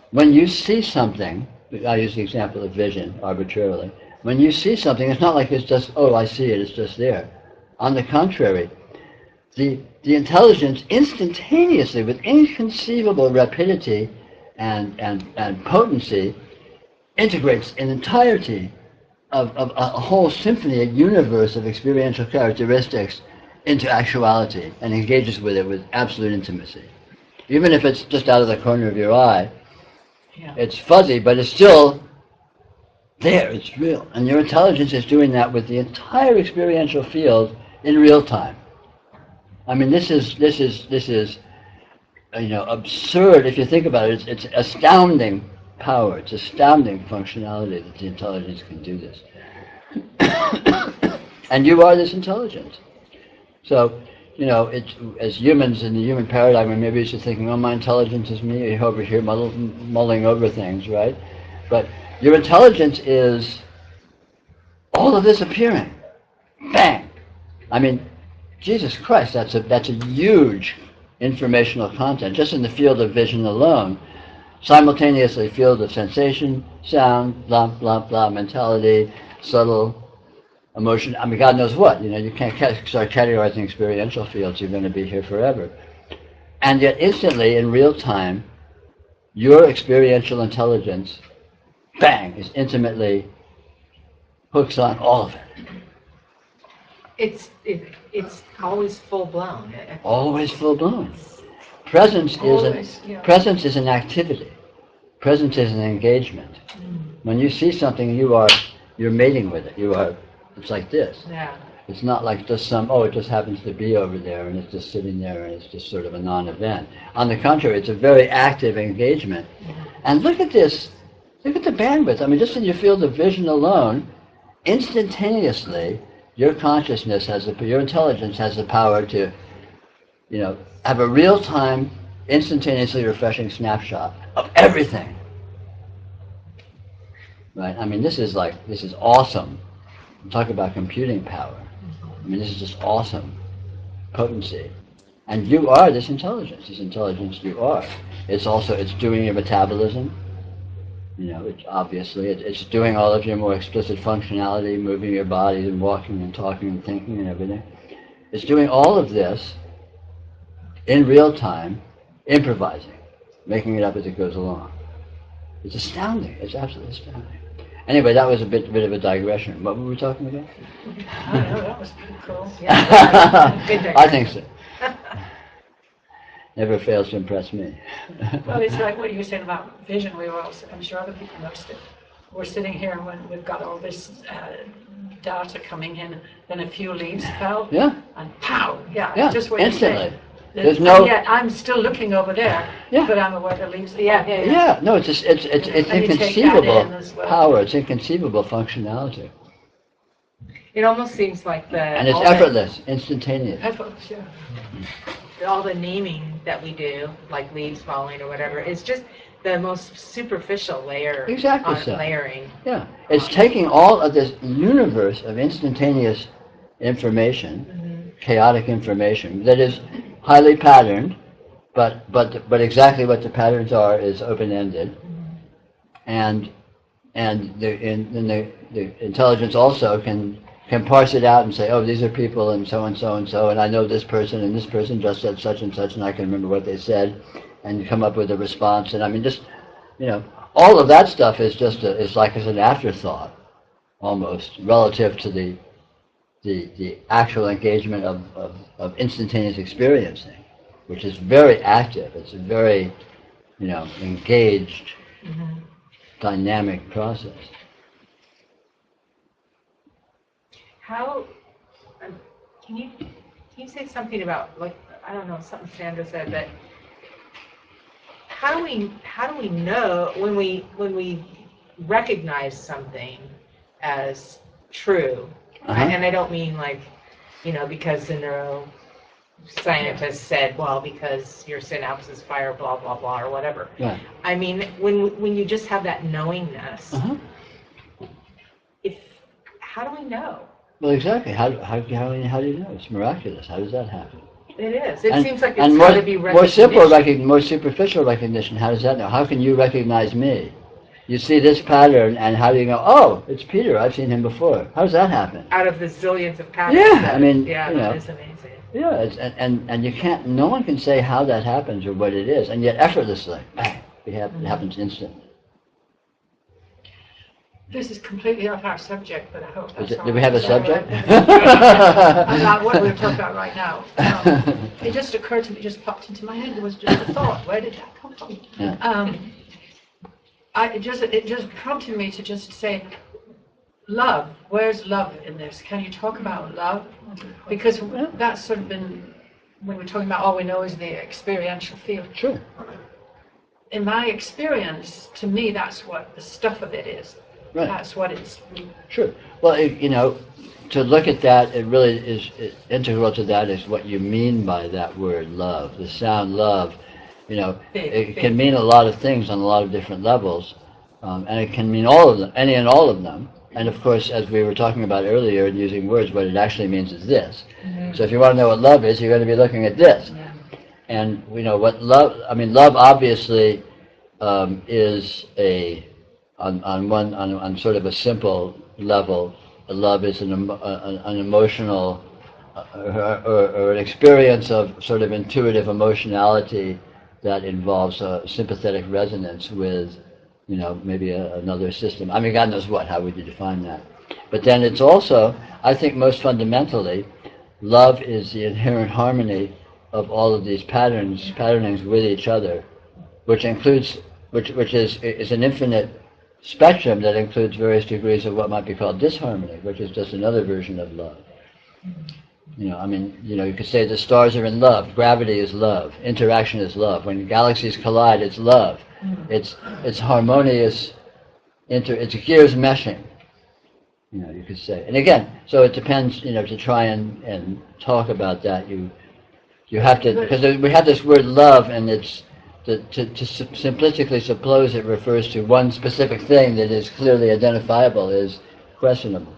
When you see something, I use the example of vision arbitrarily. When you see something, it's not like it's just, oh, I see it, it's just there. On the contrary, the intelligence instantaneously, with inconceivable rapidity and potency, integrates an entirety of a whole symphony, a universe of experiential characteristics into actuality and engages with it with absolute intimacy. Even if it's just out of the corner of your eye, it's fuzzy, but it's still there, it's real. And your intelligence is doing that with the entire experiential field in real time. I mean, this is absurd if you think about it. It's astounding power, it's astounding functionality that the intelligence can do this. And you are this intelligence. So, it's, as humans in the human paradigm, maybe you're thinking, oh, my intelligence is me, you're over here mulling over things, right? But your intelligence is all of this appearing. Bang! I mean, Jesus Christ, that's a huge informational content, just in the field of vision alone. Simultaneously, field of sensation, sound, blah, blah, blah, mentality, subtle, emotion, I mean, God knows what. You can't start categorizing experiential fields. You're going to be here forever. And yet instantly, in real time, your experiential intelligence, bang, is intimately hooks on all of it. It's always full blown. Always full blown. Presence Always, yeah. presence is an activity. Presence is an engagement. When you see something, you're mating with it. It's like this. Yeah. It's not like just it just happens to be over there and it's just sitting there and it's just sort of a non-event. On the contrary, it's a very active engagement. And look at this. Look at the bandwidth. I mean, just in your field of vision alone, instantaneously, your consciousness your intelligence has the power to, have a real-time, instantaneously refreshing snapshot of everything. Right? I mean, this is awesome. Talk about computing power. I mean, this is just awesome potency. And you are this intelligence. This intelligence you are. It's doing your metabolism. It's doing all of your more explicit functionality, moving your body and walking and talking and thinking and everything. It's doing all of this in real time, improvising, making it up as it goes along. It's astounding. It's absolutely astounding. Anyway, that was a bit of a digression. What were we talking about? I know, that was pretty cool. I think so. Never fails to impress me. Well, it's like what you were saying about vision. I'm sure other people noticed it. We're sitting here and when we've got all this data coming in, then a few leaves fell. Yeah. And pow! Yeah. Just what you Instantly. say. There's no. Yeah, I'm still looking over there, but I'm aware the leaves. Yeah. No, it's inconceivable power. It's inconceivable functionality. It almost seems like and it's effortless, instantaneous. Effortless, yeah. All the naming that we do, like leaves falling or whatever, is just the most superficial layer. Exactly on so. Layering. Yeah, it's taking all of this universe of instantaneous information, chaotic information that is highly patterned, but exactly what the patterns are is open-ended, and the intelligence also can parse it out and say, oh, these are people and so and so and so, and I know this person just said such and such, and I can remember what they said, and come up with a response. And I mean, just all of that stuff is like as an afterthought, almost relative to the actual engagement of instantaneous experiencing, which is very active. It's a very engaged, dynamic process. How can you say something about, like, I don't know, something Sandra said, but how do we know when we recognize something as true? And I don't mean like, because the neuroscientist said, well, because your synapses fire blah blah blah or whatever. Yeah. I mean, when you just have that knowingness, how do we know? Well, exactly. How do you know? It's miraculous. How does that happen? It is. It seems like it's got to be more superficial recognition. How does that know? How can you recognize me? You see this pattern, and how do you go? Oh, it's Peter. I've seen him before. How does that happen? Out of the zillions of patterns. Yeah, I mean, that is amazing. Yeah, and you can't. No one can say how that happens or what it is, and yet effortlessly, bang, it happens instantly. This is completely off our subject, but I hope that's all Do we have a subject? About what we're talking about right now. It just occurred to me, just popped into my head. It was just a thought. Where did that come from? Yeah. It just prompted me to just say, love. Where's love in this? Can you talk about love? Because that's sort of been, when we're talking about all we know is the experiential field. Sure. In my experience, to me, that's what the stuff of it is. Right. That's what it's. Sure. Well, to look at that, it really is integral to that is what you mean by that word, love. The sound love, it can mean a lot of things on a lot of different levels, and it can mean all of them, any and all of them. And of course, as we were talking about earlier in using words, what it actually means is this. So if you want to know what love is, you're going to be looking at this. Yeah. And what love. I mean, love obviously is on sort of a simple level. Love is an emotional or an experience of sort of intuitive emotionality that involves a sympathetic resonance with, maybe another system. I mean, God knows what. How would you define that? But then it's also, I think most fundamentally, love is the inherent harmony of all of these patternings with each other, which includes, which is an infinite spectrum that includes various degrees of what might be called disharmony, which is just another version of love. You know, I mean, you know, you could say the stars are in love, gravity is love, interaction is love. When galaxies collide, it's love. It's harmonious, it's gears meshing, you know, you could say. And again, so it depends, you know, to try and talk about that, you have to, because we have this word love, and it's, to simplistically suppose it refers to one specific thing that is clearly identifiable is questionable.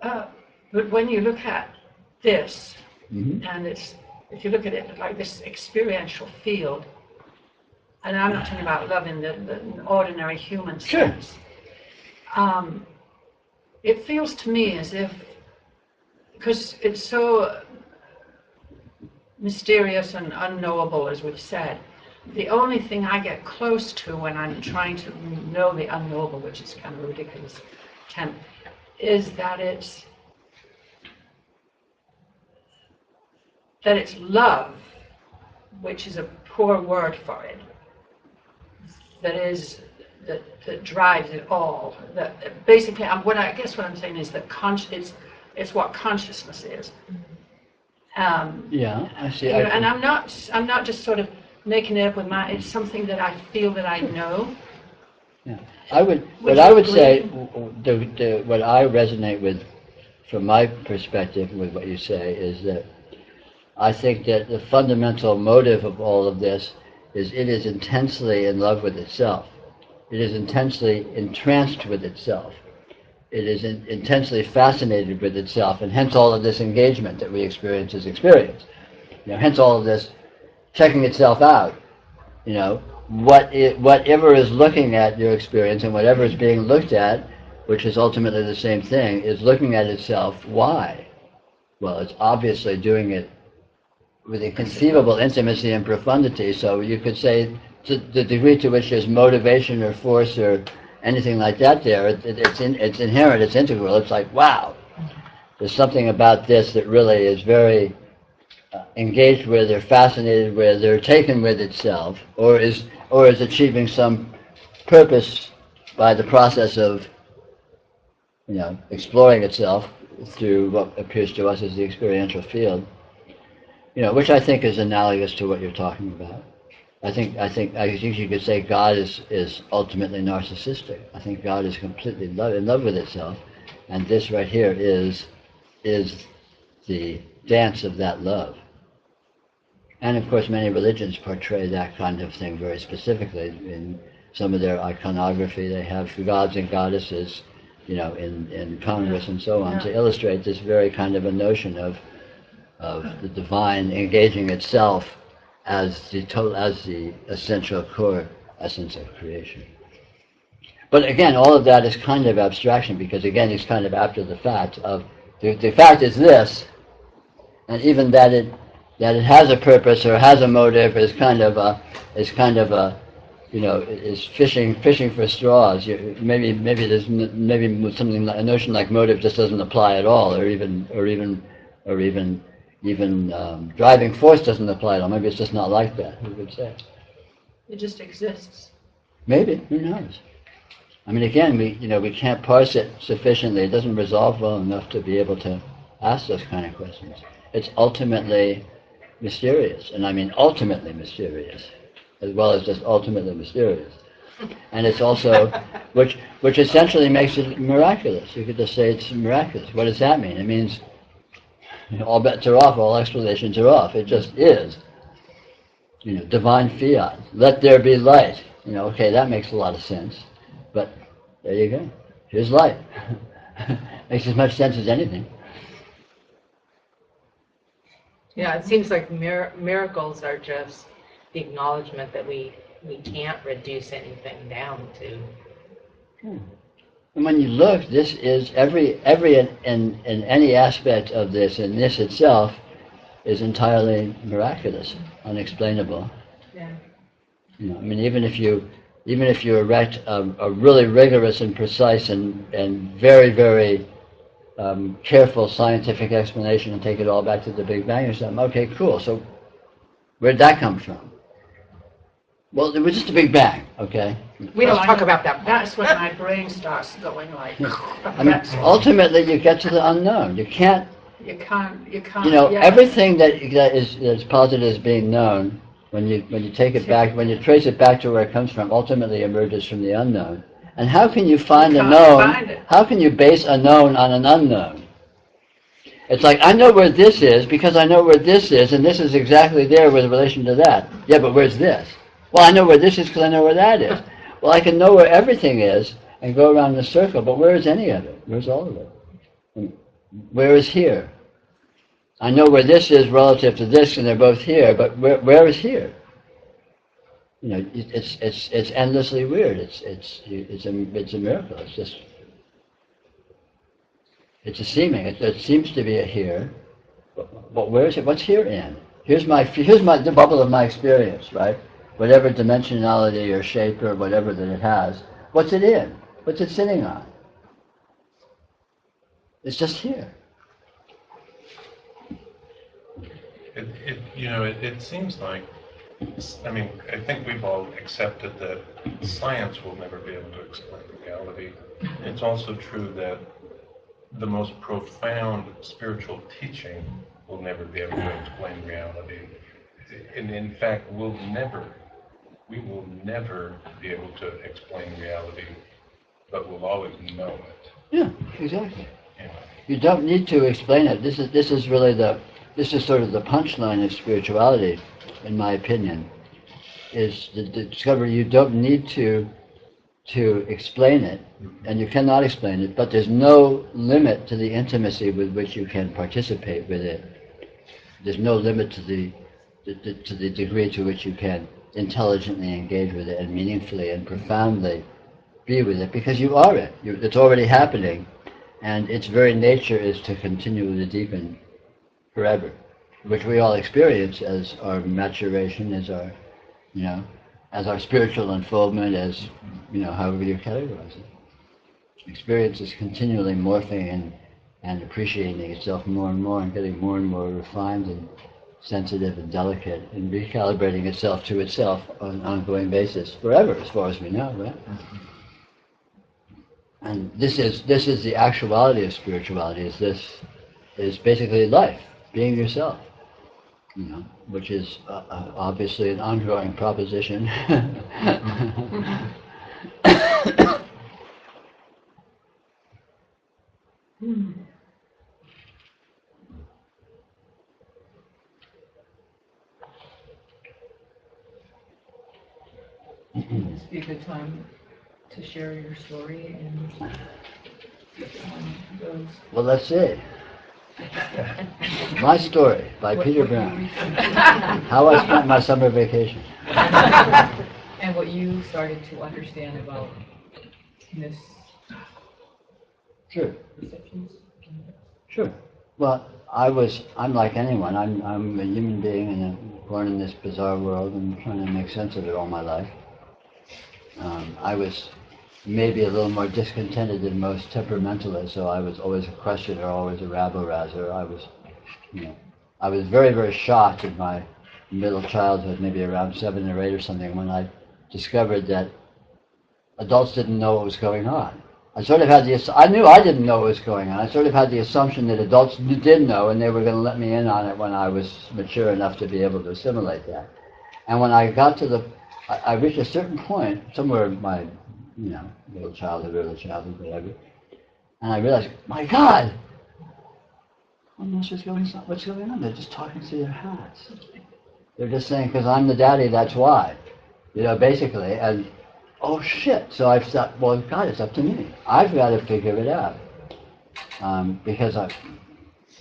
But when you look at this, and it's, if you look at it like this experiential field, and I'm not talking about love in the ordinary human sense, it feels to me as if, because it's so mysterious and unknowable, as we've said, the only thing I get close to when I'm trying to know the unknowable, which is kind of a ridiculous attempt, is that it's love, which is a poor word for it, that drives it all. That basically, what I'm saying is that it's what consciousness is. Yeah, I see. And I'm not just sort of making it up with it's something that I feel that I know. Yeah, what I would say, what I resonate with, from my perspective, with what you say, is that I think that the fundamental motive of all of this is it is intensely in love with itself. It is intensely entranced with itself. It is intensely fascinated with itself, and hence all of this engagement that we experience as experience. You know, hence all of this checking itself out. You know, whatever is looking at your experience and whatever is being looked at, which is ultimately the same thing, is looking at itself. Why? Well, it's obviously doing it with inconceivable intimacy and profundity. So you could say, to the degree to which there's motivation or force or anything like that there, it's inherent, it's integral. It's like, wow, there's something about this that really is very engaged with, or fascinated with, or taken with itself, or is achieving some purpose by the process of, you know, exploring itself through what appears to us as the experiential field. You know, which I think is analogous to what you're talking about. I think you could say God is ultimately narcissistic. I think God is completely in love with itself, and this right here is the dance of that love. And of course, many religions portray that kind of thing very specifically. In some of their iconography, they have gods and goddesses, you know, in Congress and so on, to illustrate this very kind of a notion of the divine engaging itself as the essential core essence of creation. But again, all of that is kind of abstraction, because again, it's kind of after the fact of the fact is this, and even that it has a purpose or has a motive is kind of a you know, is fishing for straws. Maybe there's something like, a notion like motive just doesn't apply at all, or even driving force doesn't apply at all. Maybe it's just not like that, who would say? It just exists. Maybe, who knows? I mean, again, we can't parse it sufficiently. It doesn't resolve well enough to be able to ask those kind of questions. It's ultimately mysterious, and I mean ultimately mysterious, as well as just ultimately mysterious. And it's also, which essentially makes it miraculous. You could just say it's miraculous. What does that mean? It means all bets are off, all explanations are off. It just is. You know, divine fiat. Let there be light. You know, okay, that makes a lot of sense. But there you go. Here's light. Makes as much sense as anything. Yeah, it seems like miracles are just the acknowledgement that we can't reduce anything down to. And when you look, this is every in any aspect of this, and this itself is entirely miraculous, unexplainable. Yeah. You know, I mean, even if you erect a really rigorous and precise and very, very careful scientific explanation and take it all back to the Big Bang or something. Okay, cool. So where'd that come from? Well, it was just a Big Bang, okay? We don't talk about that. That's when my brain starts going like. I mean, ultimately, you get to the unknown. You can't, You can't. you know, yeah. everything that's posited as being known, when you take it back, when you trace it back to where it comes from, ultimately emerges from the unknown. And how can you find a can't known? find it. How can you base a known on an unknown? It's like, I know where this is because I know where this is, and this is exactly there with relation to that. Yeah, but where's this? Well, I know where this is because I know where that is. Well, I can know where everything is and go around in a circle, but where is any of it? Where's all of it? And where is here? I know where this is relative to this, and they're both here, but where is here? You know, it's endlessly weird. It's a miracle. It's just, it's a seeming. It seems to be a here, but where is it? What's here in? Here's the bubble of my experience, right? Whatever dimensionality or shape or whatever that it has, what's it in? What's it sitting on? It's just here. It seems like, I mean, I think we've all accepted that science will never be able to explain reality. It's also true that the most profound spiritual teaching will never be able to explain reality. And in fact, we will never be able to explain reality, but we'll always know it. Yeah, exactly. Yeah. You don't need to explain it. This is really this is sort of the punchline of spirituality, in my opinion, is the discovery you don't need to explain it, and you cannot explain it, but there's no limit to the intimacy with which you can participate with it. There's no limit to the degree to which you can intelligently engage with it and meaningfully and profoundly be with it, because you are it. It's already happening, and its very nature is to continually deepen forever, which we all experience as our maturation, as our, as our spiritual unfoldment, as, however you categorize it. Experience is continually morphing and appreciating itself more and more and getting more and more refined and sensitive and delicate and recalibrating itself to itself on an ongoing basis forever, as far as we know, right? And this is the actuality of spirituality. Is basically life, being yourself, which is obviously an ongoing proposition. This would be a good time to share your story and those. Well, let's see. My Story by Peter Brown. How I spent my summer vacation. And what you started to understand about this. Sure. Perceptions. Sure. Well, I'm like anyone. I'm a human being and born in this bizarre world and trying to make sense of it all my life. I was maybe a little more discontented than most temperamentalists, so I was always a questioner, always a rabble-rouser. I was very, very shocked in my middle childhood, maybe around 7 or 8 or something, when I discovered that adults didn't know what was going on. I knew I didn't know what was going on. I sort of had the assumption that adults did know, and they were going to let me in on it when I was mature enough to be able to assimilate that. And when I got to I reached a certain point, somewhere in my, middle childhood, early childhood, whatever, and I realized, my God, what's going on? They're just talking through their hats. They're just saying, because I'm the daddy, that's why, basically, and oh shit. So I thought, well, God, it's up to me. I've got to figure it out, because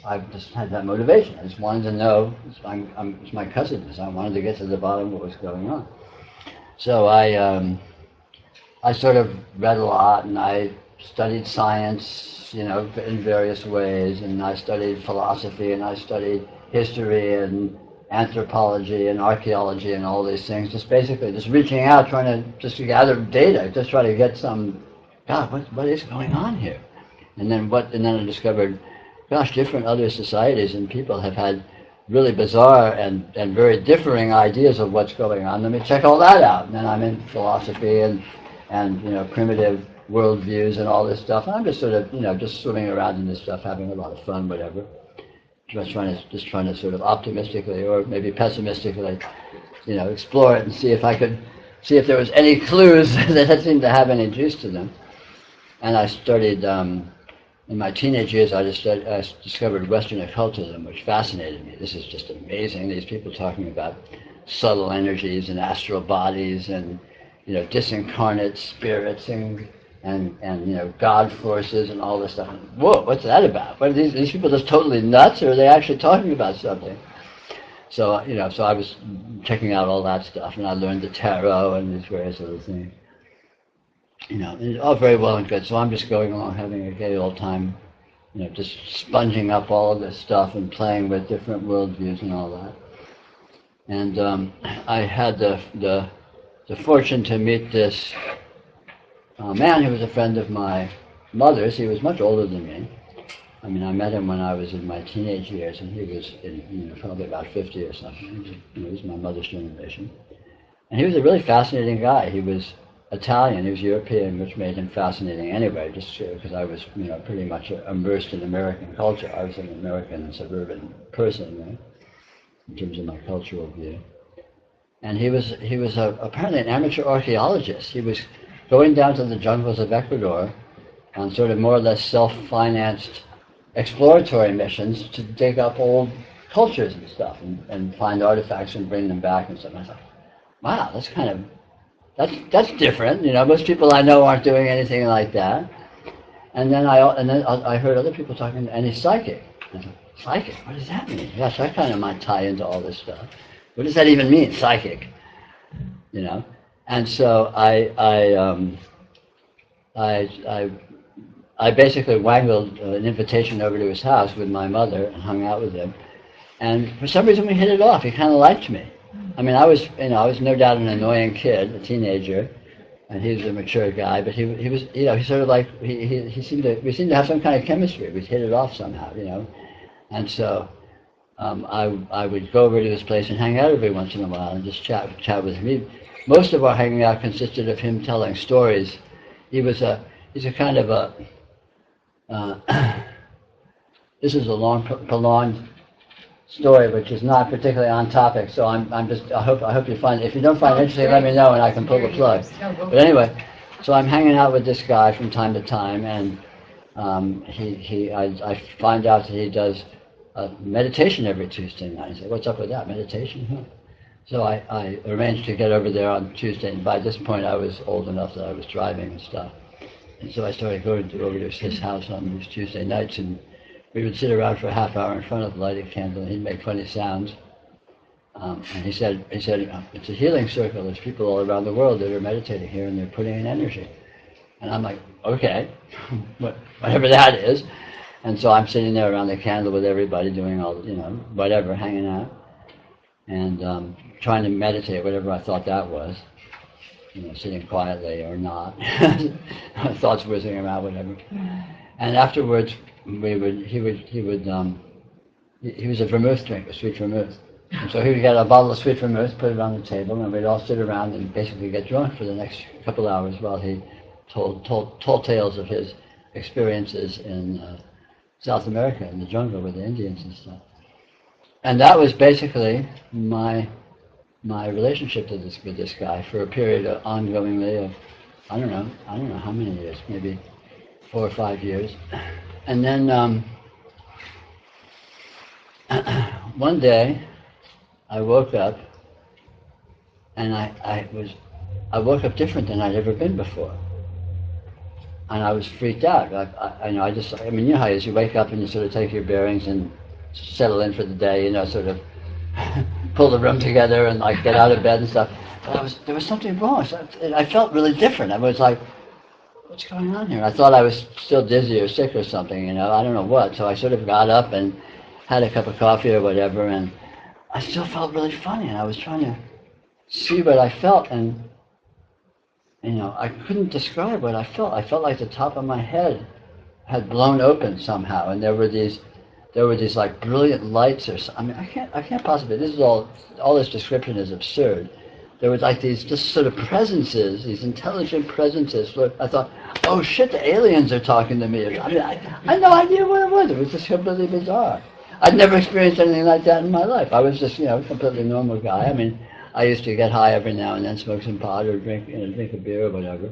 I've just had that motivation. I just wanted to know. It's my cousins. I wanted to get to the bottom of what was going on. So I sort of read a lot, and I studied science, in various ways, and I studied philosophy, and I studied history and anthropology and archaeology and all these things, just basically just reaching out, trying to just gather data, just try to get some, God, what is going on here? And then I discovered, gosh, different other societies and people have had really bizarre and very differing ideas of what's going on. Let me check all that out. And then I'm in philosophy and primitive worldviews and all this stuff. And I'm just sort of, just swimming around in this stuff, having a lot of fun, whatever. Just trying to sort of optimistically or maybe pessimistically, explore it and see if there was any clues that seemed to have any juice to them. And I studied, in my teenage years, I discovered Western occultism, which fascinated me. This is just amazing. These people talking about subtle energies and astral bodies and, disincarnate spirits and God forces and all this stuff. Whoa, what's that about? What are these people just totally nuts, or are they actually talking about something? So, so I was checking out all that stuff, and I learned the tarot and these various other things. And all very well and good. So I'm just going along having a gay old time, just sponging up all of this stuff and playing with different worldviews and all that. And I had the fortune to meet this man who was a friend of my mother's. He was much older than me. I mean, I met him when I was in my teenage years, and he was probably about 50 or something. He was my mother's generation. And he was a really fascinating guy. He was Italian, he was European, which made him fascinating anyway, just because I was, pretty much immersed in American culture. I was an American suburban person, in terms of my cultural view. And he was apparently an amateur archaeologist. He was going down to the jungles of Ecuador on sort of more or less self-financed exploratory missions to dig up old cultures and stuff and find artifacts and bring them back and stuff. And I thought, wow, that's different. Most people I know aren't doing anything like that. And then I heard other people talking, and he's psychic. I thought, psychic? What does that mean? Gosh, that kind of might tie into all this stuff. What does that even mean, psychic? And so I basically wangled an invitation over to his house with my mother and hung out with him. And for some reason we hit it off. He kind of liked me. I mean, I was no doubt an annoying kid, a teenager, and he was a mature guy. But he was, he sort of like we seemed to have some kind of chemistry. We hit it off somehow, And so I would go over to his place and hang out every once in a while and just chat with him. Most of our hanging out consisted of him telling stories. He's a kind of a this is a long, prolonged story, which is not particularly on topic. So I hope you find it. If you don't find it interesting, let me know and I can pull the plug. But anyway, so I'm hanging out with this guy from time to time, and I find out that he does meditation every Tuesday night. I say, what's up with that, meditation? Huh? So I arranged to get over there on Tuesday, and by this point I was old enough that I was driving and stuff. And so I started going over to his house on these Tuesday nights, and we would sit around for a half hour in front of the lighted candle, and he'd make funny sounds. And he said, it's a healing circle. There's people all around the world that are meditating here, and they're putting in energy. And I'm like, okay, whatever that is. And so I'm sitting there around the candle with everybody doing all, whatever, hanging out, and trying to meditate, whatever I thought that was. Sitting quietly or not, thoughts whizzing around, whatever. And afterwards, he was a vermouth drinker, sweet vermouth. And so he would get a bottle of sweet vermouth, put it on the table, and we'd all sit around and basically get drunk for the next couple hours while he told tales of his experiences in South America, in the jungle with the Indians and stuff. And that was basically my relationship with this guy for a period of ongoingly of I don't know how many years, maybe 4 or 5 years. And then one day I woke up, and I woke up different than I'd ever been before, and I was freaked out. I you know how it is, you wake up and you sort of take your bearings and settle in for the day, sort of pull the room together and like get out of bed and stuff. But there was something wrong. So I felt really different. I was like, what's going on here? I thought I was still dizzy or sick or something, I don't know what. So I sort of got up and had a cup of coffee or whatever, and I still felt really funny, and I was trying to see what I felt, and I couldn't describe what I felt. I felt like the top of my head had blown open somehow, and there were these like brilliant lights or something. I mean, I can't possibly. This is all this description is absurd. There was like these just sort of presences, these intelligent presences. I thought, oh shit, the aliens are talking to me. I mean, I had no idea what it was. It was just completely bizarre. I'd never experienced anything like that in my life. I was just, a completely normal guy. I mean, I used to get high every now and then, smoke some pot or drink a beer or whatever.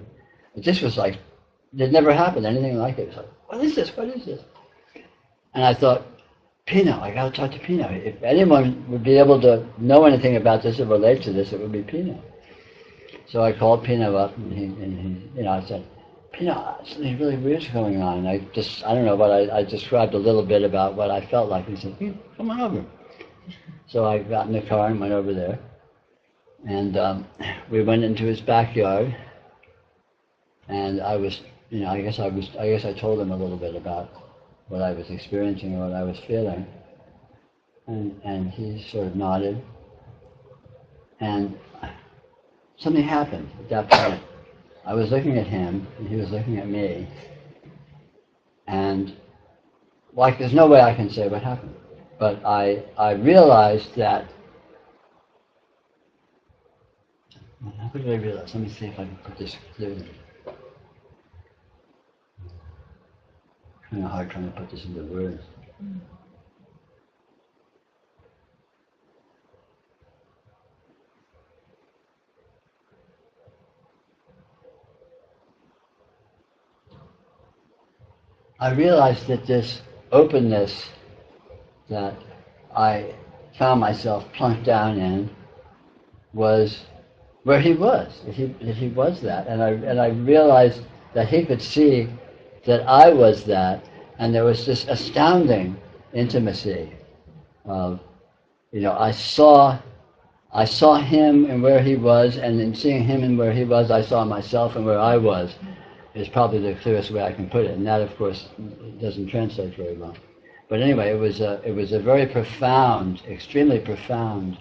But this was like, it never happened, anything like it. It was like, what is this? What is this? And I thought, Pino, I got to talk to Pino. If anyone would be able to know anything about this or relate to this, it would be Pino. So I called Pino up, and he I said, Pino, something really weird's going on. And I don't know, but I described a little bit about what I felt like. He said, come on over. So I got in the car and went over there. And we went into his backyard. And I was, I guess I told him a little bit about what I was experiencing or what I was feeling. And he sort of nodded. And something happened at that point. I was looking at him, and he was looking at me. And, like, there's no way I can say what happened. But I realized that, how could I realize? Let me see if I can put this clearly. Kind of hard trying to put this into words. I realized that this openness that I found myself plunked down in was where he was. That he was that, and I realized that he could see that I was that, and there was this astounding intimacy of, I saw him and where he was, and in seeing him and where he was, I saw myself and where I was, is probably the clearest way I can put it. And that, of course, doesn't translate very well. But anyway, it was a very profound, extremely profound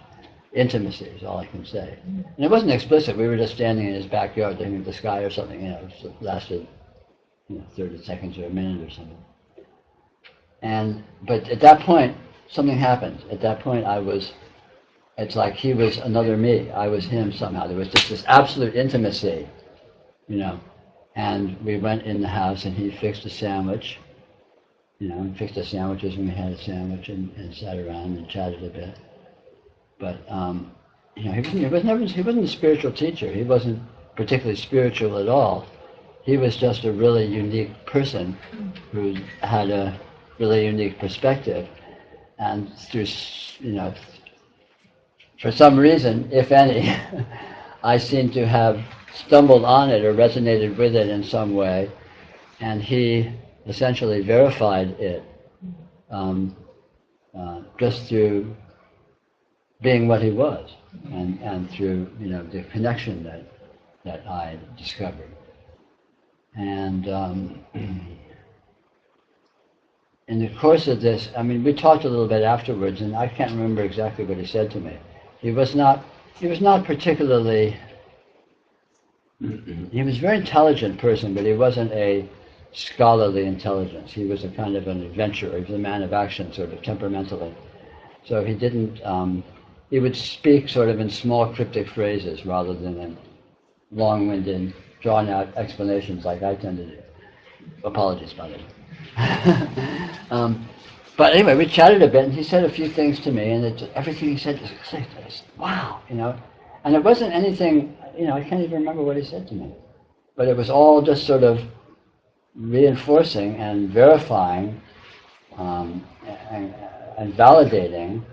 intimacy, is all I can say. And it wasn't explicit. We were just standing in his backyard looking at the sky or something, it lasted 30 seconds or a minute or something. But at that point, something happened. At that point, it's like he was another me. I was him somehow. There was just this absolute intimacy, And we went in the house, and he fixed a sandwich, fixed the sandwiches, and we had a sandwich and sat around and chatted a bit. But, he wasn't a spiritual teacher. He wasn't particularly spiritual at all. He was just a really unique person who had a really unique perspective. And through, for some reason, if any, I seem to have stumbled on it or resonated with it in some way, and he essentially verified it just through being what he was, and through the connection that I discovered. And in the course of this, we talked a little bit afterwards, and I can't remember exactly what he said to me. He was not particularly. He was a very intelligent person, but he wasn't a scholarly intelligence. He was a kind of an adventurer. He was a man of action, sort of temperamentally. So he didn't. He would speak sort of in small cryptic phrases rather than in long-winded, drawn-out explanations like I tend to do. Apologies, by the way. But anyway, we chatted a bit, and he said a few things to me, and everything he said just clicked. Wow, And it wasn't anything, I can't even remember what he said to me. But it was all just sort of reinforcing and verifying and validating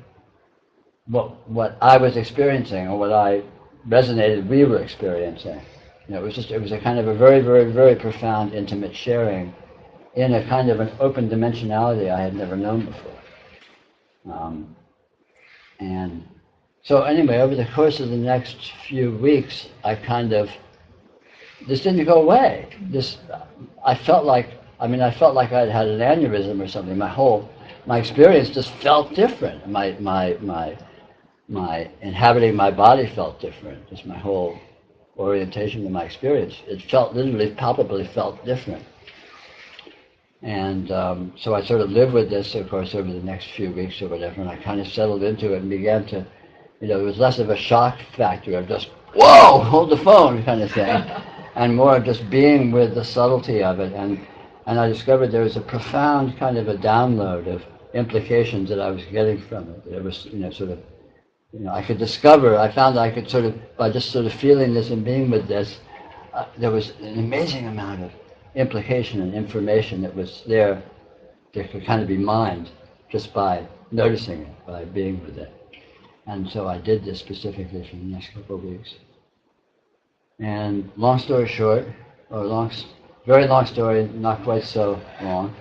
what I was experiencing, or what I resonated we were experiencing. It was a kind of a very, very, very profound, intimate sharing in a kind of an open dimensionality I had never known before. And so anyway, over the course of the next few weeks, this didn't go away. I felt like I'd had an aneurysm or something. My experience just felt different. My inhabiting my body felt different. Just my whole orientation of my experience. It felt, literally, palpably felt different. And so I sort of lived with this, of course, over the next few weeks or whatever, and I kind of settled into it and began to, it was less of a shock factor of just, whoa, hold the phone kind of thing, and more of just being with the subtlety of it. And I discovered there was a profound kind of a download of implications that I was getting from it. It was, sort of, I could discover, I found I could sort of, by just sort of feeling this and being with this, there was an amazing amount of implication and information that was there that could kind of be mined just by noticing it, by being with it. And so I did this specifically for the next couple of weeks. And long story short, or very long story, not quite so long,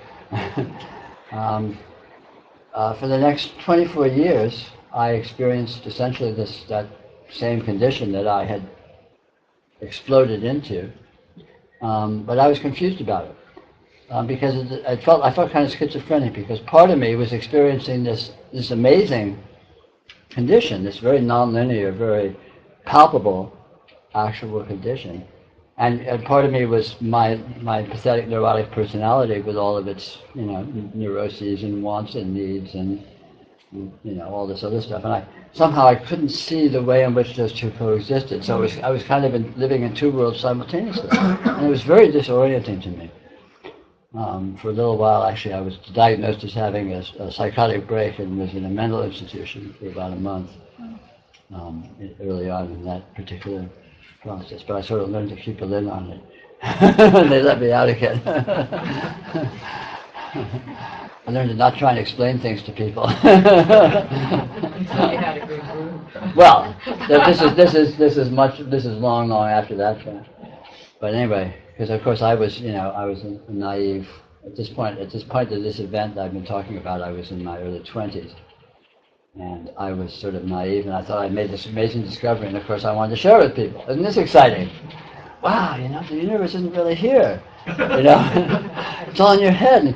for the next 24 years, I experienced essentially that same condition that I had exploded into. But I was confused about it because I felt kind of schizophrenic, because part of me was experiencing this amazing condition, this very nonlinear, very palpable, actual condition, and part of me was my pathetic neurotic personality with all of its neuroses and wants and needs and all this other stuff, and somehow I couldn't see the way in which those two coexisted. So I was kind of living in two worlds simultaneously, and it was very disorienting to me. For a little while, actually, I was diagnosed as having a psychotic break and was in a mental institution for about a month early on in that particular process. But I sort of learned to keep a lid on it. They let me out again. I learned to not try and explain things to people. Until you had a good group. Well, this is long after that fact. But anyway, because of course I was naive at this point. At this point of this event that I've been talking about, I was in my early 20s, and I was sort of naive, and I thought I'd made this amazing discovery, and of course I wanted to share it with people. Isn't this exciting? Wow, the universe isn't really here. It's all in your head.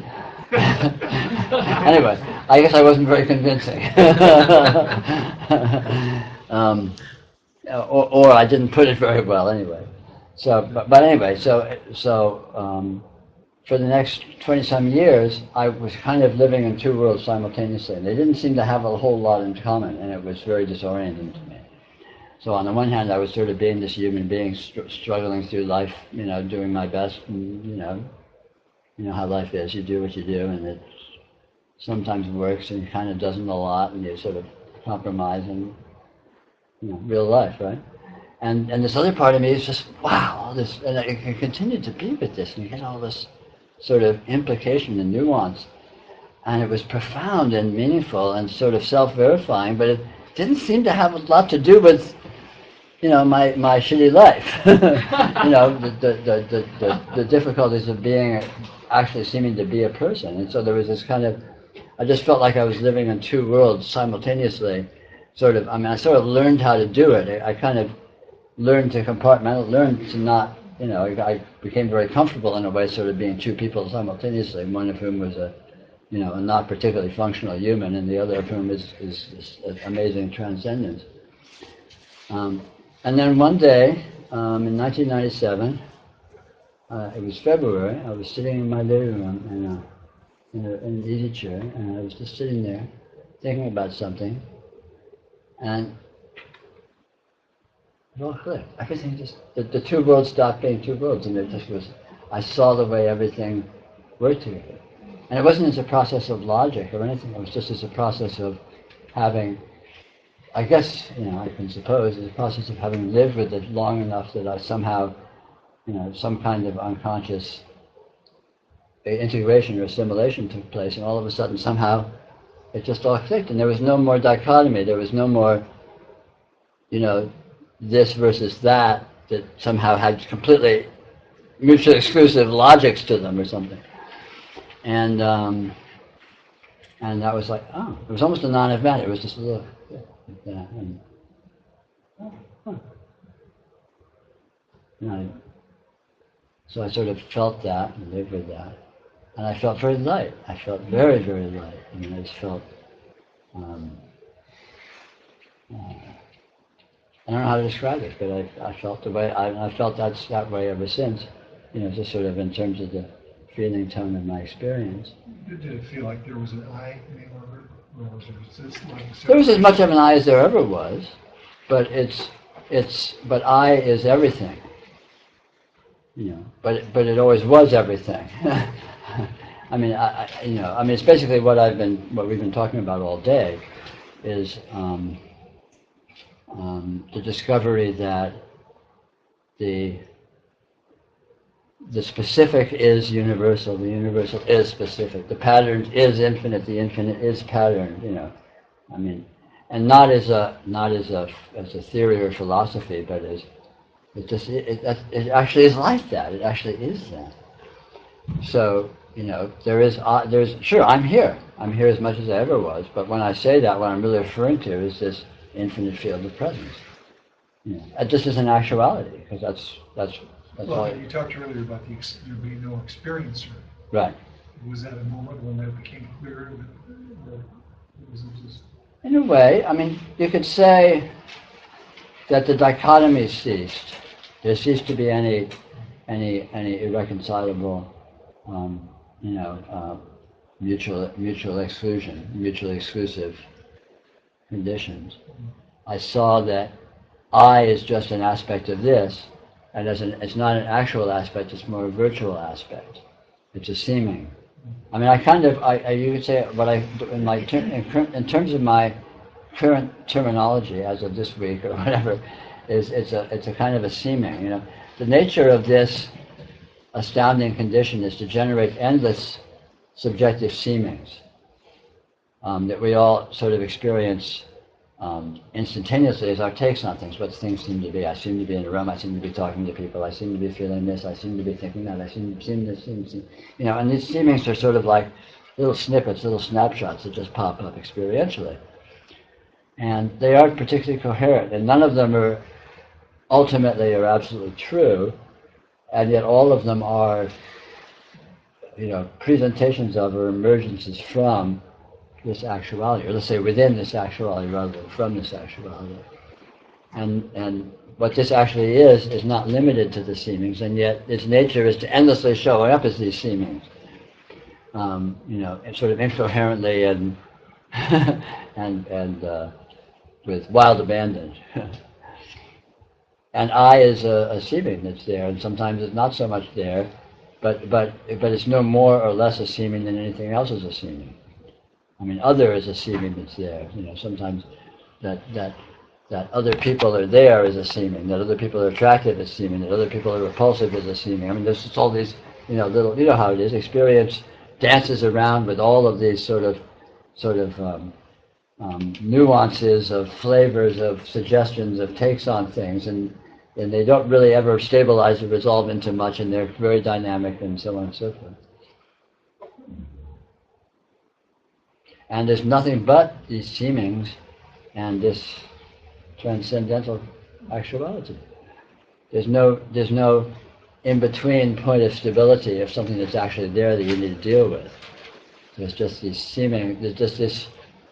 Anyway, I guess I wasn't very convincing. Or I didn't put it very well anyway. So, but anyway, so for the next 20-some years, I was kind of living in two worlds simultaneously, and they didn't seem to have a whole lot in common, and it was very disorienting to me. So on the one hand, I was sort of being this human being struggling through life, doing my best, and, you know how life is. You do what you do, and it sometimes works, and it kind of doesn't a lot, and you sort of compromise in real life, right? And this other part of me is just, wow, all this, and I can continue to be with this, and you get all this sort of implication and nuance, and it was profound and meaningful and sort of self-verifying, but it didn't seem to have a lot to do with my shitty life. The difficulties of being, actually seeming to be a person. And so there was this kind of, I just felt like I was living in two worlds simultaneously. I sort of learned how to do it. I kind of learned to compartmentalize, learned to not, I became very comfortable in a way, sort of being two people simultaneously, one of whom was a not particularly functional human, and the other of whom is amazing transcendence. And then one day, in 1997, it was February, I was sitting in my living room in an easy chair, and I was just sitting there thinking about something, and it all clicked. Everything just, the two worlds stopped being two worlds, and it just was, I saw the way everything worked together. And it wasn't as a process of logic or anything, it was just as a process of having, I guess, I can suppose, it's a process of having lived with it long enough that I somehow, some kind of unconscious integration or assimilation took place, and all of a sudden somehow it just all clicked, and there was no more dichotomy, there was no more, this versus that somehow had completely mutually exclusive logics to them or something. And that was like, oh, it was almost a non-event, it was just a look. Like that, and, so I sort of felt that and lived with that, and I felt very light. I felt very, very light. I just felt, I don't know how to describe it, but I felt the way, I felt that way ever since, just sort of in terms of the feeling tone of my experience. Did it feel like there was an I anywhere, or was there just like? There was as much of an I as there ever was, but but I is everything. You know, but it always was everything. I mean, it's basically what we've been talking about all day, is the discovery that the specific is universal, the universal is specific, the pattern is infinite, the infinite is pattern. You know, I mean, and not as a theory or philosophy, but as it actually is like that. It actually is that. So, you know, there's sure, I'm here as much as I ever was, but when I say that, what I'm really referring to is this infinite field of presence. You know, this is an actuality, because that's Well, all. you talked earlier about there being no experiencer. Right. Was that a moment when that became clearer? Or was it just? In a way, I mean, you could say that the dichotomy ceased. There ceased to be any irreconcilable, mutual exclusion, mutually exclusive conditions. I saw that I is just an aspect of this, and it's not an actual aspect, it's more a virtual aspect. It's a seeming. I mean, you could say in terms of my current terminology as of this week or whatever, it's a kind of a seeming. You know, the nature of this astounding condition is to generate endless subjective seemings that we all sort of experience instantaneously as our takes on things, what things seem to be. I seem to be in a room, I seem to be talking to people, I seem to be feeling this, I seem to be thinking that, I seem this, you know, and these seemings are sort of like little snippets, little snapshots that just pop up experientially. And they aren't particularly coherent, and none of them are ultimately or absolutely true, and yet all of them are, you know, presentations of or emergences from this actuality, or let's say within this actuality rather than from this actuality. And what this actually is not limited to the seemings, and yet its nature is to endlessly show up as these seemings, you know, sort of incoherently and with wild abandon. And I is a seeming that's there, and sometimes it's not so much there, but it's no more or less a seeming than anything else is a seeming. I mean, other is a seeming that's there. You know, sometimes that other people are there is a seeming, that other people are attractive is seeming, that other people are repulsive is a seeming. I mean, there's just all these, you know, little, you know how it is. Experience dances around with all of these sort of nuances of flavors, of suggestions, of takes on things, and they don't really ever stabilize or resolve into much, and they're very dynamic and so on and so forth. And there's nothing but these seemings and this transcendental actuality. There's no in-between point of stability of something that's actually there that you need to deal with. There's just these seeming, there's just this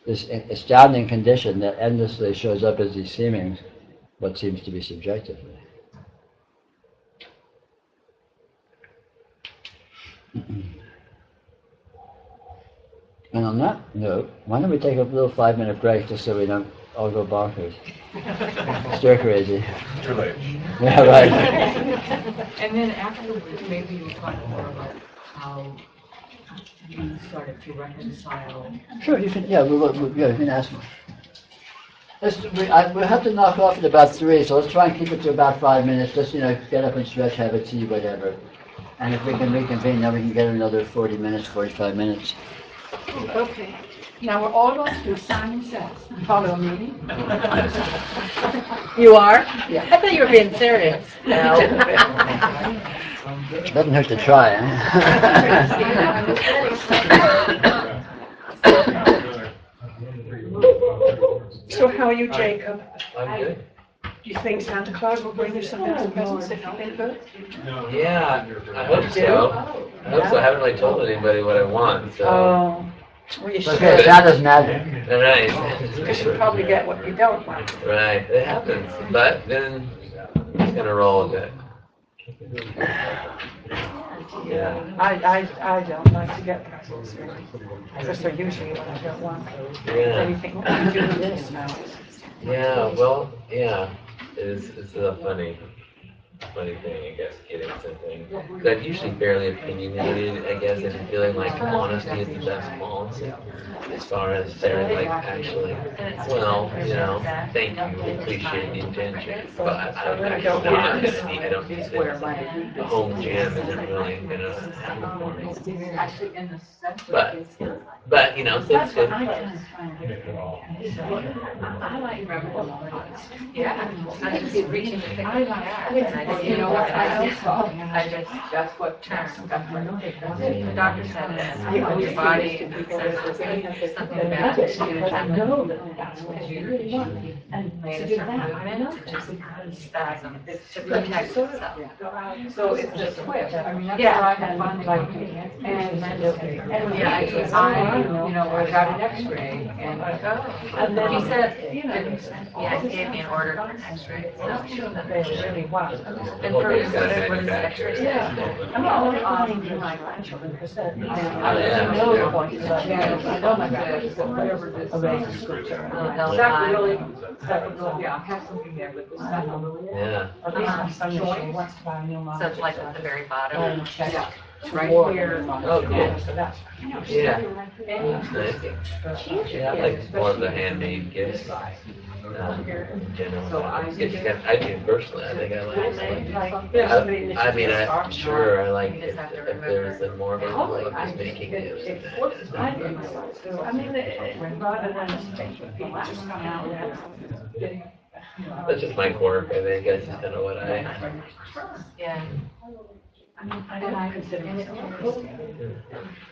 astounding condition that endlessly shows up as these seemings, what seems to be subjectively. And on that note, why don't we take a little 5-minute break just so we don't all go bonkers, stir crazy. Too late. Yeah, right. And then afterwards, maybe you'll talk more about how you started to reconcile. Sure, you can. Yeah, you can ask me. We'll have to knock off at about 3, so let's try and keep it to about 5 minutes. Just, you know, get up and stretch, have a tea, whatever. And if we can reconvene, then we can get another 40 minutes, 45 minutes. Okay. Now we're all going to do Simon Says. Follow me. You are? Yeah. I thought you were being serious. No. Doesn't hurt to try, So how are you, Jacob? I'm good. Do you think Santa Claus will bring you some nice presents if you've been good? Yeah, I hope so. I hope so. I haven't really told anybody what I want, so. Oh, well, you should. Okay, Santa's magic. Right. Because you'll probably get what you don't want. Right, it happens, but then it's gonna roll with it. Yeah. I don't like to get pretzels, really. Because they're usually what I don't want. Yeah. Then you think, what do you do with this now? Yeah, well, yeah, it's a funny thing, I guess, getting something. 'Cause I'm usually fairly opinionated, I guess, and feeling like honesty is the best policy. As far as saying, like, actually, well, you know, thank you, appreciate the intention, but I'm actually not gonna need, I don't need this. The home gym isn't really gonna happen for me. Actually, in the center. But, you know, so it's good. I kind of find it. I like Yeah, I just reaching to pick up the cat, and I just, You know what, I just, that's what turned. that's what. The doctor said that your body says something about it, you have to, because you made a certain movement to just spasm, to protect itself. So it's just twist, I mean, that's Yeah. where I had finally like, and yeah, you know, I got an X-ray and Oh, and then he said, yeah, he gave me an order for an X-ray. So, really was. and for what is the X-ray? I'm all about my grandchildren because they're, yeah. whatever this. They'll That lie. really, yeah, I have something there, but this stuff really. Yeah. at least my son wants to buy a new monitor. So it's like at the very bottom. Yeah, right here. Oh, cool. So that's. Yeah. That's nice. Yeah, I like more of the handmade gifts. In general, I do personally, I think I like. I mean, I'm sure I like if there's a more of a like just making gifts. And I do myself too. I mean, rather than people just come out and. That's just my quirk, I think. That's just kind of what I. Yeah. I mean, I don't consider myself.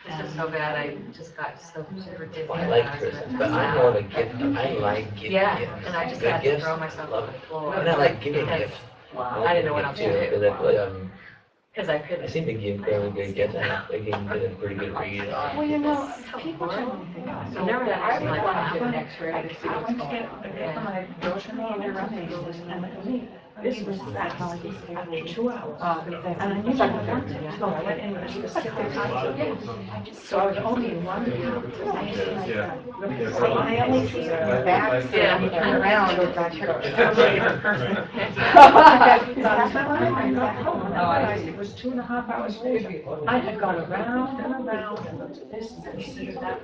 This is so bad, I just got so super dizzy. Well, I like Christmas, but I'm more of a gift. I like giving Yeah, gifts. and I just Good had to gifts, throw myself love on the it. floor. And I like giving gifts. I didn't know what else to do. Because I feel like Because I I couldn't. seem to give fairly good gifts. I can get a pretty good read on. Well, you know, people generally think, So never that I was like, I wow. an X-ray to see I what's went to going get on. my grocery and everything. This was after 2 hours. And I knew I wanted it, so I went in with a specific time. So I was only in one. So I only see the back, Yeah. and turn around, or I turn to a different person. That's my life. I got home, and I realized it was 2.5 hours later. I had gone around and around, and looked at this, and considered that.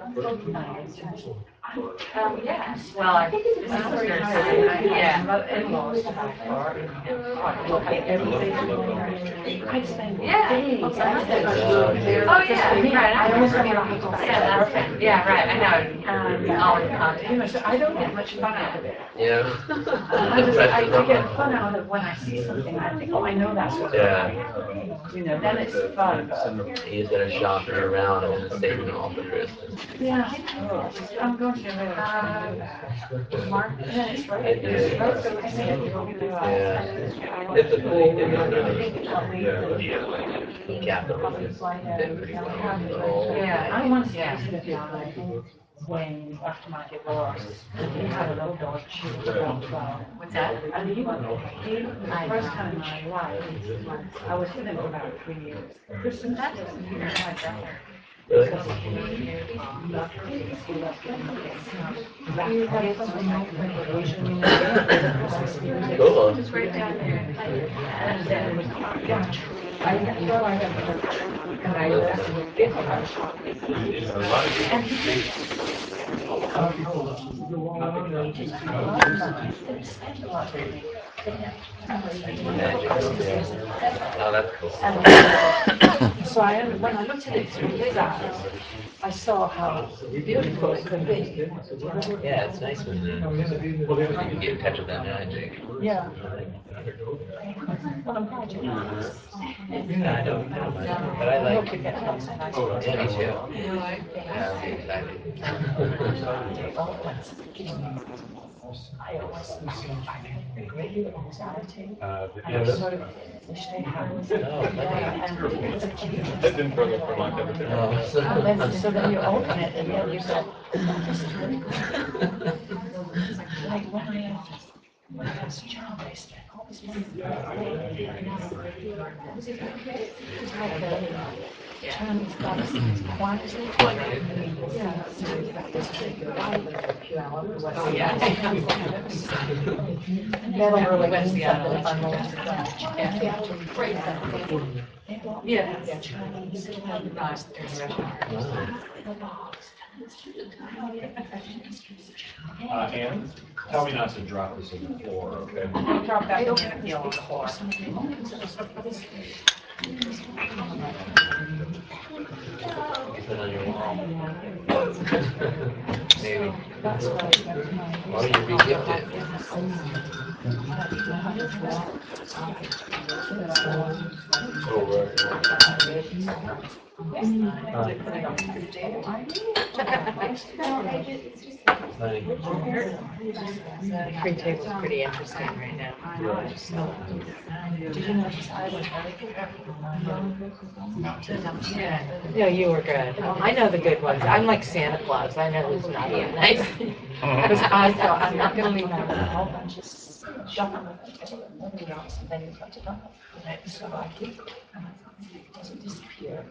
Yeah, well, I, this is the third time, yeah. In-laws back there. I'd spend Yeah. days. Oh, yeah, right. I almost don't know how to Yeah, that's it. Yeah, right, I know. All in context. You know, so I don't get much fun out of it. Yeah. I get fun out of when I see something, I think, oh, I know that's what. Yeah. You know, then it's fun, but, You just gotta shop it around and then save it all for Christmas. yeah. I'm going to, Mark, and then it's right. I do. Yeah. It's a cool capitalism. Did pretty well. The whole- Yeah, I want to see when after my divorce, he had a little dog, she was about 12. What's that? And he, the first time in my life, I was with him for about 3 years. Christmas, That's what you hear my brother. Really? Cool. Just right down there. And then we got a tree. I thought I had a tree, and I Oh, that's cool. So when I looked at it through his eyes, I saw how beautiful it could be. Yeah, it's nice when you can get in touch with that magic. Yeah. Well, I'm glad you know. Yeah, I don't know much, but I I hope like. you get lots of nice. Yeah, me too. Yeah, I'll be excited. I always see a great deal of anxiety. I Yes. sort of wish they had. Oh, That didn't for a long time. And then, so then you open it and then you go, like when I That's a job they spent all this money. Chinese goddesses, quantity. Yeah. Oh, yeah. That'll really West mean Seattle. something. Yeah. Ann, tell me not to drop this on the floor, okay? Drop that on the floor. Is it on your wall? Maybe. Well, you'd be gifted. Free table's pretty interesting right now. Did you notice I was very careful? Yeah, you were good. I know the good ones. I'm like Santa Claus. I know who's naughty and nice. Because I thought, I'm not going to leave a them. whole bunch of stuff on the table, nobody else, and then you cut it up. So I keep, and I thought, it doesn't disappear,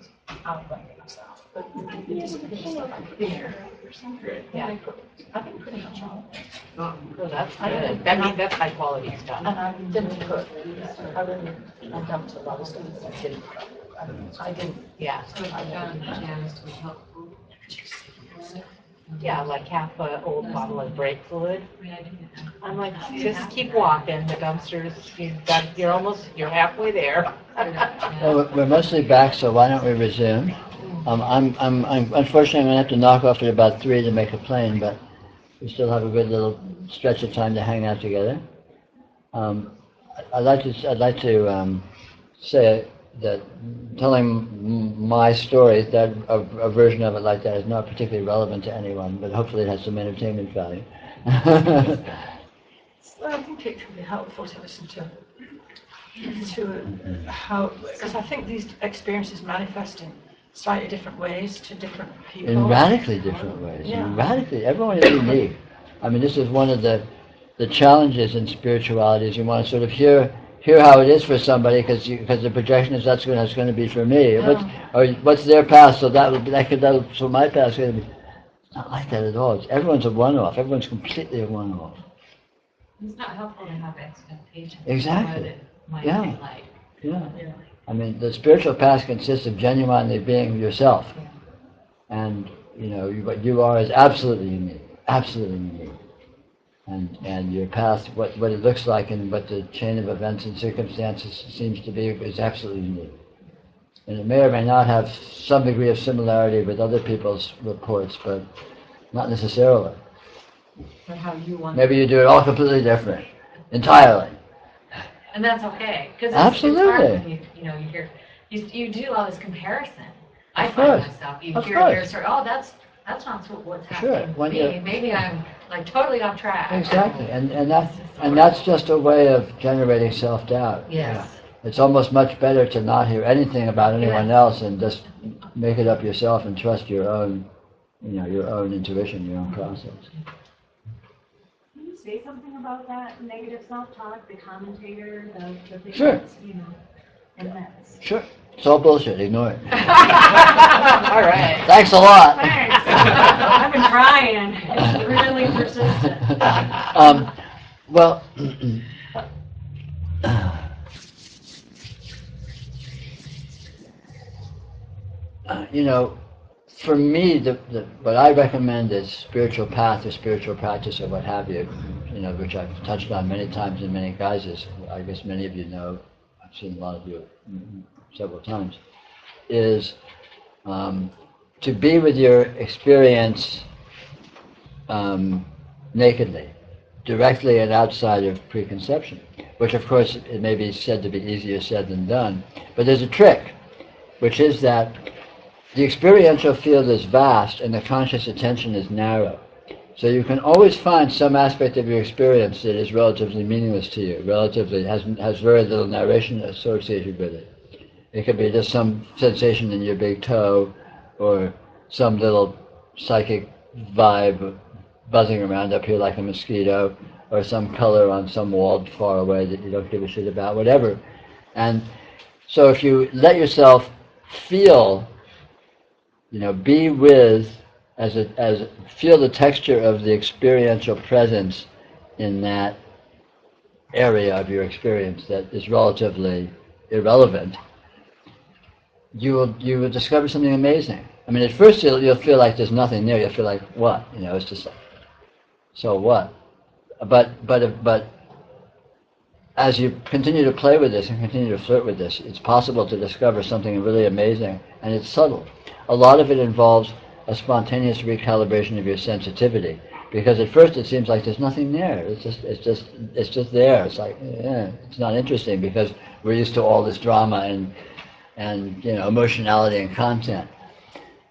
I'll bring it myself. But it disappears like there. Yeah. I've been pretty much all. Oh, that's good. That means that's high quality stuff. And I didn't put, I dumped a lot of stuff that I didn't put. I didn't. Yeah. I found Janice was helpful. Yeah, like half an old bottle of brake fluid. I mean, I didn't. I'm like, just keep walking. The dumpsters, you're halfway there. Well, we're mostly back, so why don't we resume? I'm unfortunately, I'm gonna have to knock off at about 3 to make a plane, but we still have a good little stretch of time to hang out together. I'd like to say that telling my story, that a version of it like that is not particularly relevant to anyone, but hopefully it has some entertainment value. Well, I think it can be helpful to listen to how, because I think these experiences manifest in slightly different ways to different people. In radically different ways. Yeah. Everyone is unique. I mean, this is one of the challenges in spirituality, is you want to sort of hear how it is for somebody, because the projection is that's going to be for me. What's their past? So so my past is going to be. It's not like that at all. Everyone's a one-off. Everyone's completely a one-off. It's not helpful to have expectations. Exactly. Of what it might Yeah. be like. Yeah. I mean, the spiritual past consists of genuinely being yourself, and what you are is absolutely unique, and your past, what it looks like, and what the chain of events and circumstances seems to be, is absolutely unique. And it may or may not have some degree of similarity with other people's reports, but not necessarily. Or how you want. Maybe you do it all completely different, entirely. And that's okay, because Absolutely. it's hard when you hear, you do all this comparison. I Of find course. myself, you Of hear course. their story, oh, that's not what's Sure. happening to When me. you- Maybe I'm like totally off track. Exactly, and that's just a way of generating self-doubt. Yes. It's almost much better to not hear anything about anyone else and just make it up yourself and trust your own, your own intuition, your own process. Can you say something about that negative self-talk, the commentator, the thing Sure. that's, and that's. Sure. It's all bullshit. Ignore it. All right. Thanks a lot. Thanks. I've been trying. It's really persistent. Well, for me, what I recommend is spiritual path or spiritual practice or what have you, which I've touched on many times in many guises. I guess many of you know. I've seen a lot of you several times. Is to be with your experience nakedly, directly and outside of preconception, which of course it may be said to be easier said than done. But there's a trick, which is that the experiential field is vast and the conscious attention is narrow. So you can always find some aspect of your experience that is relatively meaningless to you, has very little narration associated with it. It could be just some sensation in your big toe, or some little psychic vibe buzzing around up here like a mosquito, or some color on some wall far away that you don't give a shit about, whatever. And so if you let yourself feel, be with, as feel the texture of the experiential presence in that area of your experience that is relatively irrelevant, you will discover something amazing. I mean, at first you'll feel like there's nothing there. You'll feel like, what? It's just like, so what? But as you continue to play with this and continue to flirt with this, it's possible to discover something really amazing, and it's subtle. A lot of it involves a spontaneous recalibration of your sensitivity, because at first it seems like there's nothing there. It's just there. It's like, it's not interesting because we're used to all this drama and emotionality and content.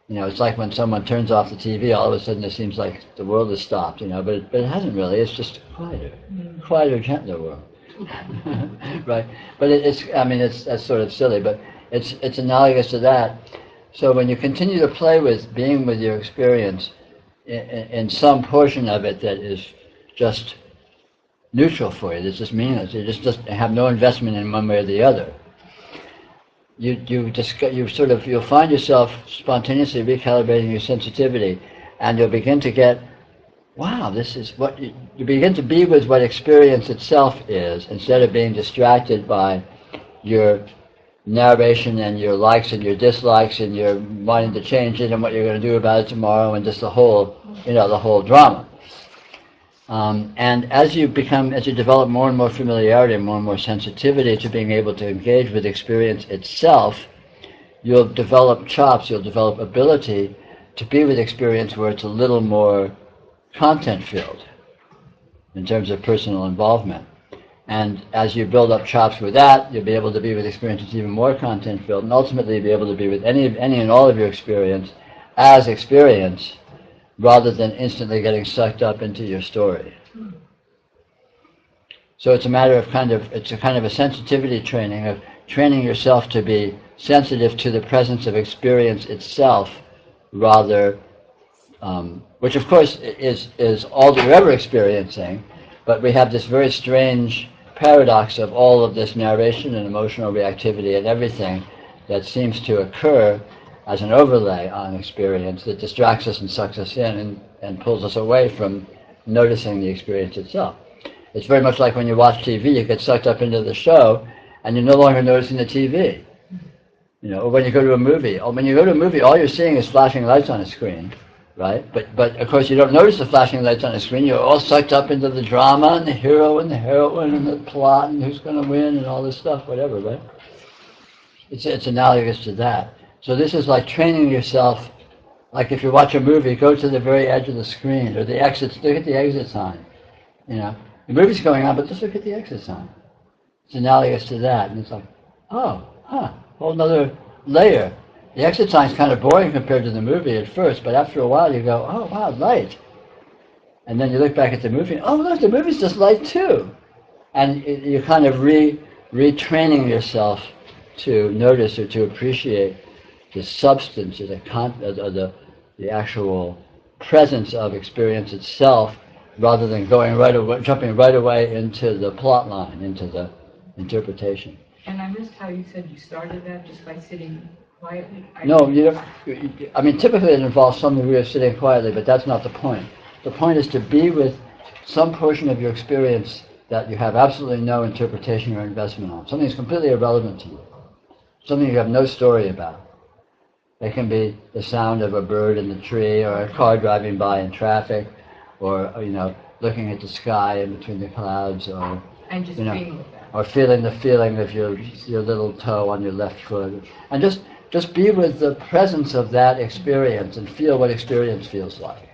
It's like when someone turns off the TV, all of a sudden it seems like the world has stopped. But it hasn't really. It's just quieter, gentler world. Right? But that's sort of silly, but it's analogous to that. So when you continue to play with being with your experience in some portion of it that is just neutral for you, that's just meaningless, you just have no investment in one way or the other, you'll find yourself spontaneously recalibrating your sensitivity, and you'll begin to get, wow, this is what you begin to be with what experience itself is, instead of being distracted by your narration and your likes and your dislikes and your wanting to change it and what you're going to do about it tomorrow and just the whole drama. And as you develop more and more familiarity and more sensitivity to being able to engage with experience itself, you'll develop chops, you'll develop ability to be with experience where it's a little more content-filled in terms of personal involvement. And as you build up chops with that, you'll be able to be with experiences even more content-filled, and ultimately be able to be with any and all of your experience as experience, rather than instantly getting sucked up into your story. So it's a matter of it's a kind of a sensitivity training, of training yourself to be sensitive to the presence of experience itself, rather, which of course is all that you're ever experiencing, but we have this very strange paradox of all of this narration and emotional reactivity and everything that seems to occur as an overlay on experience that distracts us and sucks us in and pulls us away from noticing the experience itself. It's very much like when you watch TV, you get sucked up into the show and you're no longer noticing the TV. Or when you go to a movie. Or when you go to a movie, all you're seeing is flashing lights on a screen, right? But of course you don't notice the flashing lights on the screen. You're all sucked up into the drama and the hero and the heroine and the plot and who's going to win and all this stuff, whatever, right? It's analogous to that. So this is like training yourself, like if you watch a movie, go to the very edge of the screen, or the exits, look at the exit sign. The movie's going on, but just look at the exit sign. It's analogous to that, and it's like, whole nother layer. The exit sign's kind of boring compared to the movie at first, but after a while you go, oh wow, light. And then you look back at the movie, oh look, the movie's just light too. And you're kind of retraining yourself to notice or to appreciate the substance or the actual presence of experience itself, rather than jumping right away into the plot line, into the interpretation. And I missed how you said you started that just by sitting quietly. No, typically it involves some degree of sitting quietly, but that's not the point. The point is to be with some portion of your experience that you have absolutely no interpretation or investment on. Something that's completely irrelevant to you. Something you have no story about. It can be the sound of a bird in the tree, or a car driving by in traffic, or looking at the sky in between the clouds, or and just being with that. Or feeling the feeling of your little toe on your left foot, and just be with the presence of that experience and feel what experience feels like.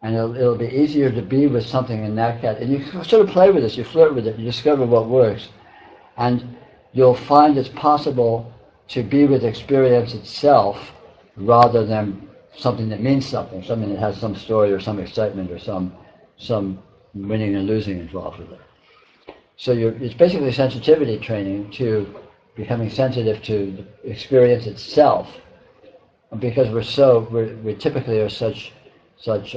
And it'll be easier to be with something in that cat. And you sort of play with this, you flirt with it, you discover what works, and you'll find it's possible to be with experience itself rather than something that means something that has some story or some excitement or some winning and losing involved with it. So it's basically sensitivity training to becoming sensitive to the experience itself, because we typically are such such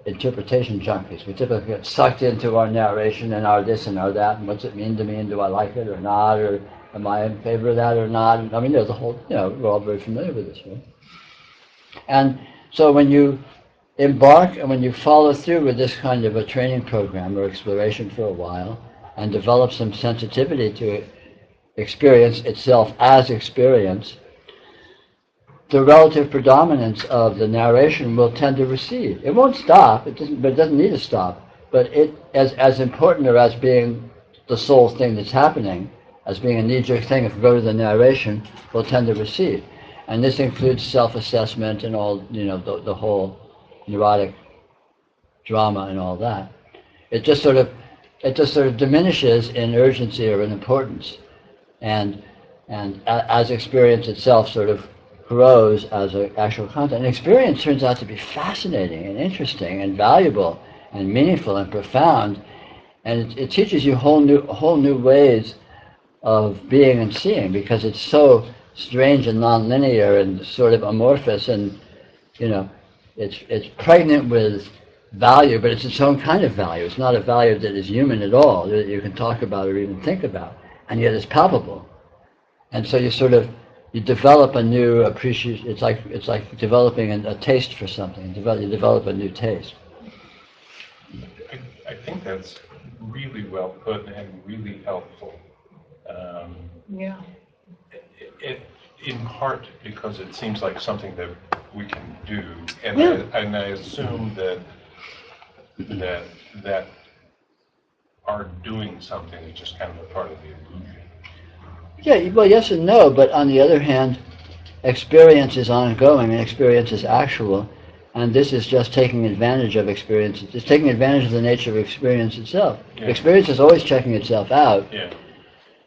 interpretation junkies. We typically get sucked into our narration and our this and our that, and what's it mean to me, and do I like it or not, or am I in favor of that or not? I mean, there's a whole, we're all very familiar with this, right? And so when you embark and when you follow through with this kind of a training program or exploration for a while and develop some sensitivity to experience itself as experience, the relative predominance of the narration will tend to recede. It won't stop, but it doesn't need to stop. But it, as important or as being the sole thing that's happening, as being a knee-jerk thing, if we go to the narration, will tend to recede. And this includes self-assessment and all, the whole neurotic drama and all that. It just sort of diminishes in urgency or in importance, and as experience itself sort of grows as an actual content. And experience turns out to be fascinating and interesting and valuable and meaningful and profound, and it teaches you whole new ways of being and seeing, because it's so strange and non-linear and sort of amorphous, and it's pregnant with value, but it's its own kind of value. It's not a value that is human at all, that you can talk about or even think about, and yet it's palpable. And so you develop a new appreciation. It's like developing a taste for something. You develop a new taste. I think that's really well put and really helpful. Yeah. In part because it seems like something that we can do, and Yeah. I assume that our doing something is just kind of a part of the illusion. Yeah, well, yes and no, but on the other hand, experience is ongoing and experience is actual, and this is just taking advantage of experience. It's taking advantage of the nature of experience itself. Yeah. Experience is always checking itself out, Yeah.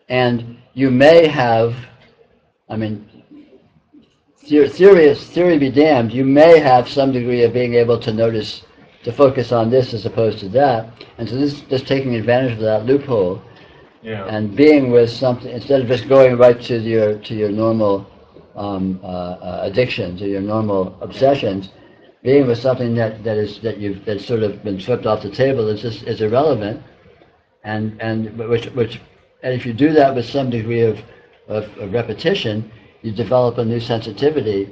and you may have, theory be damned, you may have some degree of being able to notice, to focus on this as opposed to that, and so this is just taking advantage of that loophole. Yeah. And being with something, instead of just going right to your normal addictions or your normal obsessions, being with something that's sort of been swept off the table is irrelevant, and if you do that with some degree of repetition, you develop a new sensitivity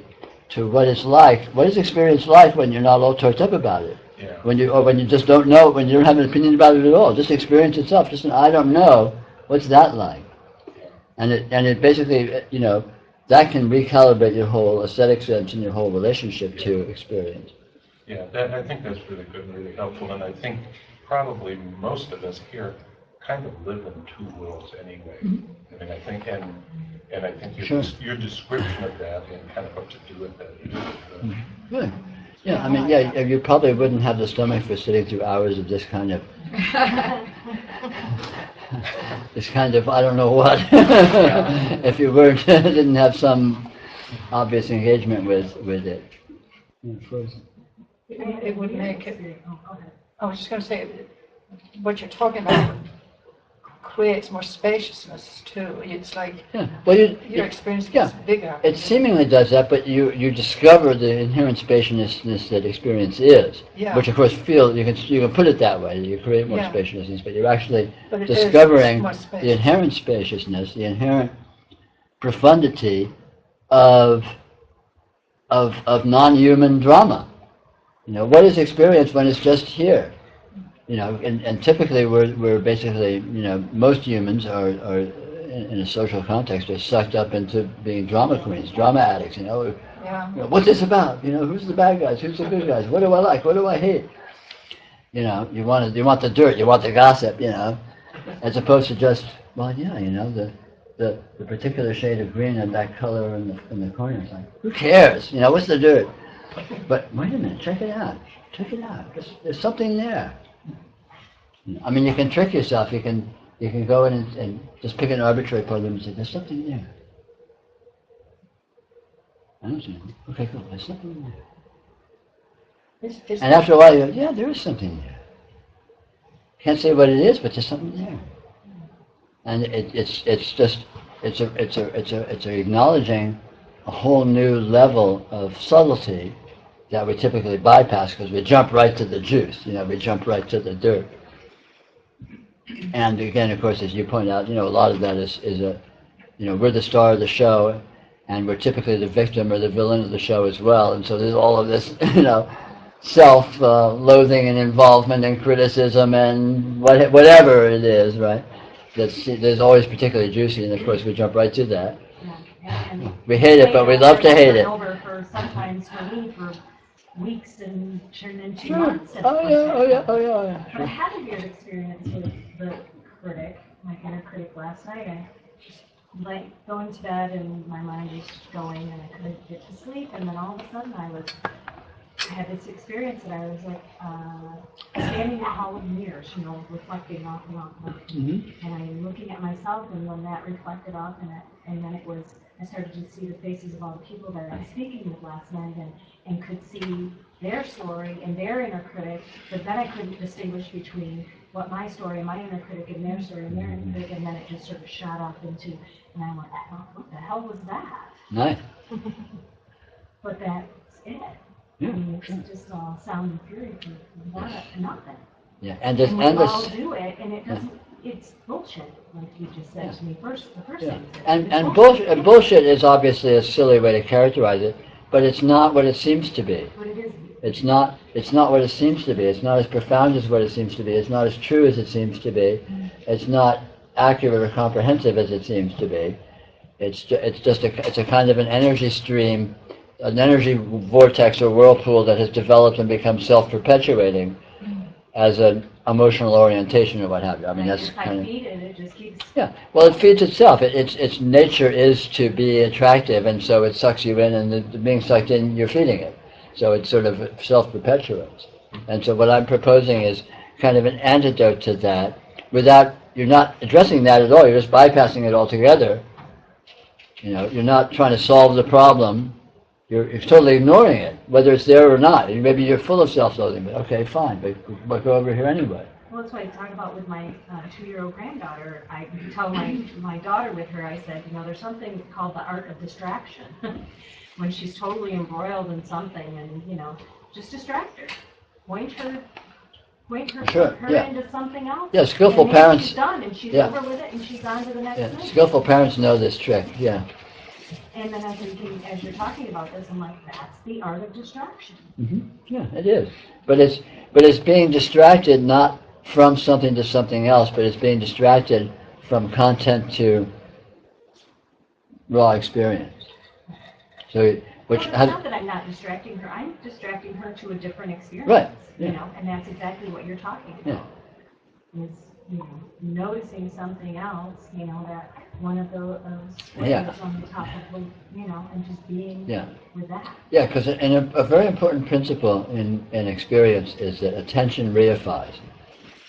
to what it's like. What is experience like when you're not all torqued up about it? Yeah. When you just don't know, when you don't have an opinion about it at all, just experience itself. Just I don't know. What's that like? And it basically, that can recalibrate your whole aesthetic sense and your whole relationship to experience. Yeah, I think that's really good and really helpful, and I think probably most of us here kind of live in two worlds anyway. Mm-hmm. I think, and I think your description of that and kind of what to do with that is good. Good. Yeah, you probably wouldn't have the stomach for sitting through hours of this kind of I don't know what, if you didn't have some obvious engagement with it. It would make it, I was just going to say, what you're talking about creates more spaciousness too. It's like your experience gets bigger. It seemingly does that, but you discover the inherent spaciousness that experience is, which of course you can put it that way. You create more spaciousness, but you're actually discovering the inherent spaciousness, the inherent profundity of non-human drama. What is experience when it's just here? And typically we're basically, most humans are in a social context are sucked up into being drama queens, drama addicts. What's this about? Who's the bad guys? Who's the good guys? What do I like? What do I hate? You want the dirt, you want the gossip, as opposed to just, the particular shade of green and that color in the corner. It's like, who cares? What's the dirt? But wait a minute, check it out. There's something there. You can trick yourself. You can go in and just pick an arbitrary part of them and say, there's something there. I don't see anything. Okay, cool. There's something there. And after a while, you go, there is something there. Can't say what it is, but there's something there. And it's acknowledging a whole new level of subtlety that we typically bypass because we jump right to the juice, we jump right to the dirt. And again, of course, as you point out, a lot of that is we're the star of the show, and we're typically the victim or the villain of the show as well. And so there's all of this, self-loathing and involvement and criticism and whatever it is, right? There's always particularly juicy, and of course we jump right to that. And We hate it, but we love to hate it. Over for sometimes for me for weeks and turned into Sure. months. Oh yeah. But I Sure. had a weird experience with the critic, my inner critic last night. I like going to bed and my mind was going and I couldn't get to sleep, and then all of a sudden I had this experience that I was like standing in the hall of mirrors, reflecting off and off, and I'm looking at myself, and when that reflected off, and then I started to see the faces of all the people that I was speaking with last night, and could see their story and their inner critic, but then I couldn't distinguish between what my story and my inner critic and their story and their inner critic, and then it just sort of shot up into, and I went, oh, what the hell was that? Nice. But that's it. I mean, it's just all sound and fury for nothing. Yeah, and we all do it, and it doesn't. It's bullshit, like you just said to me first. The first thing. And bullshit is obviously a silly way to characterize it, but it's not what it seems to be. But it is. It's not what it seems to be. It's not as profound as what it seems to be. It's not as true as it seems to be. It's not accurate or comprehensive as it seems to be. It's a kind of an energy stream, an energy vortex or whirlpool that has developed and become self-perpetuating as an emotional orientation or what have you. I mean, that's kind of... feed it just keeps... Yeah, well, it feeds itself. Its nature is to be attractive, and so it sucks you in, and being sucked in, you're feeding it. So it sort of self-perpetuates. And so what I'm proposing is kind of an antidote to that, you're not addressing that at all, you're just bypassing it altogether. You're not trying to solve the problem. You're totally ignoring it, whether it's there or not. Maybe you're full of self-loathing, but okay, fine, but go over here anyway. Well, that's what I talk about with my 2-year-old granddaughter. I tell my daughter with her, I said, there's something called the art of distraction. When she's totally embroiled in something, and just distract her. Point her into something else. Yeah, skillful parents. She's done, and she's over with it, and she's on to the next thing. Skillful parents know this trick. Yeah. And then I'm thinking, as you're talking about this, I'm like, that's the art of distraction. Yeah, it is. But it's being distracted not from something to something else, but it's being distracted from content to raw experience. So, it's not that I'm not distracting her. I'm distracting her to a different experience. Right. Yeah. And that's exactly what you're talking about. Yeah. Is noticing something else. That one of those squares on the top of and just being with that. Yeah, because a very important principle in experience is that attention reifies.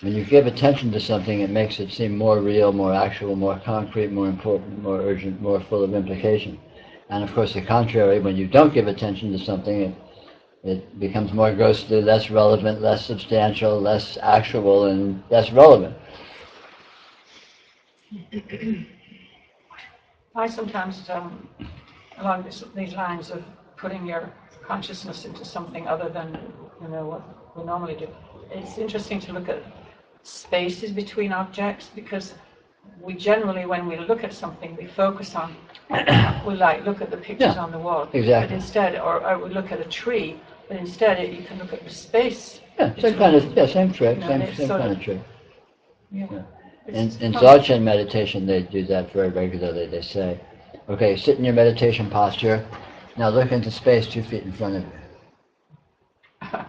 When you give attention to something, it makes it seem more real, more actual, more concrete, more important, more urgent, more full of implication. And of course, the contrary, when you don't give attention to something, it becomes more ghostly, less relevant, less substantial, less actual, and less relevant. I sometimes, along these lines of putting your consciousness into something other than what we normally do, it's interesting to look at spaces between objects, because we generally, when we look at something, we focus on, we look at the pictures on the wall. Exactly. But instead, or we look at a tree, but instead you can look at the space. Yeah, same kind of, same trick, same kind of trick. Yeah. In Dzogchen meditation, they do that very regularly. They say, okay, sit in your meditation posture, now look into space 2 feet in front of you. How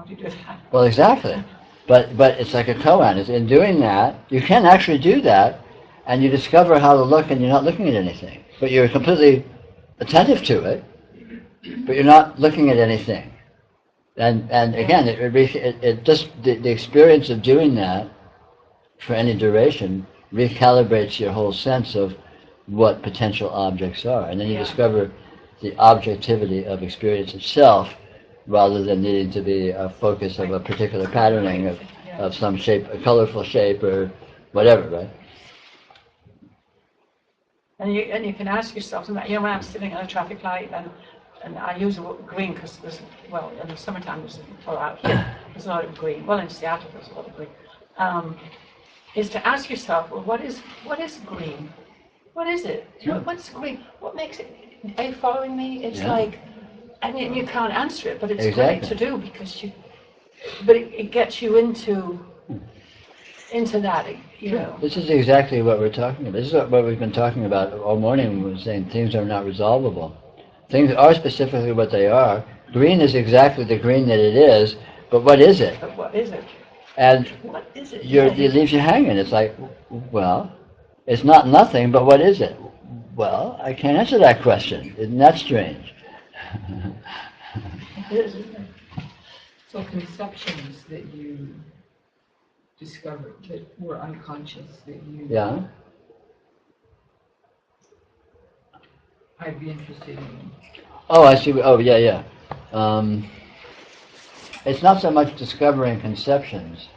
do you do that? Well, exactly. But it's like a koan. In doing that, you can actually do that, and you discover how to look, and you're not looking at anything. But you're completely attentive to it, but you're not looking at anything. And again, it just the experience of doing that for any duration recalibrates your whole sense of what potential objects are, and then you discover the objectivity of experience itself, rather than needing to be a focus of a particular patterning of some shape, a colorful shape or whatever, right? And you can ask yourself, when I'm sitting at a traffic light and and I use the word green because there's, well, in the summertime, well, out here, there's a lot of green. Well, in Seattle, there's a lot of green. Is to ask yourself, well, what is green? What is it? What's green? What makes it? Are you following me? It's like, and you can't answer it, but it's great to do because it gets you into that, you know. This is exactly what we're talking about. This is what we've been talking about all morning. We're saying things are not resolvable. Things are specifically what they are. Green is exactly the green that it is, but what is it? But what is it? And what is it? It leaves you hanging. It's like, well, it's not nothing, but what is it? Well, I can't answer that question. Isn't that strange? It is, isn't it? So conceptions that you discovered that were unconscious that you... Yeah. I'd be interested in. Oh, I see. Oh, yeah. It's not so much discovering conceptions.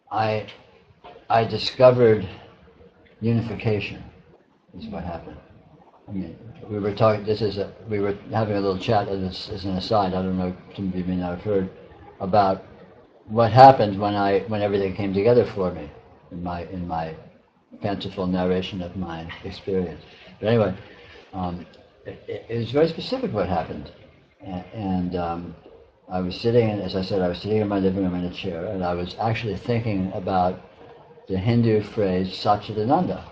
I discovered unification. Is what happened. I mean, we were talking. We were having a little chat. As an aside, I don't know. Some of you may not have heard about what happened when everything came together for me in my fanciful narration of my experience. But anyway, it was very specific what happened, and I was sitting, as I said, I was sitting in my living room in a chair, and I was actually thinking about the Hindu phrase Satchidananda.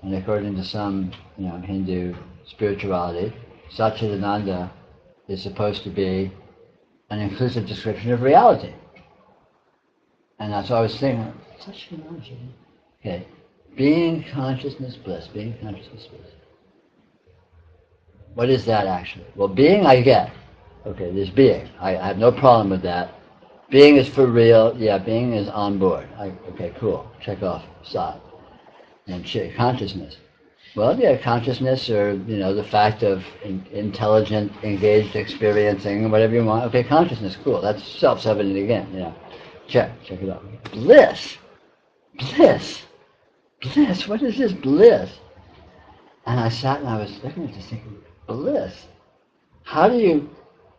And according to some, Hindu spirituality, Satchidananda is supposed to be an inclusive description of reality. And that's what I was thinking. Satchidananda. Okay, being consciousness bliss. Being consciousness bliss. What is that actually? Well, being I get. Okay, there's being. I have no problem with that. Being is for real. Yeah, being is on board. Okay, cool. Check off side. And consciousness. Well, yeah, consciousness, or the fact of intelligent, engaged experiencing, whatever you want. Okay, consciousness, cool. That's self-evident again. Check it out. Bliss. What is this bliss? And I sat and I was looking at this thinking, bliss. How do you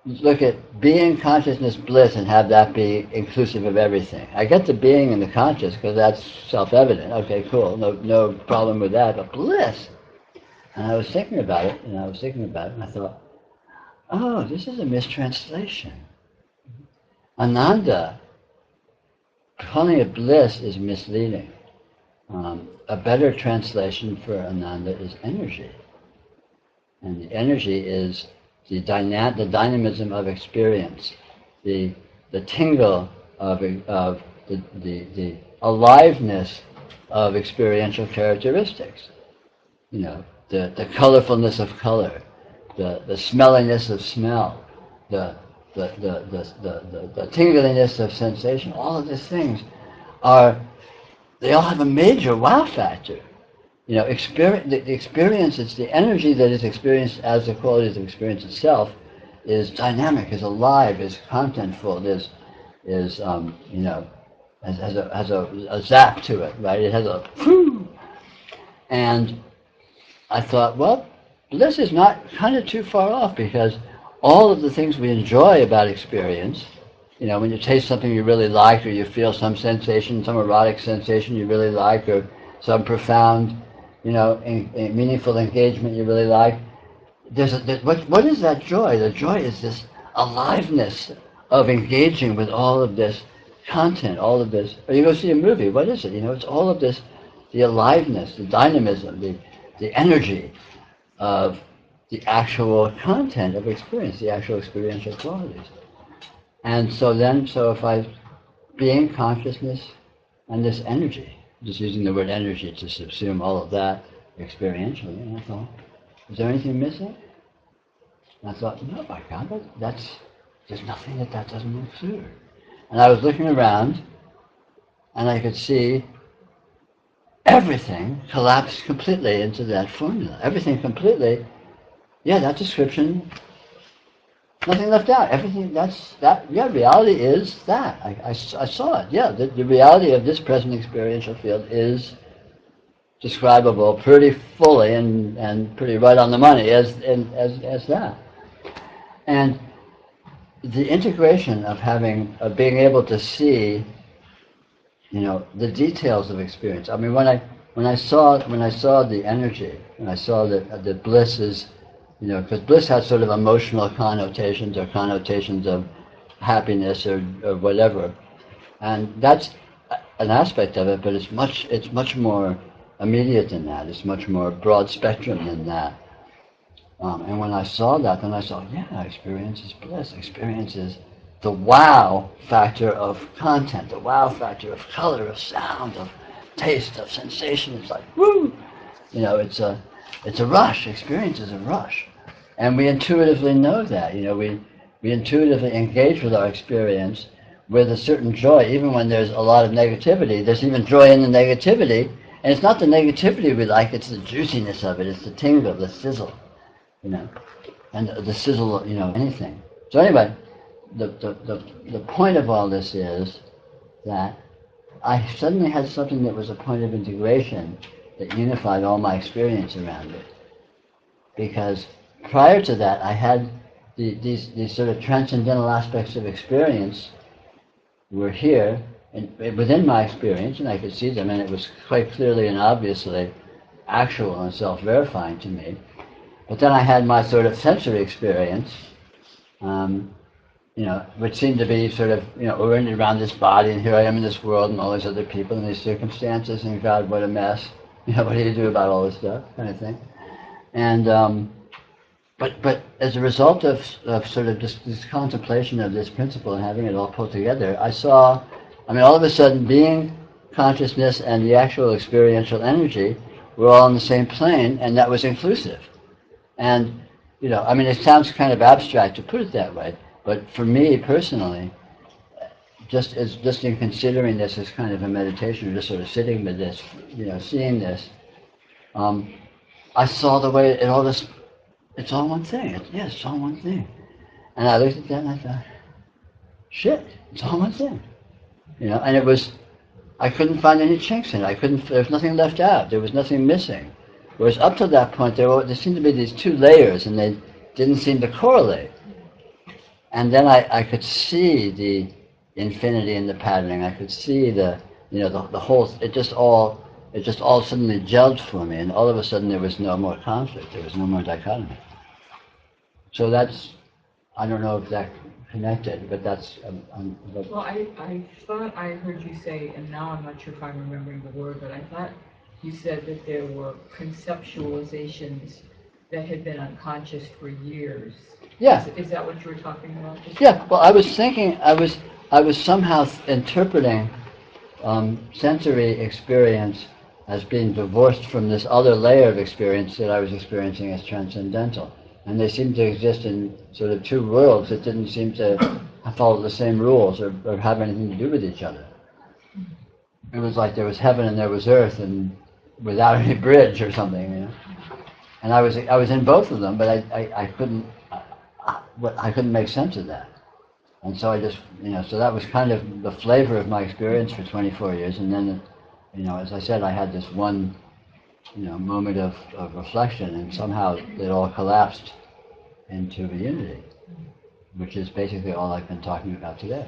look at being, consciousness, bliss, and have that be inclusive of everything? I get the being and the conscious because that's self-evident. Okay, cool, no problem with that. But bliss, and I was thinking about it, and I thought, oh, this is a mistranslation. Ananda, calling it bliss is misleading. A better translation for Ananda is energy, and the energy is the dynamism of experience, the tingle of the aliveness of experiential characteristics. The colorfulness of color, the smelliness of smell, the tingliness of sensation. All of these things they all have a major wow factor. The experience, it's the energy that is experienced as the qualities of experience itself, is dynamic, is alive, is contentful, has a zap to it, right? It has a whoo. And I thought, well, bliss is not kind of too far off, because all of the things we enjoy about experience, when you taste something you really like, or you feel some sensation, some erotic sensation you really like, or some profound, meaningful engagement you really like, what is that joy? The joy is this aliveness of engaging with all of this content, all of this. Or you go see a movie, what is it? It's all of this, the aliveness, the dynamism, the energy of the actual content of experience, the actual experiential qualities. And so if being, consciousness, and this energy, just using the word energy to subsume all of that experientially, and I thought, is there anything missing? And I thought, no, my God, there's nothing that doesn't include. And I was looking around, and I could see everything collapsed completely into that formula. Everything completely, that description, nothing left out. Everything, reality is that. I saw it. The reality of this present experiential field is describable pretty fully and pretty right on the money as that. And the integration of being able to see, the details of experience. I mean, when I saw the energy, when I saw that the bliss is, because bliss has sort of emotional connotations or connotations of happiness or whatever, and that's an aspect of it, but it's much more immediate than that. It's much more broad spectrum than that. And when I saw that, then I saw, yeah, experience is bliss. Experience is the wow factor of content, the wow factor of color, of sound, of taste, of sensation. It's like, woo! It's a rush. Experience is a rush. And we intuitively know that. We intuitively engage with our experience with a certain joy, even when there's a lot of negativity. There's even joy in the negativity. And it's not the negativity we like, it's the juiciness of it. It's the tingle, the sizzle. And the sizzle, anything. So anyway, the point of all this is that I suddenly had something that was a point of integration that unified all my experience around it. Because prior to that, I had these sort of transcendental aspects of experience were here and within my experience, and I could see them, and it was quite clearly and obviously actual and self-verifying to me. But then I had my sort of sensory experience, which seemed to be sort of, we're in around this body, and here I am in this world, and all these other people, and these circumstances, and God, what a mess. What do you do about all this stuff, kind of thing. And but as a result of sort of this contemplation of this principle and having it all put together, I saw, all of a sudden, being, consciousness, and the actual experiential energy were all on the same plane, and that was inclusive. And, it sounds kind of abstract to put it that way, but for me personally, just in considering this as kind of a meditation, or just sort of sitting with this, seeing this, I saw the way it all this, it's all one thing. It's all one thing. And I looked at that and I thought, shit, it's all one thing. And it was, I couldn't find any chinks in it. There was nothing left out. There was nothing missing. Whereas up to that point, there seemed to be these two layers, and they didn't seem to correlate. And then I could see the infinity in the patterning. I could see the whole. It just all suddenly gelled for me, and all of a sudden there was no more conflict. There was no more dichotomy. So that's, I don't know if that connected, but that's. Well, I thought I heard you say, and now I'm not sure if I'm remembering the word, but I thought you said that there were conceptualizations that had been unconscious for years. Yeah. Is that what you were talking about? Yeah. Well, I was thinking, I was somehow interpreting sensory experience as being divorced from this other layer of experience that I was experiencing as transcendental. And they seemed to exist in sort of two worlds that didn't seem to follow the same rules or have anything to do with each other. It was like there was heaven and there was earth, and without any bridge or something, And I was in both of them, but I couldn't make sense of that. And so I just, so that was kind of the flavor of my experience for 24 years. And then, as I said, I had this one, moment of reflection, and somehow it all collapsed into a unity, which is basically all I've been talking about today.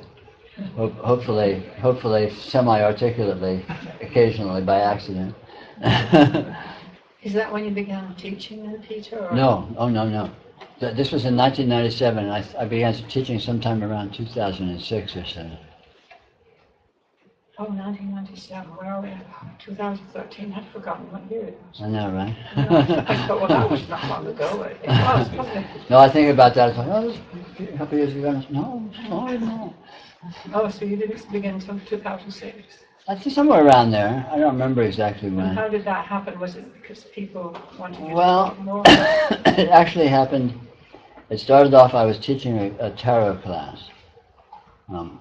Hopefully semi-articulately, occasionally by accident. Is that when you began teaching then, Peter? Or? No. Oh, no. This was in 1997, and I began teaching sometime around 2006 or so. Oh, 1997, where are we? 2013, I'd forgotten what year it was. I know, right? I thought, well, that was not long ago. It was, wasn't it? No, I think about that, it's like, this is a couple years ago. No. Oh, so you didn't begin until 2006? I think somewhere around there. I don't remember exactly when. And how did that happen? Was it because people wanted you to Well, talk more? It actually happened, it started off, I was teaching a tarot class,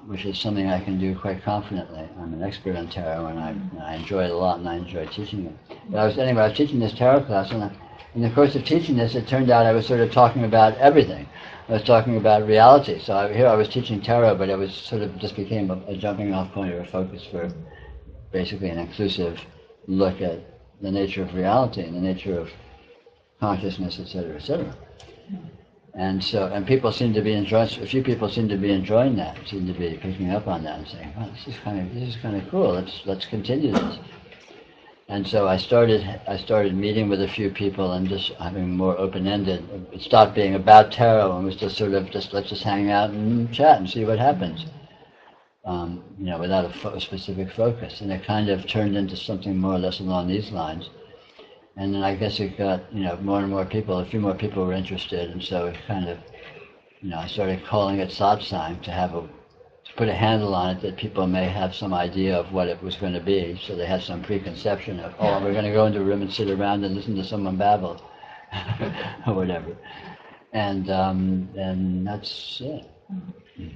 which is something I can do quite confidently. I'm an expert on tarot, and I enjoy it a lot, and I enjoy teaching it. But I was teaching this tarot class, and in the course of teaching this, it turned out I was sort of talking about everything. I was talking about reality. So here I was teaching tarot, but it was sort of just became a jumping off point or a focus for basically an inclusive look at the nature of reality and the nature of consciousness, etc., etc. And people seem to be enjoying. A few people seem to be enjoying that. Seem to be picking up on that and saying, "Wow, this is kind of cool. Let's continue this." And so I started meeting with a few people and just having more open-ended. It stopped being about tarot and was just sort of let's just hang out and chat and see what happens. Without a specific focus, and it kind of turned into something more or less along these lines. And then I guess it got, more and more people, a few more people were interested, and so it kind of, I started calling it satsang to put a handle on it that people may have some idea of what it was going to be, so they had some preconception of, we're going to go into a room and sit around and listen to someone babble, or whatever. And that's it.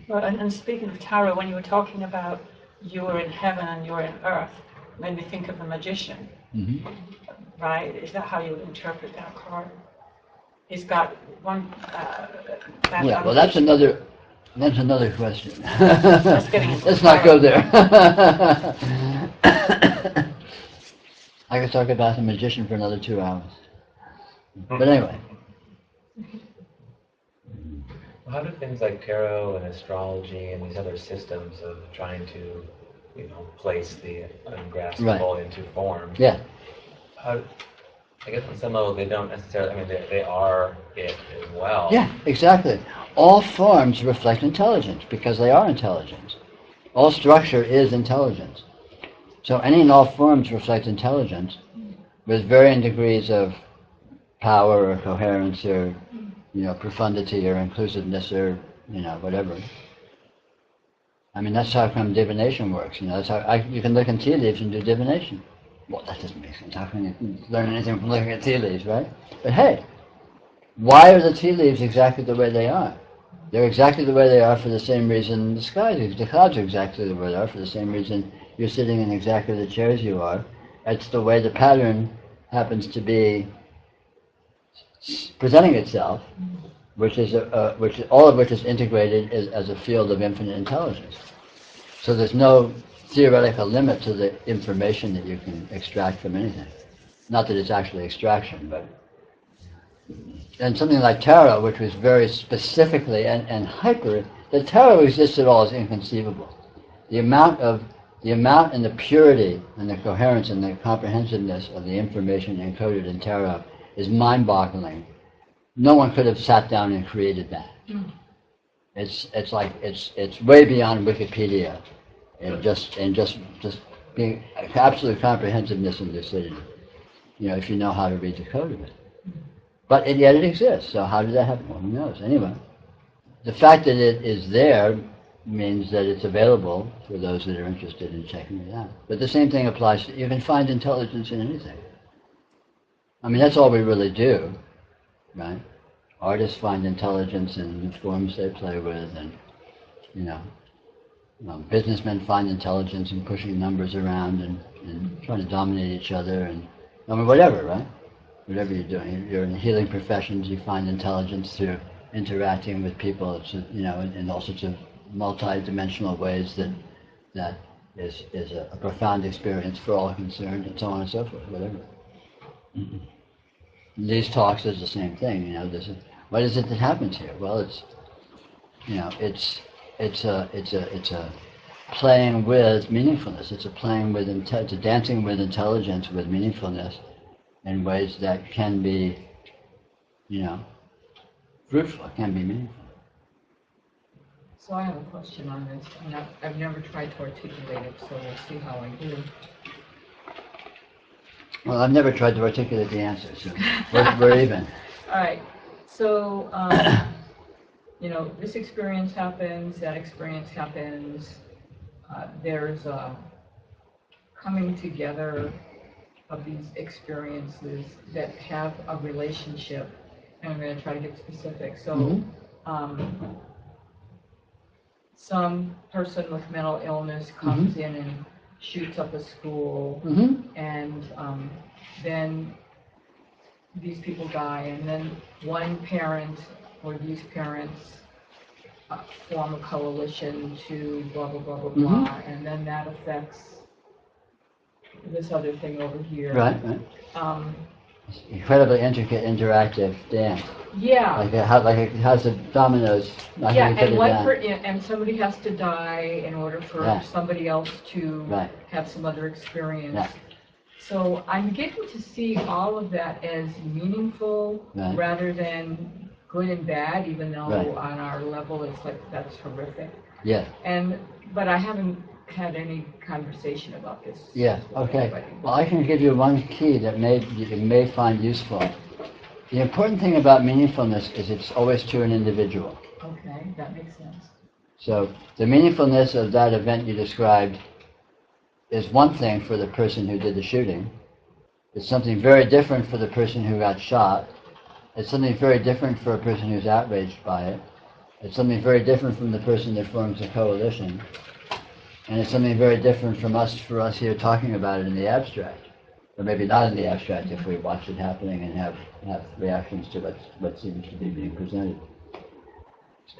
Well, and speaking of tarot, when you were talking about you were in heaven and you were in earth, it made me think of the magician. Mm-hmm. Right? Is that how you would interpret that card? He's got one. Yeah. Well, that's another question. Let's not go there. I could talk about the magician for another 2 hours. But anyway. How do things like tarot and astrology and these other systems of trying to, place the ungraspable into form? Yeah. I guess on some level they don't necessarily, they are it as well. Yeah, exactly. All forms reflect intelligence because they are intelligence. All structure is intelligence. So any and all forms reflect intelligence with varying degrees of power or coherence or, profundity or inclusiveness or, whatever. That's how come divination works. That's how you can look in tea leaves and do divination. Well, that doesn't make sense. How can you learn anything from looking at tea leaves, right? But hey, why are the tea leaves exactly the way they are? They're exactly the way they are for the same reason the clouds are exactly the way they are for the same reason you're sitting in exactly the chairs you are. It's the way the pattern happens to be presenting itself, which all of which is integrated as a field of infinite intelligence. So there's no theoretical limit to the information that you can extract from anything. Not that it's actually extraction, but... And something like tarot, which was very specifically and hyper... The tarot exists at all is inconceivable. The amount and the purity and the coherence and the comprehensiveness of the information encoded in tarot is mind-boggling. No one could have sat down and created that. It's way beyond Wikipedia. And just being absolute comprehensiveness and lucidity, if you know how to read the code of it. But yet it exists, so how did that happen? Well, who knows? Anyway, the fact that it is there means that it's available for those that are interested in checking it out. But the same thing applies to, you can find intelligence in anything. That's all we really do, right? Artists find intelligence in the forms they play with, and, businessmen find intelligence in pushing numbers around and trying to dominate each other, and whatever, right? Whatever you're doing, you're in the healing professions, you find intelligence through interacting with people, in all sorts of multi-dimensional ways that is a profound experience for all concerned, and so on and so forth, whatever. These talks is the same thing, what is it that happens here? Well, it's a playing with meaningfulness. It's a playing with it's a dancing with intelligence, with meaningfulness, in ways that can be, fruitful, can be meaningful. So I have a question on this, and I've never tried to articulate it, so we'll see how I do. Well, I've never tried to articulate the answer, so we're even. All right. So, this experience happens, that experience happens. There's a coming together of these experiences that have a relationship, and I'm going to try to get specific. So, some person with mental illness comes in and shoots up a school, and then these people die, and then one parent or these parents form a coalition to blah, blah, blah, blah, blah, and then that affects this other thing over here. Right. It's incredibly intricate, interactive dance. Yeah. Like it has the dominoes. Like Yeah, you put and it down. and somebody has to die in order for Right. somebody else to Right. have some other experience. Yeah. So I'm getting to see all of that as meaningful Right. rather than good and bad, even though Right. on our level it's like, that's horrific. Yeah. But I haven't had any conversation about this. Yeah, with okay. anybody. Well, I can give you one key that you may find useful. The important thing about meaningfulness is it's always to an individual. Okay, that makes sense. So the meaningfulness of that event you described is one thing for the person who did the shooting. It's something very different for the person who got shot. It's something very different for a person who's outraged by it. It's something very different from the person that forms a coalition. And it's something very different for us here talking about it in the abstract. Or maybe not in the abstract if we watch it happening and have reactions to what seems to be being presented.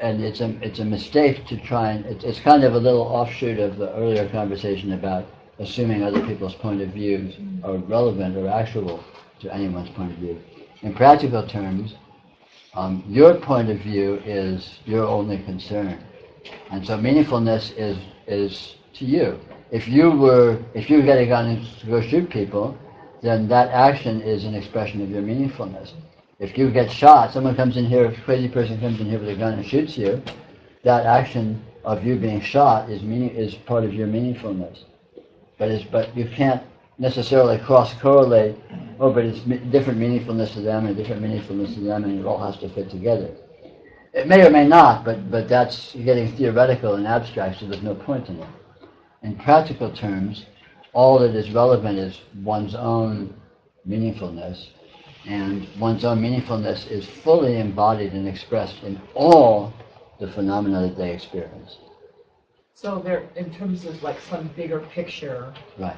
And it's a mistake to try and, it's kind of a little offshoot of the earlier conversation about assuming other people's point of views are relevant or actual to anyone's point of view. In practical terms, your point of view is your only concern. And so meaningfulness is to you. If you get a gun to go shoot people, then that action is an expression of your meaningfulness. If you get shot, someone comes in here, a crazy person comes in here with a gun and shoots you, that action of you being shot is part of your meaningfulness. But you can't necessarily cross-correlate, but it's different meaningfulness to them and different meaningfulness to them, and it all has to fit together. It may or may not, but that's getting theoretical and abstract, so there's no point in it. In practical terms, all that is relevant is one's own meaningfulness, and one's own meaningfulness is fully embodied and expressed in all the phenomena that they experience. So there, in terms of like some bigger picture, Right.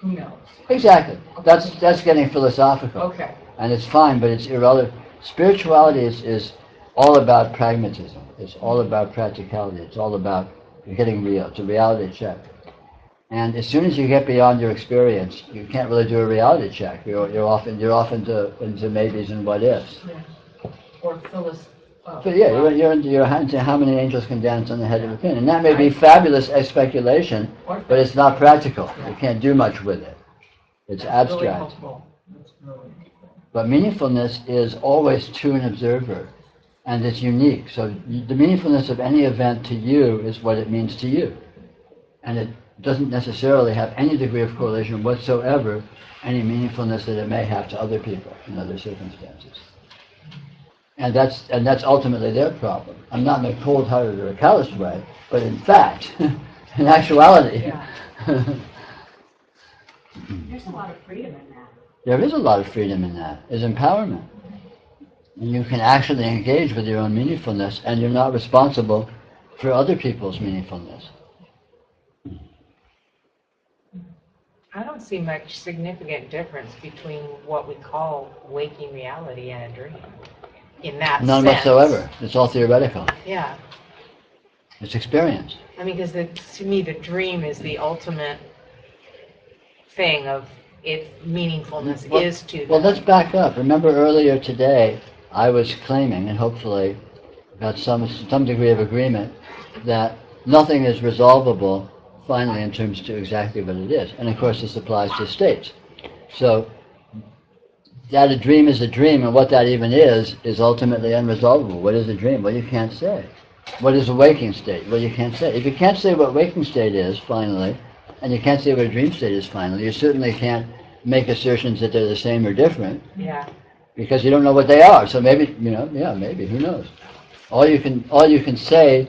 who knows? Exactly. That's getting philosophical. Okay. And it's fine, but it's irrelevant. Spirituality is all about pragmatism. It's all about practicality. It's all about getting real. It's a reality check. And as soon as you get beyond your experience, you can't really do a reality check. You're off into maybes and what ifs. Yeah. Or But yeah, you're into how many angels can dance on the head of a pin, and that may be fabulous speculation, but it's not practical. You can't do much with it. It's abstract. Really helpful. That's really helpful. But meaningfulness is always to an observer, and it's unique. So the meaningfulness of any event to you is what it means to you, and it doesn't necessarily have any degree of correlation whatsoever any meaningfulness that it may have to other people in other circumstances. And that's ultimately their problem. I'm not in a cold-hearted or a calloused way, but in fact, in actuality, There's a lot of freedom in that. there is a lot of freedom in that. There's empowerment. And you can actually engage with your own meaningfulness, and you're not responsible for other people's meaningfulness. I don't see much significant difference between what we call waking reality and a dream. In that None sense. whatsoever. It's all theoretical. Yeah. It's experience. I mean, because to me, the dream is the ultimate thing of its meaningfulness is to Well, them. let's back up. Remember earlier today, I was claiming, and hopefully got some degree of agreement, that nothing is resolvable finally in terms to exactly what it is. And of course, this applies to states. So that a dream is a dream, and what that even is ultimately unresolvable. What is a dream? Well, you can't say. What is a waking state? Well, you can't say. If you can't say what waking state is, finally, and you can't say what a dream state is, finally, you certainly can't make assertions that they're the same or different. Yeah. Because you don't know what they are. So maybe, maybe, who knows? All you can say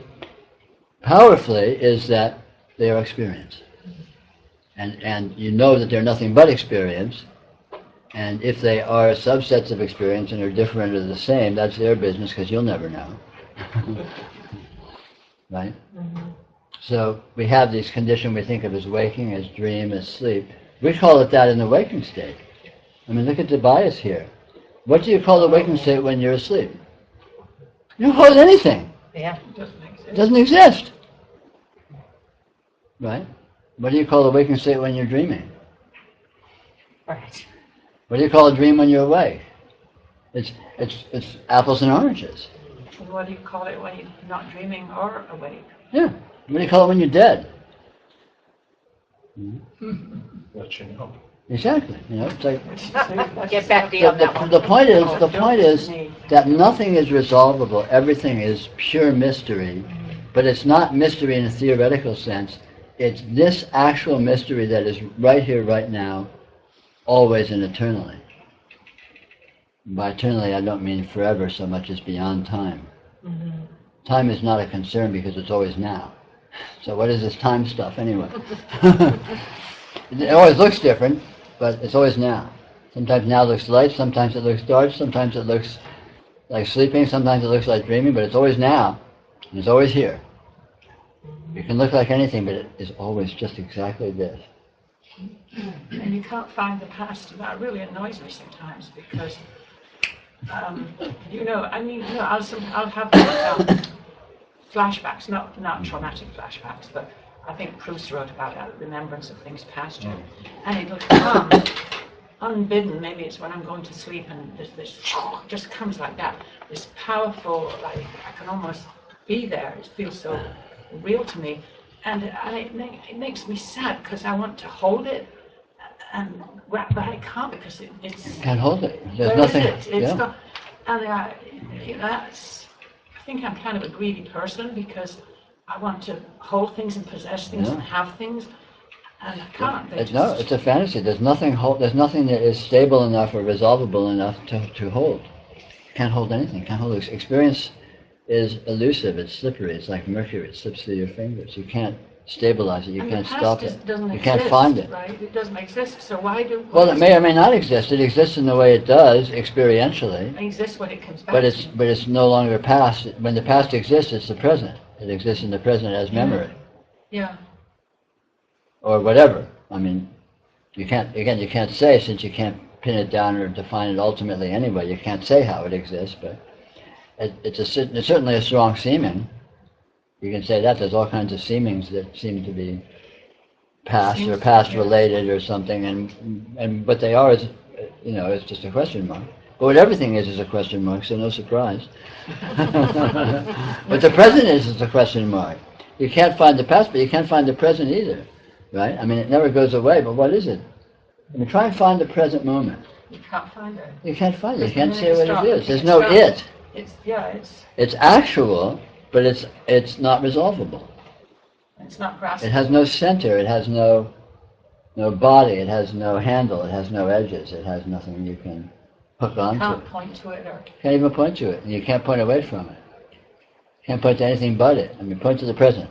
powerfully is that they are experience. And you know that they're nothing but experience. And if they are subsets of experience and are different or the same, that's their business, because you'll never know. Right? Mm-hmm. So we have this condition we think of as waking, as dream, as sleep. We call it that in the waking state. I mean, look at the bias here. What do you call the waking state when you're asleep? You don't call it anything. Yeah. It doesn't exist. Right? What do you call the waking state when you're dreaming? Right. What do you call a dream when you're awake? It's apples and oranges. What do you call it when you're not dreaming or awake? Yeah. What do you call it when you're dead? Let you know. Exactly. You know, it's like Get back to you on that one. the point is that nothing is resolvable. Everything is pure mystery, but it's not mystery in a theoretical sense. It's this actual mystery that is right here, right now, always and eternally. By eternally, I don't mean forever so much as beyond time. Time is not a concern because it's always now. So what is this time stuff anyway? It always looks different, but it's always now. Sometimes now looks light, sometimes it looks dark, sometimes it looks like sleeping, sometimes it looks like dreaming, but it's always now, and it's always here. It can look like anything, but it is always just exactly this. And you can't find the past, and that really annoys me sometimes because, I'll have flashbacks, not traumatic flashbacks, but I think Proust wrote about that, remembrance of things past you. And it'll come unbidden, maybe it's when I'm going to sleep and this just comes like that. This powerful, like I can almost be there, it feels so real to me. And it makes me sad because I want to hold it, but I can't because it's... Can't hold it. There's nothing. I think I'm kind of a greedy person because I want to hold things and possess things and have things, and I can't. It's a fantasy. There's nothing that is stable enough or resolvable enough to hold. Can't hold anything. Can't hold it. Experience is elusive. It's slippery. It's like mercury. It slips through your fingers. You can't stabilize it. You can't stop it. You can't find it. Right? It doesn't exist. So why do? Well, it may or may not exist. It exists in the way it does experientially. It exists when it comes back. But it's no longer past. When the past exists, it's the present. It exists in the present as memory. Yeah. Or whatever. I mean, you can't say, since you can't pin it down or define it ultimately anyway, you can't say how it exists, but it's certainly a strong seeming. You can say that. There's all kinds of seemings that seem to be past or past related or something, and what they are is, it's just a question mark. But what everything is a question mark, so no surprise. What the present is a question mark. You can't find the past, but you can't find the present either, right? I mean, it never goes away, but what is it? I mean, try and find the present moment. You can't find it. You can't find it. You can't say what it is. There's no it. It's actual, but it's not resolvable. It's not graspable. It has no center. It has no body. It has no handle. It has no edges. It has nothing you can hook onto. You can't point to it or... Can't even point to it, and you can't point away from it. Can't point to anything but it. I mean, point to the present.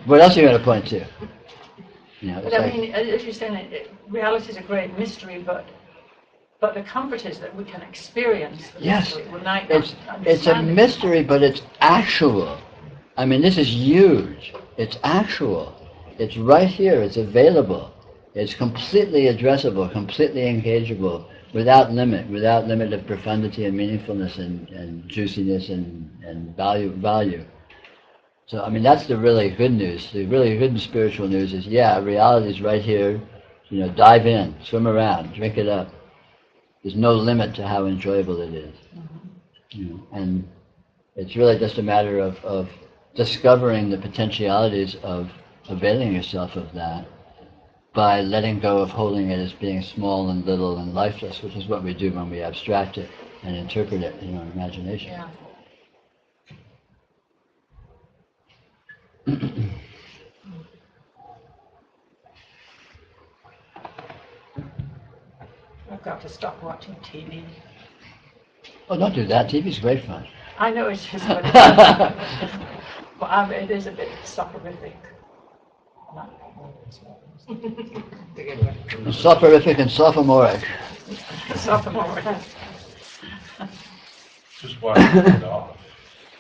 What else are you going to point to? But I mean, as you're saying, reality is a great mystery, but the comfort is that we can experience the mystery. It's a mystery, but it's actual. I mean, this is huge. It's actual. It's right here. It's available. It's completely addressable, completely engageable, without limit of profundity and meaningfulness and juiciness and value. So, I mean, that's the really good news. The really good spiritual news is, reality is right here. Dive in, swim around, drink it up. There's no limit to how enjoyable it is. And it's really just a matter of discovering the potentialities of availing yourself of that by letting go of holding it as being small and little and lifeless, which is what we do when we abstract it and interpret it in our imagination. Yeah. I've got to stop watching TV. Oh, don't do that. TV's great fun. I know it is, but it is a bit soporific. Soporific and sophomoric. Sophomoric. Just watch it off.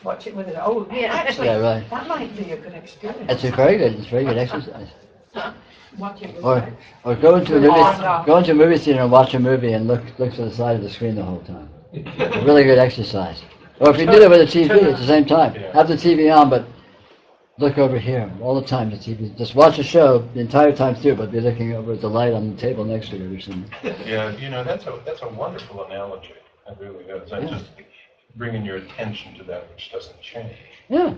Watch it with it. Oh, yeah, actually, right. That might be a good experience. It's very good exercise. Watch it with Or go into a movie theater and watch a movie and look to the side of the screen the whole time. It's a really good exercise. Or if you do it with a TV at the same time, have the TV on, but look over here all the time. The TV, just watch a show the entire time through, but be looking over at the light on the table next to it or something. Yeah, that's a wonderful analogy. It really is. And just bringing your attention to that which doesn't change. Yeah.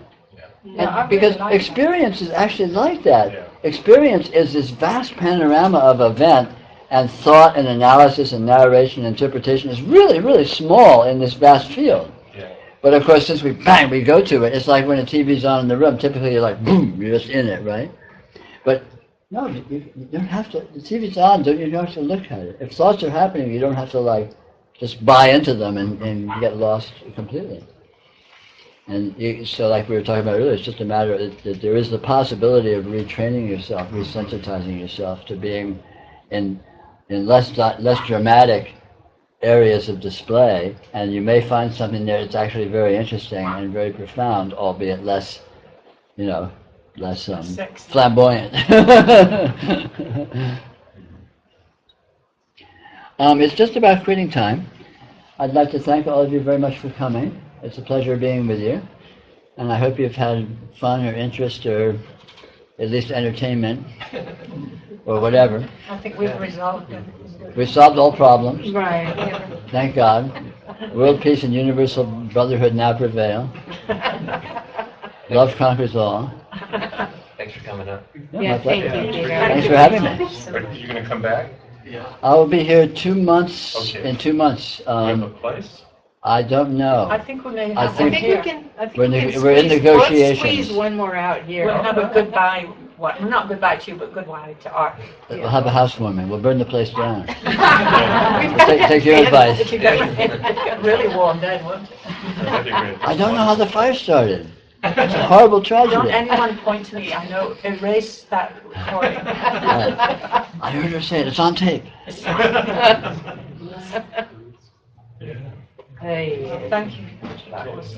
Yeah, And because experience is actually like that. Yeah. Experience is this vast panorama of event, and thought and analysis and narration and interpretation is really, really small in this vast field. Yeah. But of course, since we go to it, it's like when a TV's on in the room, typically you're like, boom, you're just in it, right? But no, you don't have to, the TV's on, you don't have to look at it. If thoughts are happening, you don't have to like, just buy into them and get lost completely. And so like we were talking about earlier, it's just a matter that there is the possibility of retraining yourself, resensitizing yourself to being in less dramatic areas of display, and you may find something there that's actually very interesting and very profound, albeit less, less flamboyant. It's just about quitting time. I'd like to thank all of you very much for coming. It's a pleasure being with you, and I hope you've had fun or interest or at least entertainment or whatever. I think we've resolved it. We solved all problems. Right. Thank God. World peace and universal brotherhood now prevail. Love conquers all. Thanks for coming up. Yeah, my thank pleasure. you, Peter. Thanks for having me. Are you going to come back? Yeah. I will be here 2 months. Okay. In 2 months. Do you have a place? I don't know. I think we may I have think one I think here. we can, I think We're we in- can we're in squeeze- negotiations. Let's squeeze one more out here. We'll have a goodbye, well, not goodbye to you, but goodbye to Art. We'll have a housewarming. We'll burn the place down. We'll take your advice. It got really warm then, won't it? That'd be great. I don't know how the fire started. It's a horrible Don't tragedy. anyone point to me, I know, erase that recording. I heard her say it. It's on tape. Hey. Thank you. That was-